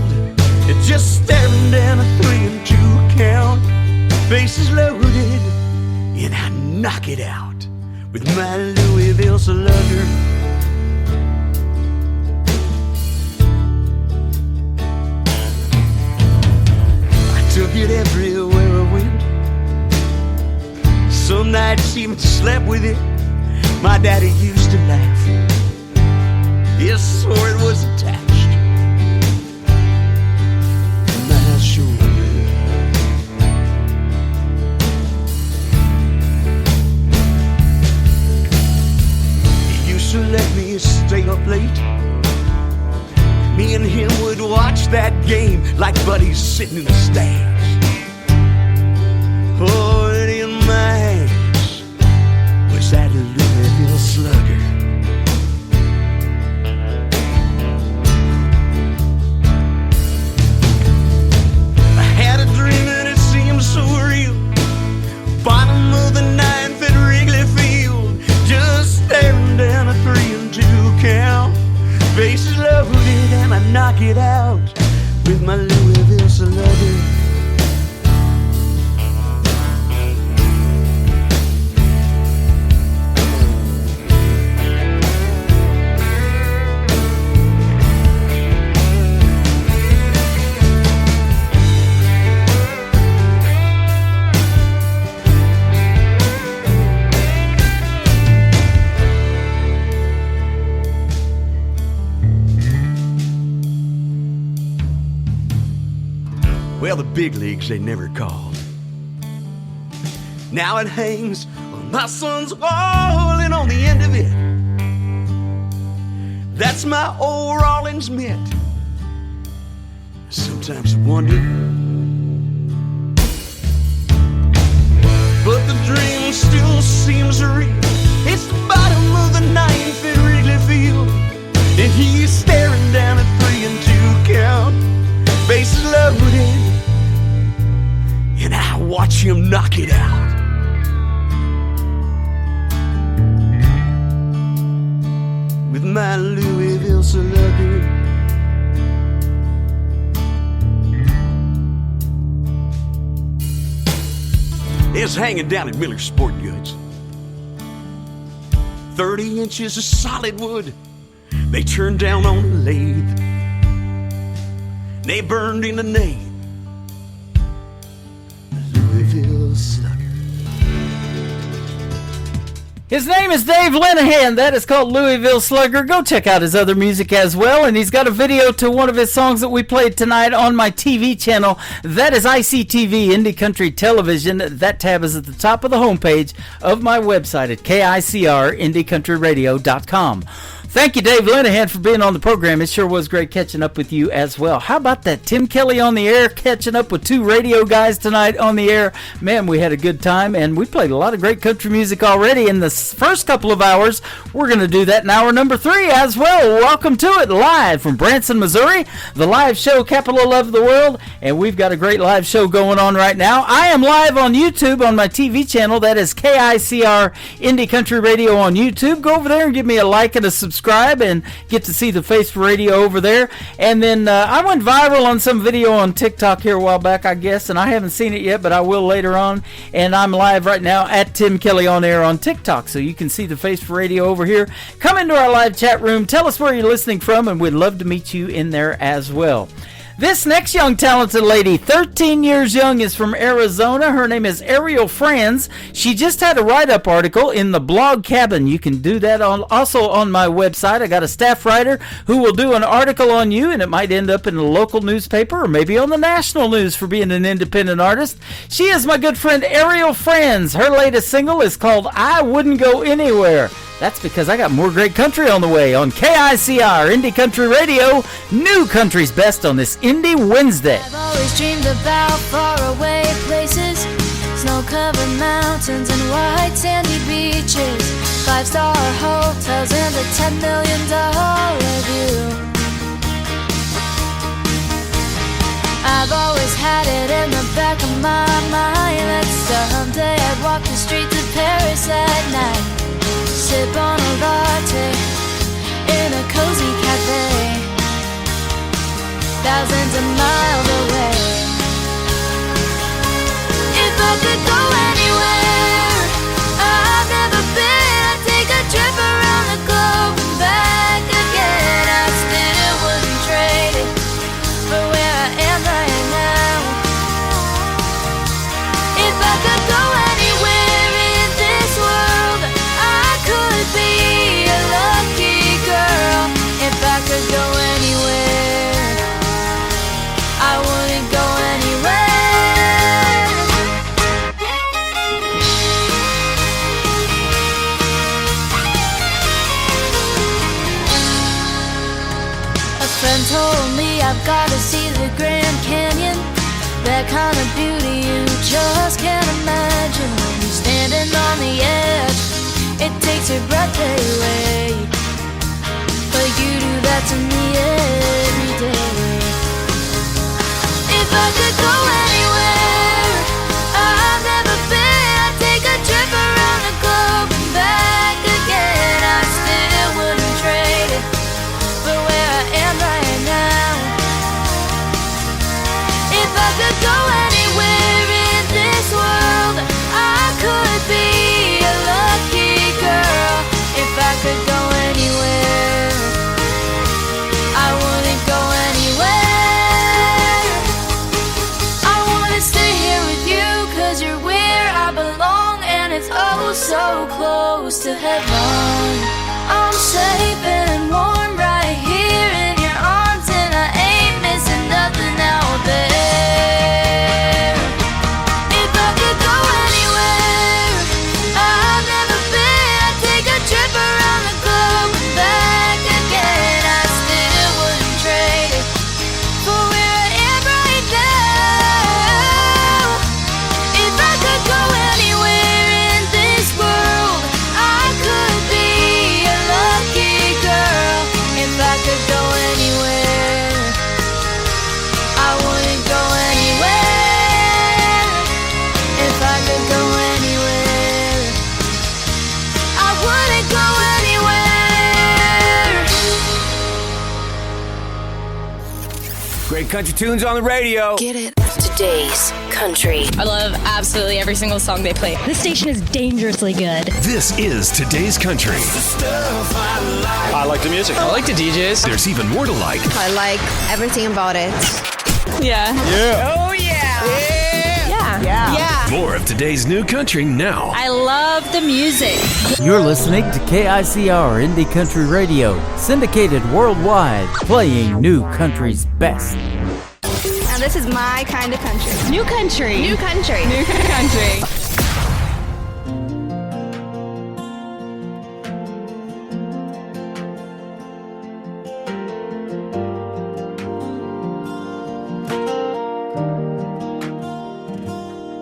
it just staring down a 3-2 count, bases loaded, and I knock it out with my Louisville Slugger. it everywhere I went. Some nights even slept with it. My daddy used to laugh. Yes, swore it was attached to my shoulder. He used to let me stay up late. Me and him would watch that game like buddies sitting in the stands. Oh, and in my hands was that Louisville Slugger. I had a dream and it seemed so real. Bottom of the ninth at Wrigley Field, just staring down a 3-2 count. Bases loaded and I knock it out with my Louisville Slugger. Well, the big leagues they never called. Now it hangs on my son's wall, and on the end of it, that's my old Rawlins mitt. Sometimes I wonder, but the dream still seems real. It's the bottom of the ninth at Wrigley Field, and he's staring down a 3-2 count. Bases loaded, and I watch him knock it out. With my Louisville Slugger. It's hanging down at Miller Sporting Goods. 30 inches of solid wood they turned down on a lathe. They burned in the name Louisville Slugger. His name is Dave Linehan. That is called Louisville Slugger. Go check out his other music as well. And he's got a video to one of his songs that we played tonight on my TV channel. That is ICTV, Indie Country Television. That tab is at the top of the homepage of my website at KICRIndieCountryRadio.com. Thank you, Dave Linehan, for being on the program. It sure was great catching up with you as well. How about that? Tim Kelly on the air, catching up with two radio guys tonight on the air. Man, we had a good time, and we played a lot of great country music already in the first couple of hours. We're going to do that in hour number 3 as well. Welcome to it, live from Branson, Missouri, the live show capital of the world, and we've got a great live show going on right now. I am live on YouTube on my TV channel. That is KICR Indie Country Radio on YouTube. Go over there and give me a like and a subscribe and get to see the face for radio over there. And then I went viral on some video on TikTok here a while back, I guess, and I haven't seen it yet, but I will later on. And I'm live right now at Tim Kelly on air on TikTok, so you can see the face for radio over here. Come into our live chat room, tell us where you're listening from, and we'd love to meet you in there as well. This next young talented lady, 13 years young, is from Arizona. Her name is Ariel Franz. She just had a write-up article in the Blog Cabin. You can do that also on my website. I got a staff writer who will do an article on you, and it might end up in a local newspaper or maybe on the national news for being an independent artist. She is my good friend Ariel Franz. Her latest single is called I Wouldn't Go Anywhere. That's because I got more great country on the way on KICR Indie Country Radio. New country's best on this Indie Wednesday. I've always dreamed about faraway places, snow-covered mountains and white sandy beaches, 5-star hotels and a $10 million view. I've always had it in the back of my mind that someday I'd walk the streets of Paris at night, sip on a latte in a cozy cafe, thousands of miles away. If I could go anywhere I've never been, I'd take a trip around the globe and back again. I still wouldn't trade it for where I am right now. I've got to see the Grand Canyon. That kind of beauty you just can't imagine. When you're standing on the edge, it takes your breath away. But you do that to me every day. If I could go anywhere I've never been, I'd take a trip around the globe and back again. I still wouldn't trade it for where I am right now. If I could go anywhere in this world, I could be a lucky girl. If I could go anywhere, I wouldn't go anywhere. I wanna stay here with you, 'cause you're where I belong, and it's oh so close to heaven. I'm safe and warm right here in your arms, and I ain't missing nothing out there. If I could go anywhere I've never been, I'd take a trip around the globe and back again. I still wouldn't trade it for where I am right now. If I could go anywhere in this world, I could be a lucky girl. If I could go anywhere, I wouldn't go anywhere. If I could go anywhere, I wouldn't go anywhere. Great country tunes on the radio. Get it. Today's country. I love absolutely every single song they play. This station is dangerously good. This is Today's Country. I like the music. I like the DJs. There's even more to like. I like everything about it. Yeah. Yeah. Oh, yeah. Yeah. More of today's new country now. I love the music. You're listening to KICR Indie Country Radio, syndicated worldwide, playing new country's best. Now this is my kind of country. New country. New country. New country.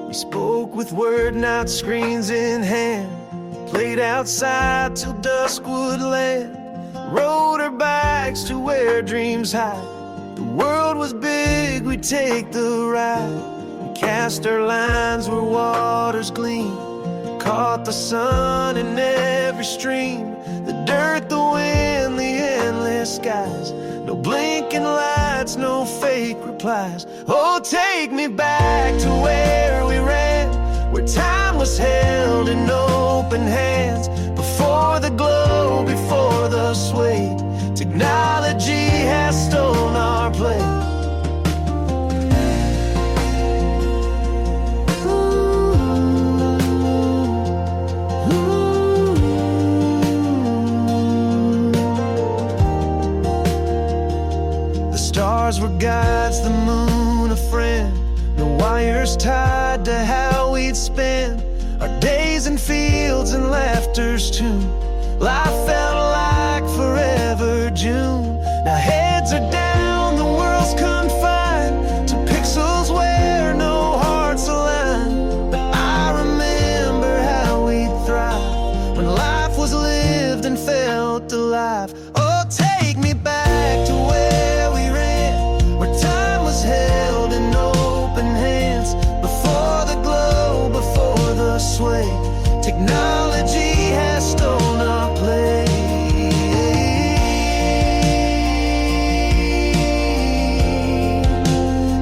We spoke with word, not screens in hand. Played outside till dusk would land. Rode our bikes to where dreams hide. The world was big, we'd take the ride. We cast our lines where waters gleam. Caught the sun in every stream. The dirt, the wind, the endless skies. No blinking lights, no fake replies. Oh, take me back to where we ran, where time was held in open hands. Before the glow, before the sway, technology has stolen our play. The stars were guides, the moon a friend. No wires tied to how we'd spend our days in fields and laughter's tune. Life felt like forever June. Now heads are down, the world's confined to pixels where no hearts align. But I remember how we'd thrive when life was lived and felt alive. Oh, take me back to where we ran, where time was held in open hands. Before the glow, before the sway, technology has stolen our place.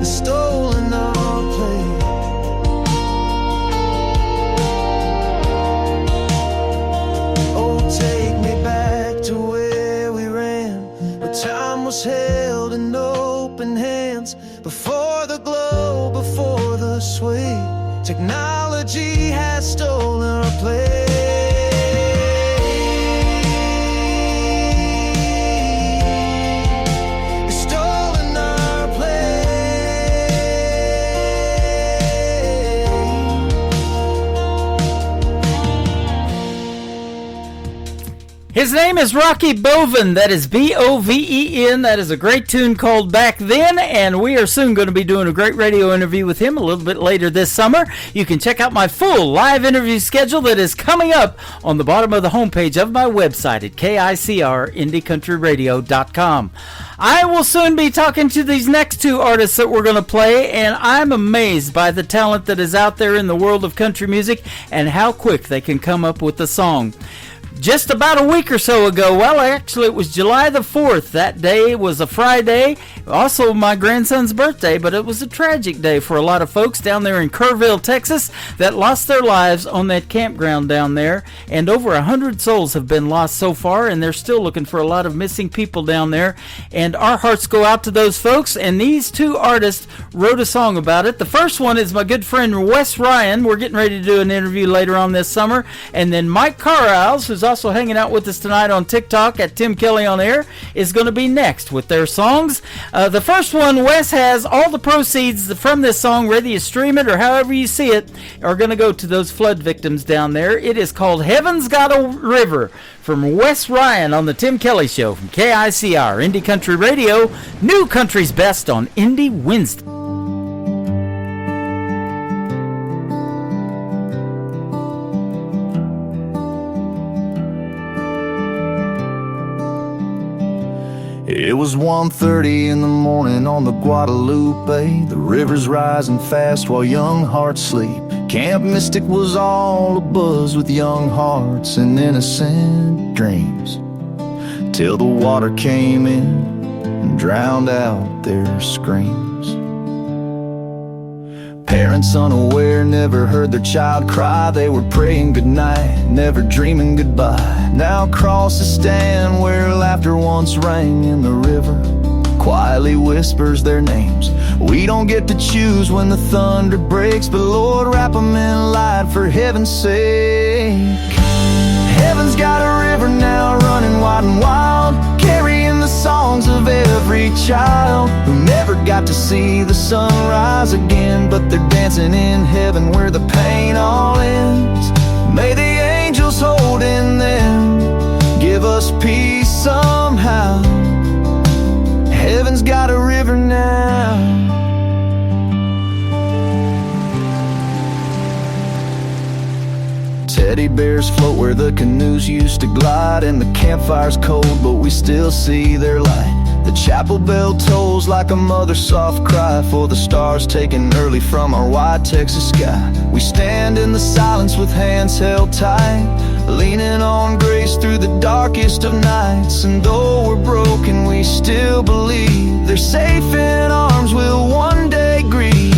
It's stolen our place. Oh, take me back to where we ran, where time was held in open hands. Before the glow, before the sway, technology has stolen our place. It's stolen our His name is Rocky Boven. That is Boven. That is a great tune called Back Then, and we are soon going to be doing a great radio interview with him a little bit later this summer. You can check out my full live interview schedule that is coming up on the bottom of the homepage of my website at KICRIndieCountryRadio.com. I will soon be talking to these next two artists that we're going to play, and I'm amazed by the talent that is out there in the world of country music and how quick they can come up with a song. Just about a week or so ago, well, actually it was July the 4th. That day was a Friday, also my grandson's birthday, but it was a tragic day for a lot of folks down there in Kerrville, Texas, that lost their lives on that campground down there, and over 100 souls have been lost so far, and they're still looking for a lot of missing people down there, and our hearts go out to those folks, and these two artists wrote a song about it. The first one is my good friend Wes Ryan. We're getting ready to do an interview later on this summer, and then Mike Carlisle, who's also hanging out with us tonight on TikTok at Tim Kelly on Air, is going to be next with their songs. The first one, Wes has all the proceeds from this song, whether you stream it or however you see it, are going to go to those flood victims down there. It is called Heaven's Got a River from Wes Ryan on the Tim Kelly Show from KICR Indie Country Radio, New Country's Best on Indie Wednesday. It was 1:30 in the morning on the Guadalupe. The river's rising fast while young hearts sleep. Camp Mystic was all abuzz with young hearts and innocent dreams, till the water came in and drowned out their screams. Parents unaware never heard their child cry. They were praying goodnight, never dreaming goodbye. Now crosses stand where laughter once rang, in the river quietly whispers their names. We don't get to choose when the thunder breaks, but Lord, wrap them in light for heaven's sake. Heaven's got a river now running wide and wild, carrying the songs of every child who never got to see the sun rise again, but they're dancing in heaven where the pain all ends. May the angels hold in them, give us peace somehow. Heaven's got a river now. Teddy bears float where the canoes used to glide, and the campfire's cold, but we still see their light. The chapel bell tolls like a mother's soft cry for the stars taken early from our white Texas sky. We stand in the silence with hands held tight, leaning on grace through the darkest of nights. And though we're broken, we still believe they're safe in arms we'll one day grieve.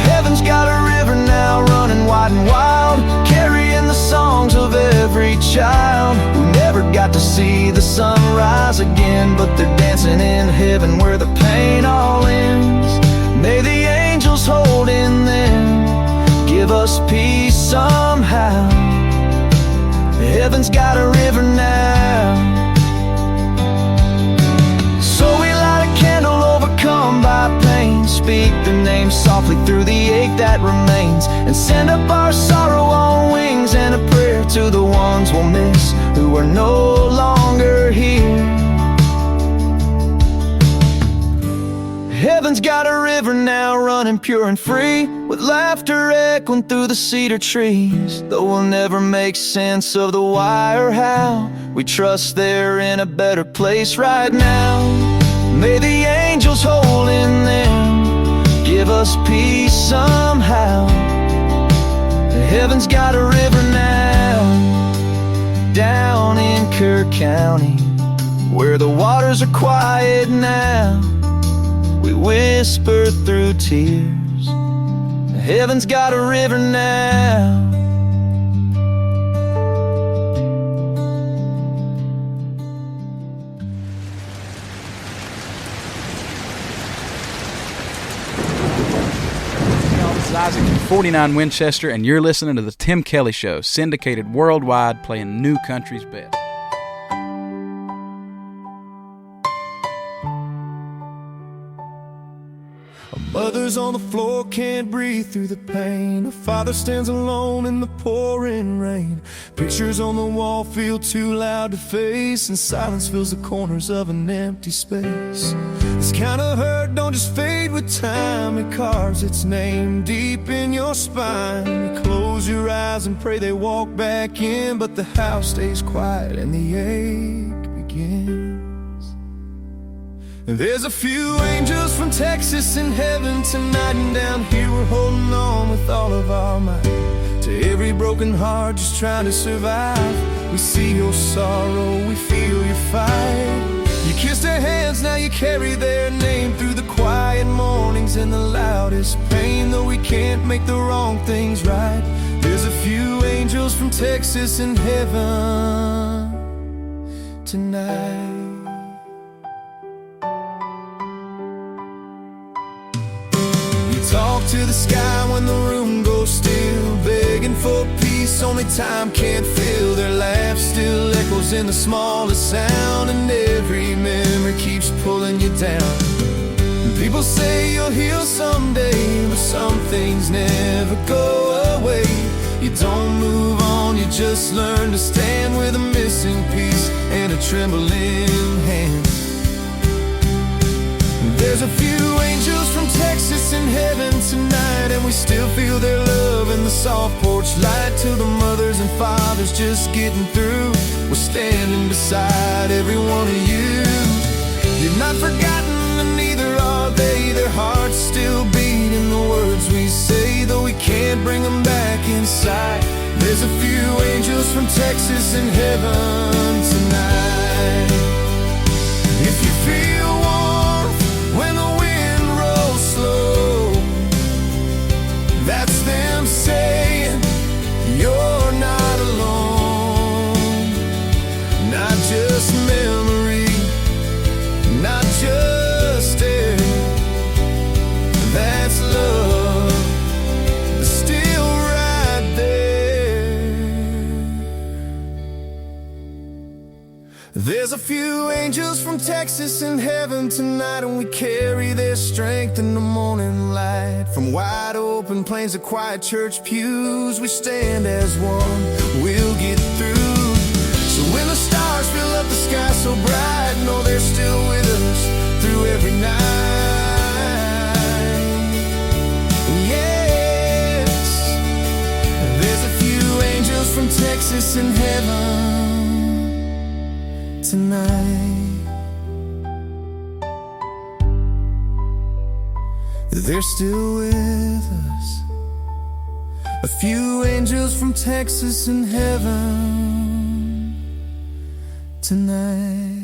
Heaven's got a river now running wide and wild, carrying the songs of every child who never got to see the sun rise again, but they're dancing in heaven where the pain all ends. May the angels hold in them, give us peace somehow. Heaven's got a river now. So we light a candle overcome by pain, speak the name softly through the ache that remains, and send up our sorrow on wings and a prayer to the ones we'll miss who are no longer here. Heaven's got a river now running pure and free, with laughter echoing through the cedar trees. Though we'll never make sense of the why or how, we trust they're in a better place right now. May the angels hold in them, give us peace somehow. Heaven's got a river now, down in Kerr County, where the waters are quiet now. We whisper through tears, heaven's got a river now. This is Isaac from 49 Winchester, and you're listening to the Tim Kelly Show, syndicated worldwide, playing new country's best. Mothers on the floor can't breathe through the pain. A father stands alone in the pouring rain. Pictures on the wall feel too loud to face, and silence fills the corners of an empty space. This kind of hurt don't just fade with time. It carves its name deep in your spine. You close your eyes and pray they walk back in, but the house stays quiet and the ache begins. There's a few angels from Texas in heaven tonight, and down here we're holding on with all of our might. To every broken heart just trying to survive, we see your sorrow, we feel your fight. You kissed their hands, now you carry their name through the quiet mornings and the loudest pain. Though we can't make the wrong things right, there's a few angels from Texas in heaven tonight. Talk to the sky when the room goes still, begging for peace only time can't fill. Their laugh still echoes in the smallest sound, and every memory keeps pulling you down. People say you'll heal someday, but some things never go away. You don't move on, you just learn to stand with a missing piece and a trembling hand. There's a few angels from Texas in heaven tonight, and we still feel their love in the soft porch light. To the mothers and fathers just getting through, we're standing beside every one of you. You're not forgotten, and neither are they. Their hearts still beat in the words we say, though we can't bring them back inside. There's a few angels from Texas in heaven tonight. If you feel warm when the wind rolls slow, that's them saying you're not alone. Not just memory, not just air, that's love, still right there. There's a few angels from Texas in heaven tonight, and we carry their strength in the morning light. From wide open plains to quiet church pews, we stand as one, we'll get through. So when the stars fill up the sky so bright, know they're still with us through every night. Yes, there's a few angels from Texas in heaven tonight. They're still with us. A few angels from Texas in heaven tonight.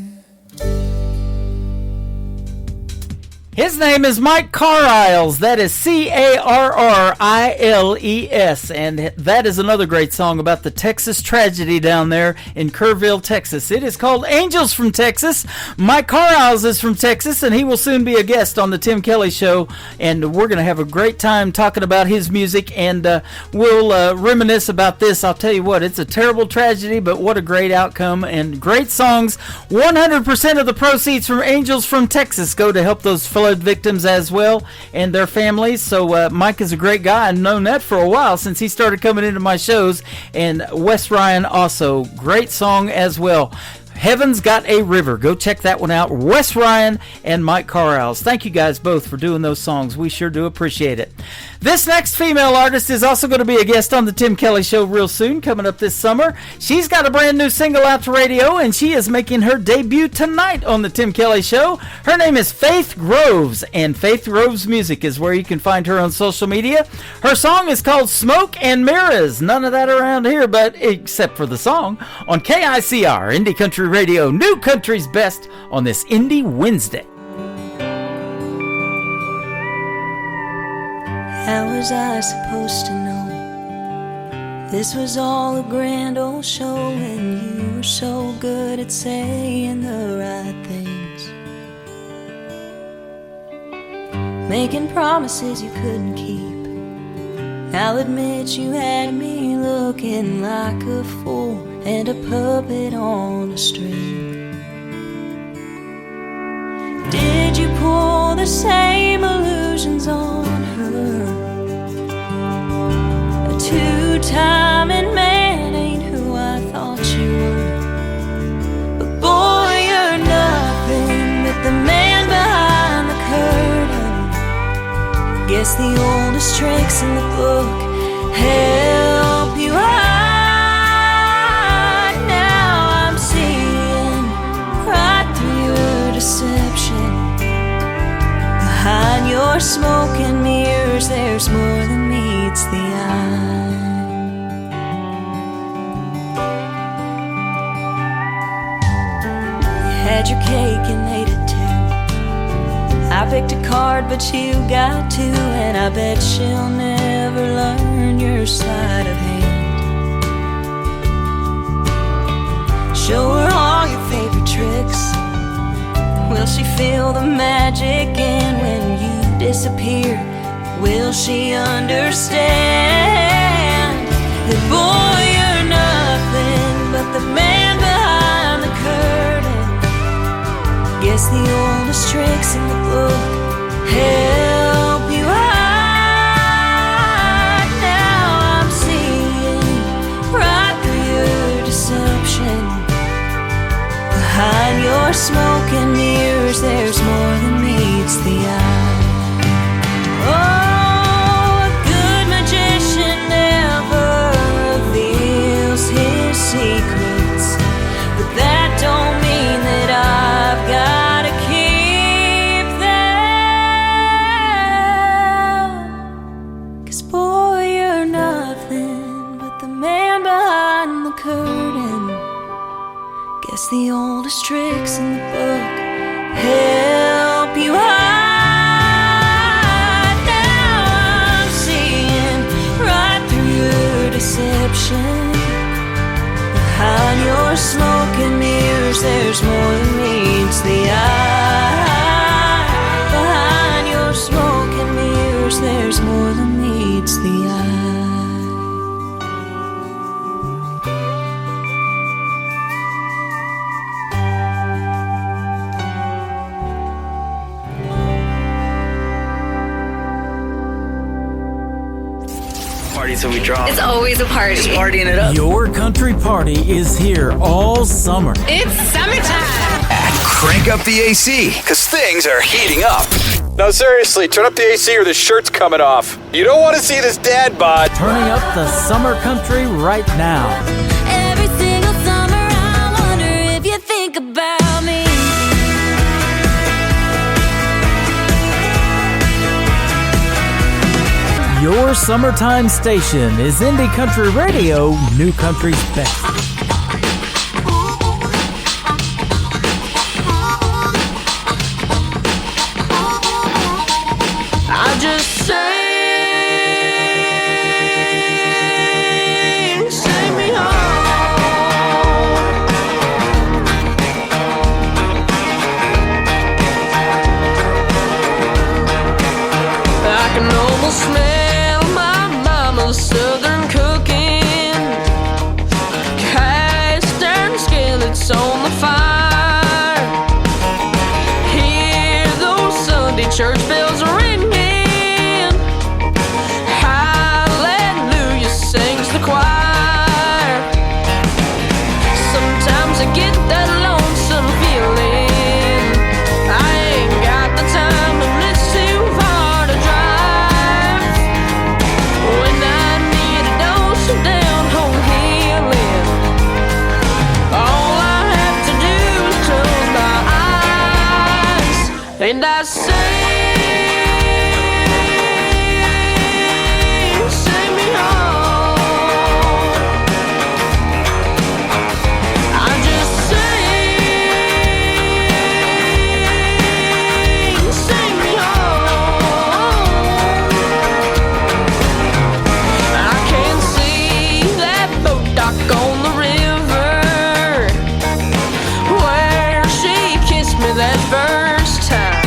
His name is Mike Carriles. That is Carriles. And that is another great song about the Texas tragedy down there in Kerrville, Texas. It is called Angels from Texas. Mike Carriles is from Texas, and he will soon be a guest on the Tim Kelly Show. And we're going to have a great time talking about his music, and we'll reminisce about this. I'll tell you what, it's a terrible tragedy, but what a great outcome and great songs. 100% of the proceeds from Angels from Texas go to help those flood victims as well and their families. So Mike is a great guy. I've known that for a while since he started coming into my shows. And Wes Ryan also, great song as well. Heaven's Got a River. Go check that one out. Wes Ryan and Mike Carriles. Thank you guys both for doing those songs. We sure do appreciate it. This next female artist is also going to be a guest on the Tim Kelly Show real soon, coming up this summer. She's got a brand new single out to radio, and she is making her debut tonight on the Tim Kelly Show. Her name is Faith Groves, and Faith Groves Music is where you can find her on social media. Her song is called Smoke and Mirrors. None of that around here, but except for the song, on KICR, Indie Country Radio, New Country's Best on this Indie Wednesday. How was I supposed to know this was all a grand old show, and you were so good at saying the right things, making promises you couldn't keep. I'll admit you had me looking like a fool and a puppet on a string. Did you pull pull the same illusions on her. A two-timing man ain't who I thought you were. But boy, you're nothing but the man behind the curtain. Guess the oldest tricks in the book help you hide. Now I'm seeing right through your deception. Behind your smoke and mirrors, there's more than meets the eye. You had your cake and ate it too. I picked a card, but you got two, and I bet she'll never learn your sleight of hand. Show her all your favorite tricks. Will she feel the magic? And when you disappear, will she understand that boy, you're nothing but the man behind the curtain? Guess the oldest tricks in the book help you hide. Now I'm seeing right through your deception. Behind your smoke and mirrors, there's more than meets the eye. Oh, a good magician never reveals his secrets, but that don't mean that I've gotta keep them. 'Cause boy, you're nothing but the man behind the curtain. Guess the oldest tricks in the book help you hide. Now I'm seeing right through your deception. Behind your smoke and mirrors, there's more than meets the eye. Behind your smoke and mirrors, there's more than meets the eye. So we drop. It's always a party. Just partying it up. Your country party is here all summer. It's summertime. Crank up the AC, because things are heating up. No, seriously, turn up the AC or the shirt's coming off. You don't want to see this dad bod. Turning up the summer country right now. Every single summer I wonder if you think about me. Your summertime station is Indie Country Radio, New Country's best. I just sing me home. I can almost smell my mama's southern cooking. Cast iron skillets on the fire. Hear those Sunday church bells ringing. Hallelujah sings the choir. Sometimes I get that lonesome feeling. I ain't got the time and it's too far to drive. When I need a dose of down home healing, all I have to do is close my eyes and I sing me home. I just sing me home. I can see that boat dock on the river where she kissed me that first time.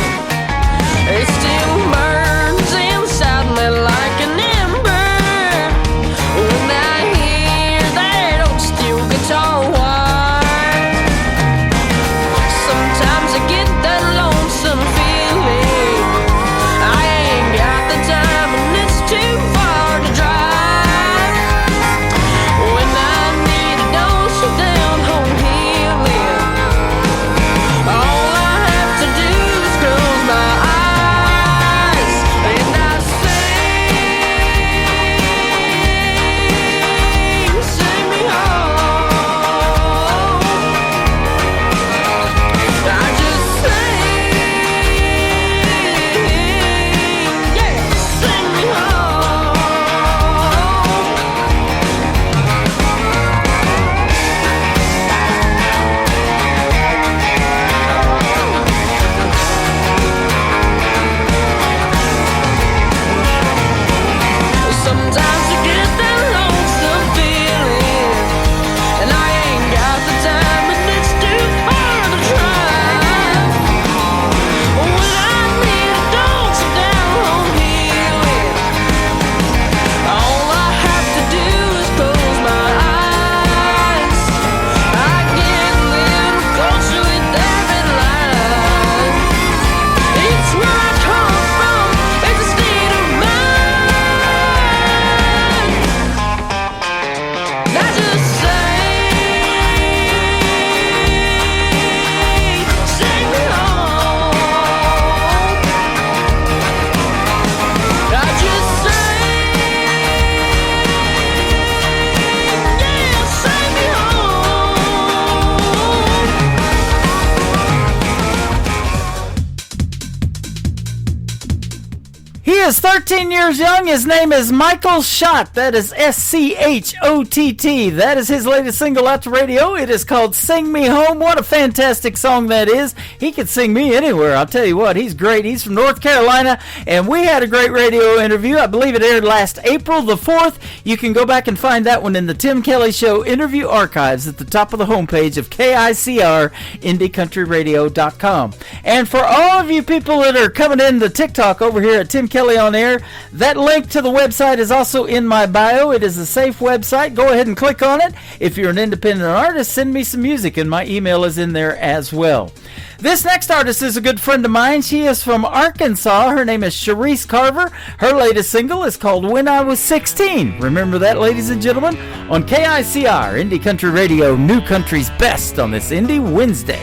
is 13 years young. His name is Michael Schott. That is S-C-H-O-T-T. That is his latest single out to radio. It is called Sing Me Home. What a fantastic song that is. He could sing me anywhere. I'll tell you what, he's great. He's from North Carolina, and we had a great radio interview. I believe it aired last April the 4th. You can go back and find that one in the Tim Kelly Show interview archives at the top of the homepage of KICR, IndieCountryRadio.com. And for all of you people that are coming in the TikTok over here at Tim Kelly on Air, that link to the website is also in my bio. It is a safe website. Go ahead and click on it. If you're an independent artist, send me some music, and my email is in there as well. This next artist is a good friend of mine. She is from Arkansas. Her name is Sharice Carver. Her latest single is called When I Was 16. Remember that, ladies and gentlemen, on KICR, Indie Country Radio, New Country's Best on this Indie Wednesday.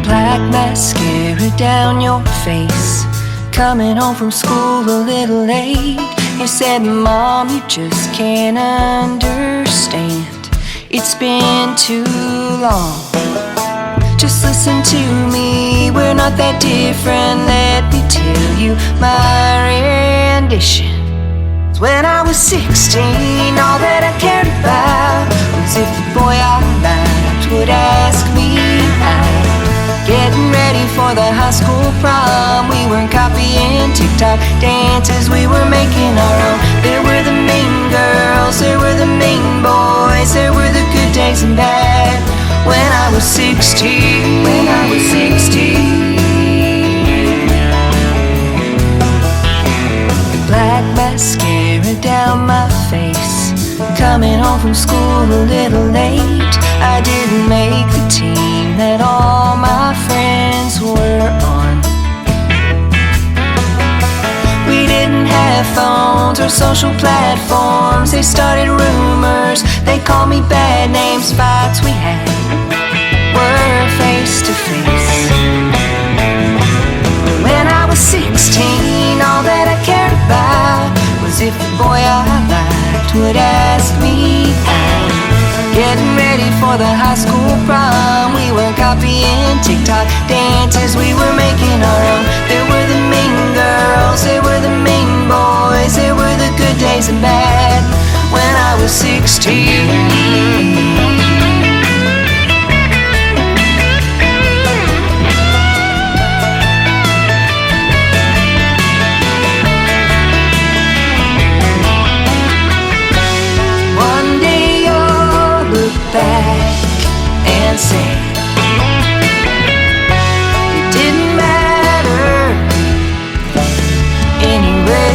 Black mascara down your face, coming home from school a little late. You said, Mom, you just can't understand. It's been too long. Just listen to me, we're not that different. Let me tell you my rendition. When I was 16, all that I cared about was if the boy I liked would ask me out. Getting ready for the high school prom, we weren't copying TikTok dances, we were making our own. There were the mean girls, there were the mean boys, there were the good days and bad. When I was 16, when I was 16. Black mascara down my face, coming home from school a little late. I didn't make the team that all my friends were on. We didn't have phones or social platforms. They started rumors, they called me bad names. Fights we had were face to face. When I was 16, all that I cared about was if the boy I liked would ask me out. Getting ready for the high school prom, we were copying TikTok dances, we were making our own. There were the mean girls, there were the mean boys, there were the good days and bad. When I was 16. Back and say it didn't matter anyway.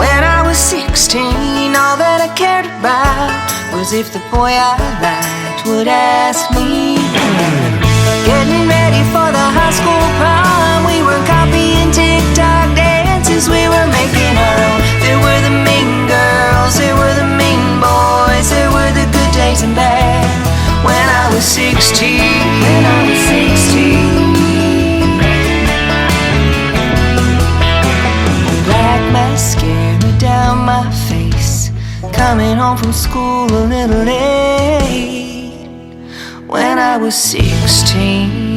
When I was 16, all that I cared about was if the boy I liked would ask me. Getting ready for the high school prom, we were copying TikTok dances, we were making our own. There were the mean girls, there were the mean boys, there were the good days and bad. When I was 16, when I was 16. Black mascara down my face, coming home from school a little late. When I was 16.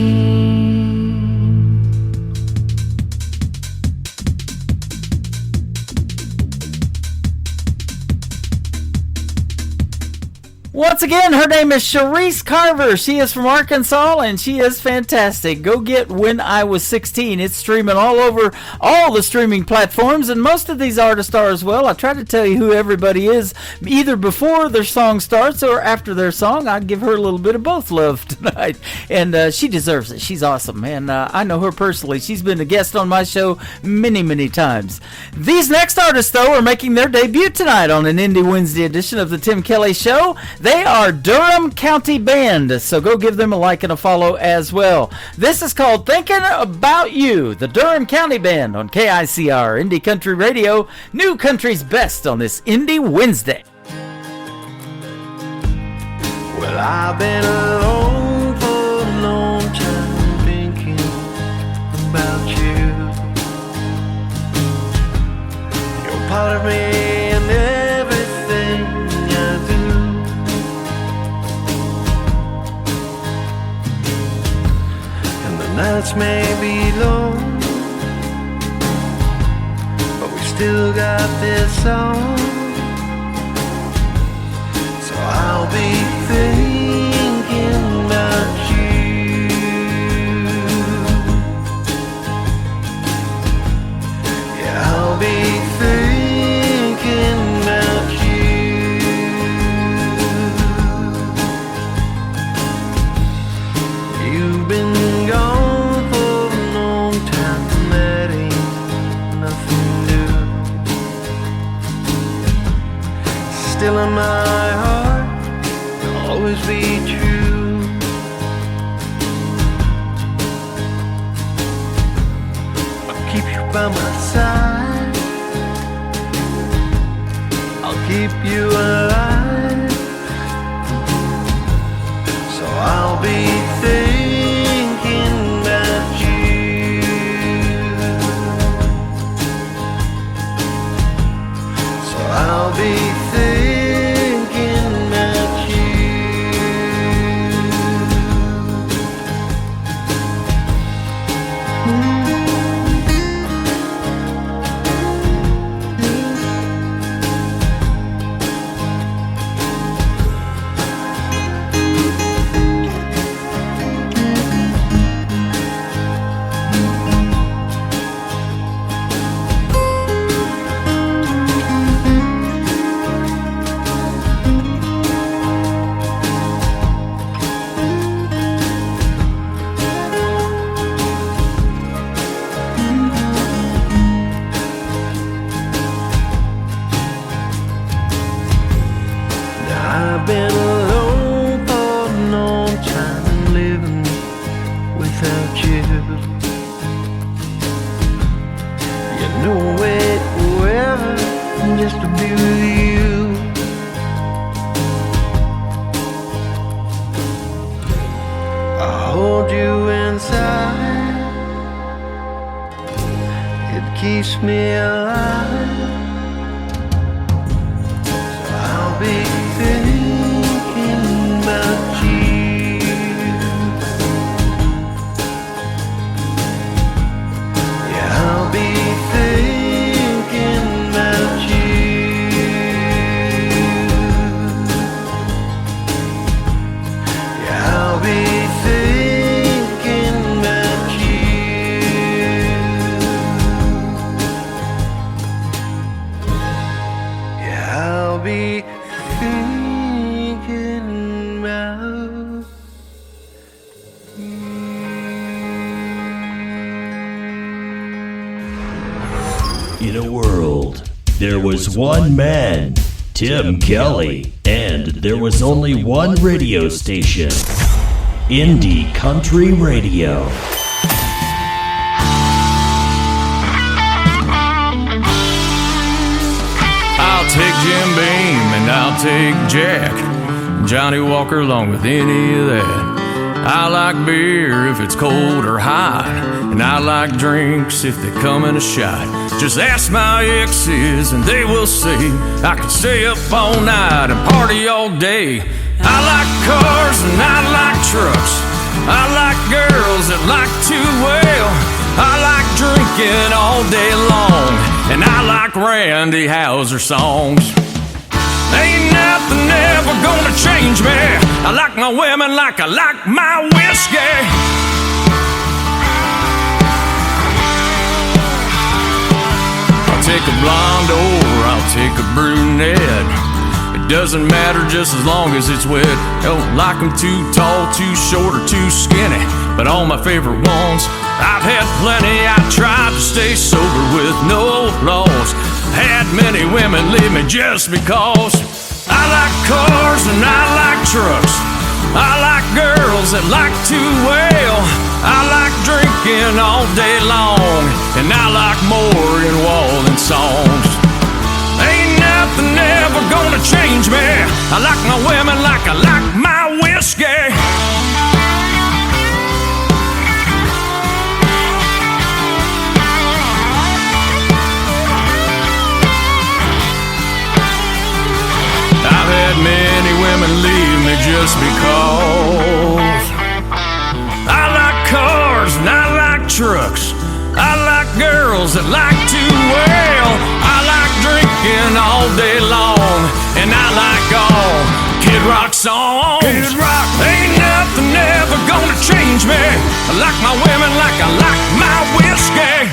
Once again, her name is Sharice Carver. She is from Arkansas, and she is fantastic. Go get When I Was 16. It's streaming all over all the streaming platforms, and most of these artists are as well. I try to tell you who everybody is, either before their song starts or after their song. I give her a little bit of both love tonight, and she deserves it. She's awesome, and I know her personally. She's been a guest on my show many, many times. These next artists, though, are making their debut tonight on an Indie Wednesday edition of the Tim Kelly Show. They are Durham County Band, so go give them a like and a follow as well. This is called Thinking About You, the Durham County Band on KICR, Indie Country Radio, New Country's Best on this Indie Wednesday. Well, I've been alone for a long time thinking about you. You're part of me and everything I do. nights may be long, but we still got this song. So I'll be thinking about you. Yeah, I'll be thinking about you. You've been gone for a long time, and that ain't nothing new. Still in my heart, you'll always be true. I'll keep you by my side, I'll keep you alive. So I'll be thinking about you. So I'll be thinking about you. I've been alone for a long time, living without you. You know it forever, just to be with you. I hold you inside, it keeps me alive. So I'll be thinking about you. Yeah, I'll be thinking about you. Yeah, I'll be thinking about you. Yeah, I'll be thinking about. In a world, there was one man, Tim Kelly, and there was only one radio station, Indie Country Radio. I'll take Jim Beam and I'll take Jack, Johnny Walker along with any of that. I like beer if it's cold or hot, and I like drinks if they come in a shot. Just ask my exes and they will say I can stay up all night and party all day. I like cars and I like trucks, I like girls that like to wail. I like drinking all day long, and I like Randy Houser songs. Ain't nothing ever gonna change me. I like my women like I like my whiskey. I'll take a blonde or I'll take a brunette. It doesn't matter just as long as it's wet. Don't like them too tall, too short, or too skinny, but all my favorite ones, I've had plenty. I tried to stay sober with no flaws. Had many women leave me just because. I like cars and I like trucks, I like girls that like to wail. I like drinking all day long, and I like Maureen Walden songs. Ain't nothing ever gonna change me. I like my women like I like my whiskey. I've had many women leave me just because. I like cars and trucks. I like girls that like to wail. I like drinking all day long, and I like all Kid Rock songs. Kid Rock. Ain't nothing ever gonna change me. I like my women like I like my whiskey.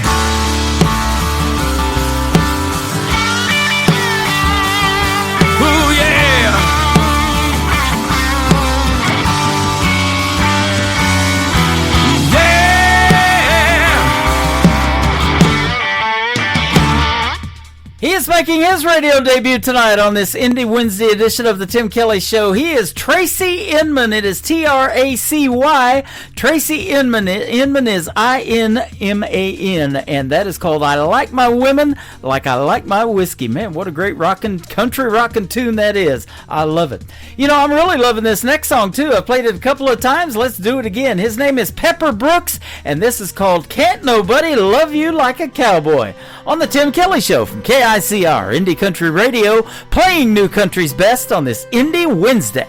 Ooh, yeah. He is making his radio debut tonight on this Indie Wednesday edition of the Tim Kelly Show. He is Tracy Inman. It is Tracy. Tracy Inman. Inman is INMAN, and that is called I Like My Women Like I Like My Whiskey. Man, what a great country rockin' tune that is. I love it. You know, I'm really loving this next song, too. I played it a couple of times. Let's do it again. His name is Pepper Brooks, and this is called Can't Nobody Love You Like a Cowboy on the Tim Kelly Show from KICR, Indie Country Radio, playing new country's best on this Indie Wednesday.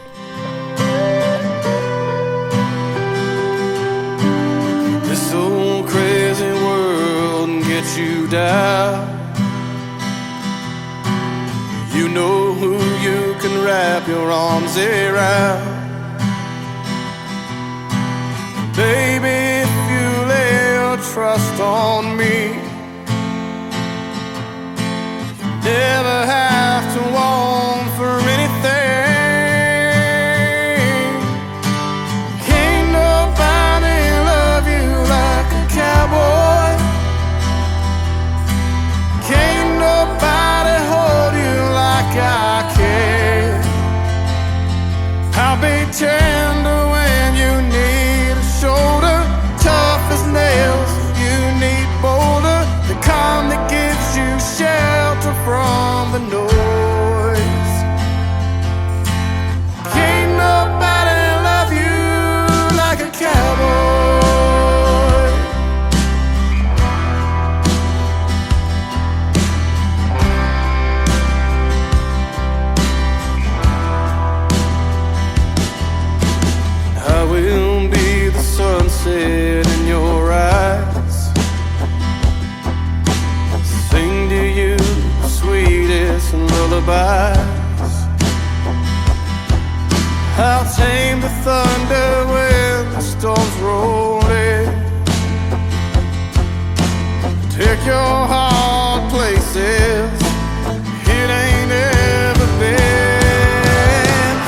This old crazy world can get you down. You know who you can wrap your arms around. Baby, if you lay your trust on me, never have to want for anything. Can't nobody love you like a cowboy. Can't nobody hold you like I can. I'll be tender when you need a shoulder, tough as nails if you need boulder, the calm that gives you shelter from the noise. Can't nobody love you like a cowboy. I will be the sunset in your eyes, sing to you sweetest lullabies. I'll tame the thunder when the storm's rolling, take your heart places it ain't ever been.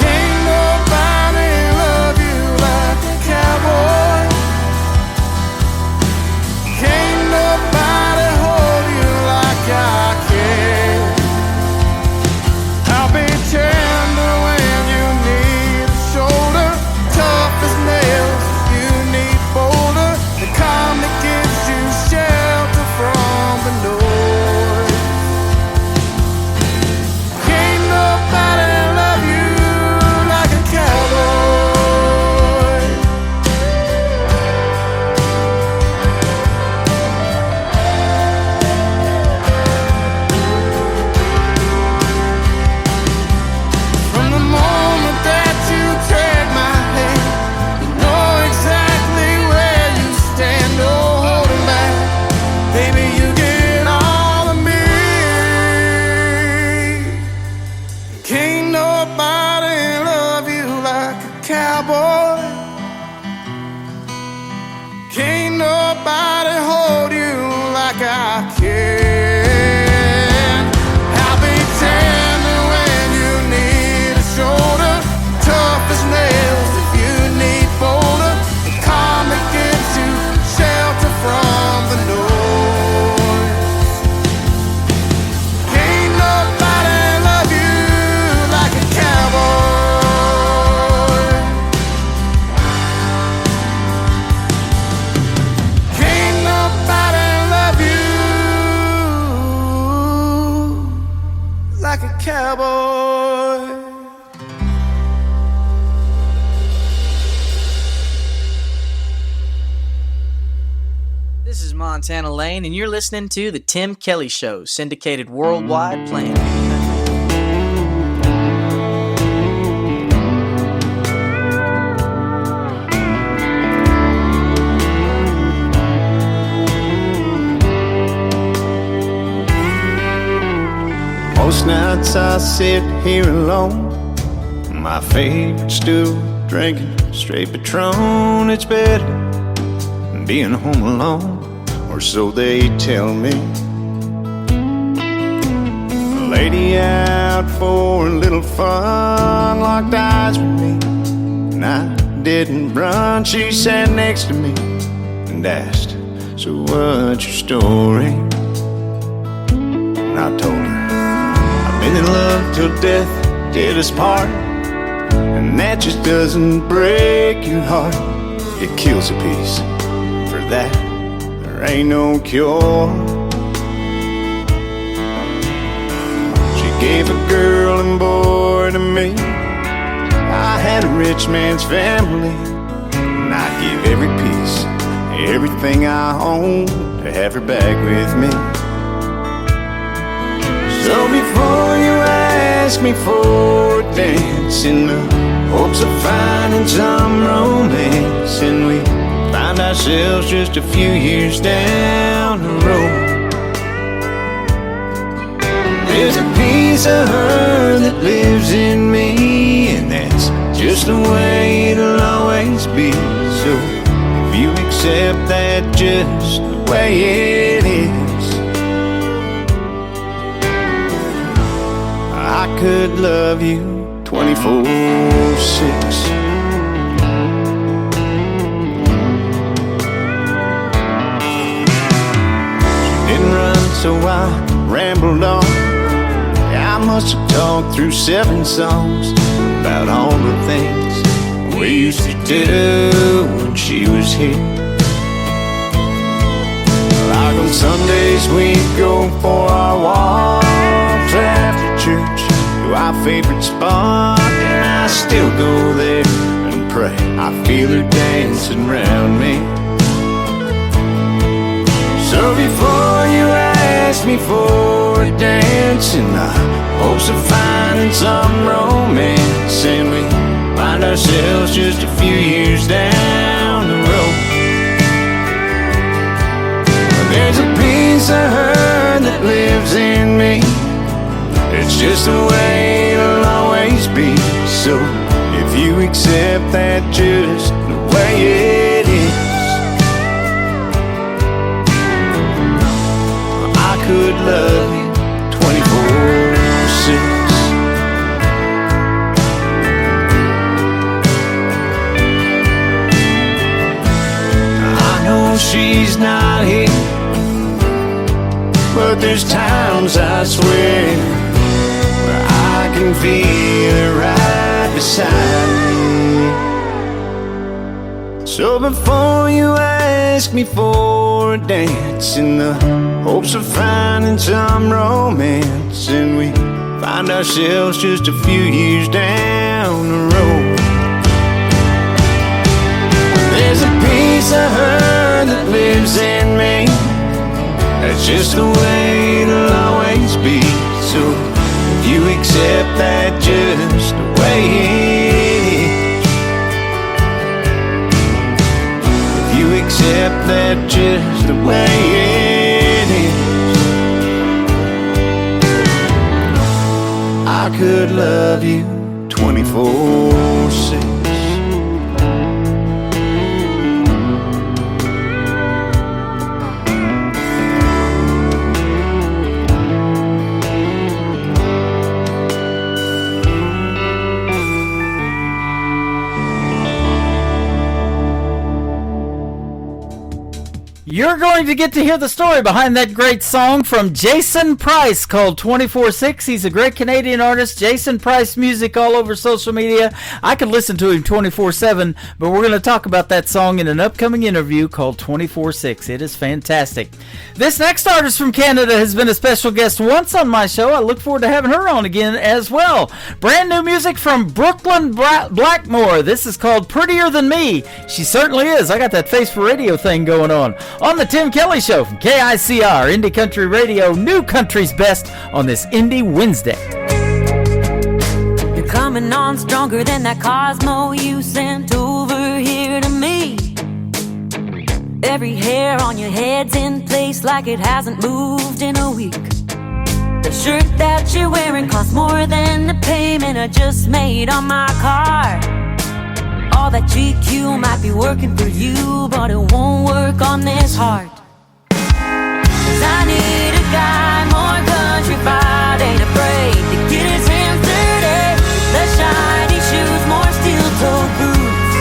Can't nobody love you like a cowboy. Can't nobody hold you like I can. I'll be tender when you need a shoulder, tough as nails if you need boulder, the calm that gives you shelter from the noise. Can't nobody love you like a cowboy. From the moment that you take my hand, you know exactly where you stand. No holding back, baby, you get all of me. Can't nobody love you like a cowboy. Can't nobody hold you like I can. I'll be tender when you need a shoulder, tough as nails if you need boulder, the calm that gives you shelter from the noise. Can't nobody love you like a cowboy. Can't nobody love you like a cowboy. This is Montana Lane, and you're listening to The Tim Kelly Show, syndicated worldwide, playing. nights I sit here alone, my favorite stool, drinking straight Patron. It's better than being home alone, or so they tell me. A lady out for a little fun locked eyes with me, and I didn't run. She sat next to me and asked, so what's your story? And I told her, I've been in love till death did us part, and that just doesn't break your heart, it kills a piece. For that, there ain't no cure. She gave a girl and boy to me. I had a rich man's family, and I'd give every piece, everything I own, to have her back with me. So before you ask me for a dance, in the hopes of finding some romance, and we find ourselves just a few years down the road, there's a piece of her that lives in me, and that's just the way it'll always be. So if you accept that just the way it is, I could love you 24/6. She didn't run, so I rambled on. I must have talked through 7 songs about all the things we used to do when she was here. Like on Sundays we'd go for our walks after church to our favorite spot, and I still go there and pray I feel her dancing around me. So before you ask me for a dance, in the hopes of finding some romance, and we find ourselves just a few years down the road, there's a piece of her that lives in me. It's just the way it'll always be. So if you accept that just the way it is, I could love you 24/6. I know she's not here, but there's times I swear I can feel her right beside me. So before you ask me for a dance, in the hopes of finding some romance, and we find ourselves just a few years down the road, there's a piece of her that lives in me. That's just the way it'll always be. So if you accept that just the way it is, if you accept that just the way it is, I could love you 24/6. You're going to get to hear the story behind that great song from Jason Price called 24/6. He's a great Canadian artist. Jason Price music all over social media. I could listen to him 24/7, but we're going to talk about that song in an upcoming interview called 24/6. It is fantastic. This next artist from Canada has been a special guest once on my show. I look forward to having her on again as well. Brand new music from Brooklyn Blackmore. This is called Prettier Than Me. She certainly is. I got that face for radio thing going on the Tim Kelly Show from KICR, Indie Country Radio, New Country's Best on this Indie Wednesday. You're coming on stronger than that Cosmo you sent over here to me. Every hair on your head's in place like it hasn't moved in a week. The shirt that you're wearing costs more than the payment I just made on my car. All that GQ might be working for you, but it won't work on this heart. 'Cause I need a guy more country fied, ain't afraid to get his hands dirty. Less shiny shoes, more steel-toed boots,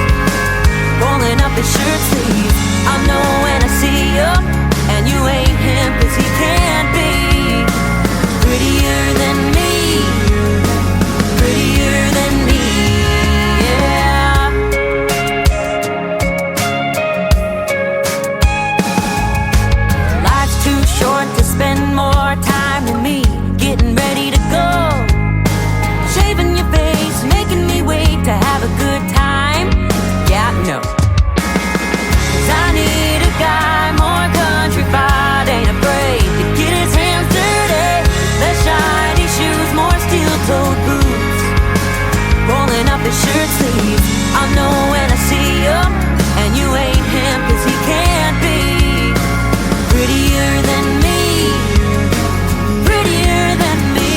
rolling up his shirt sleeves. I know when I see you, and you ain't him, 'cause he can't be prettier than me, prettier than me, yeah. Life's too short to spend more time than me, getting ready to go, shaving your face, making me wait to have a good time. Yeah, no. 'Cause I need a guy more country fied, ain't afraid to get his hands dirty. Less shiny shoes, more steel-toed boots, rolling up his shirt sleeves. I know when I see you, and you ain't him, 'cause he can't be prettier than me, prettier than me.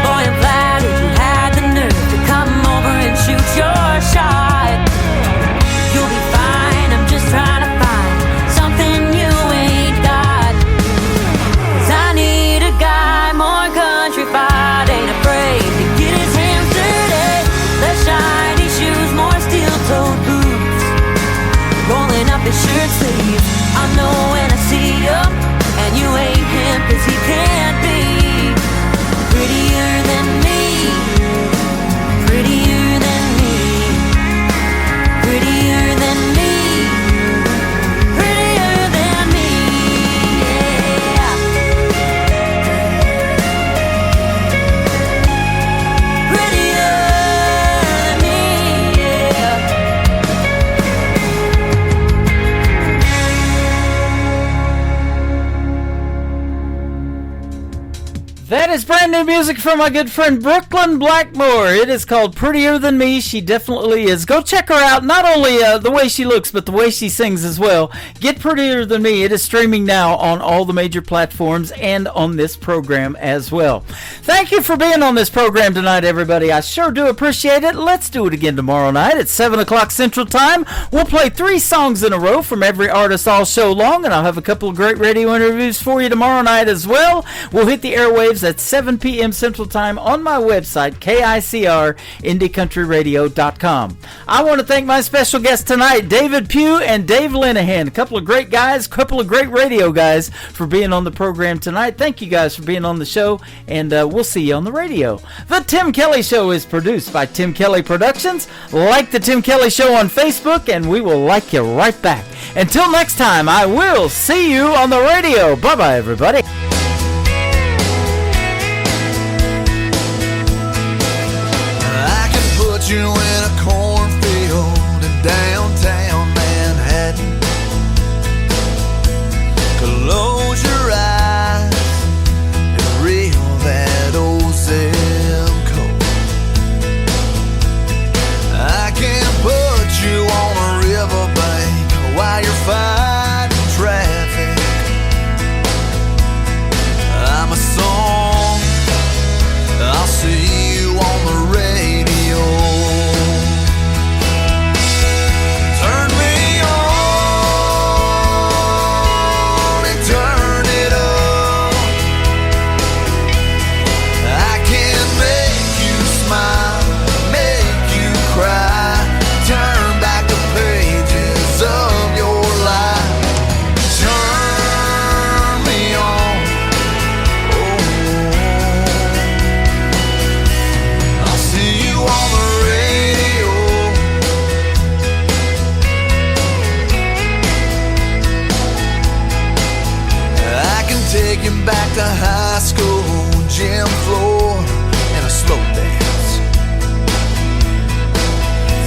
Boy, I'm flattered you had the nerve to come over and shoot your shot. You'll be fine, I'm just trying to find something you ain't got. 'Cause I need a guy more country fied, ain't afraid to get his hands dirty. Less shiny shoes, more steel-toed boots, rolling up his shirt sleeves. I know when I see you, and you ain't him, 'cause he can't be prettier than me, prettier than me, prettier than me, prettier than me, yeah. Prettier than me, yeah. That is brand new music from my good friend Brooklyn Blackmore. It is called Prettier Than Me. She definitely is. Go check her out. Not only the way she looks, but the way she sings as well. Get Prettier Than Me. It is streaming now on all the major platforms and on this program as well. Thank you for being on this program tonight, everybody. I sure do appreciate it. Let's do it again tomorrow night at 7 o'clock Central Time. We'll play 3 songs in a row from every artist all show long, and I'll have a couple of great radio interviews for you tomorrow night as well. We'll hit the airwaves at 7 p.m. Central Time on my website, KICR-IndieCountryRadio.com. I want to thank my special guests tonight, David Pugh and Dave Linehan. A couple of great guys, a couple of great radio guys for being on the program tonight. Thank you guys for being on the show, and we'll see you on the radio. The Tim Kelly Show is produced by Tim Kelly Productions. Like the Tim Kelly Show on Facebook, and we will like you right back. Until next time, I will see you on the radio. Bye-bye, everybody. You in a cornfield in downtown Manhattan. Close your eyes and reel that old zip code. I can put you on a riverbank while you're fighting traffic. I'm a song, I'll see you on the radio. Back to high school, gym floor, and a slow dance.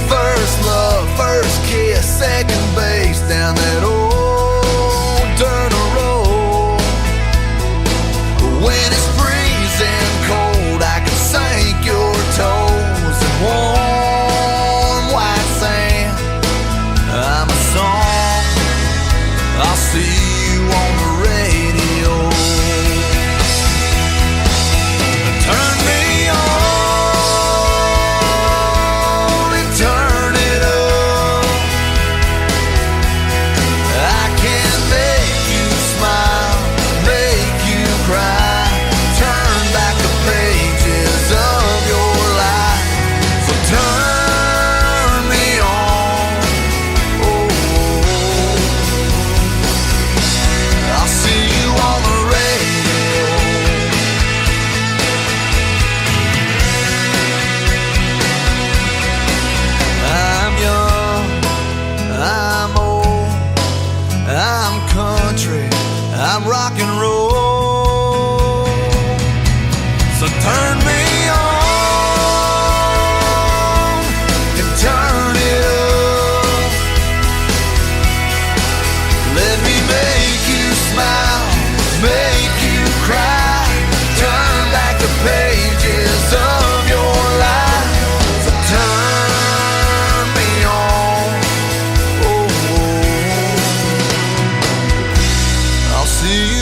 First love, first kiss, second base down that old dirt road. When it's freezing cold, I can sing country, I'm rock and roll. So turn me on and turn it up. Let me make you smile, make you cry. Turn back the pages of your life. So turn me on. Oh, I'll see you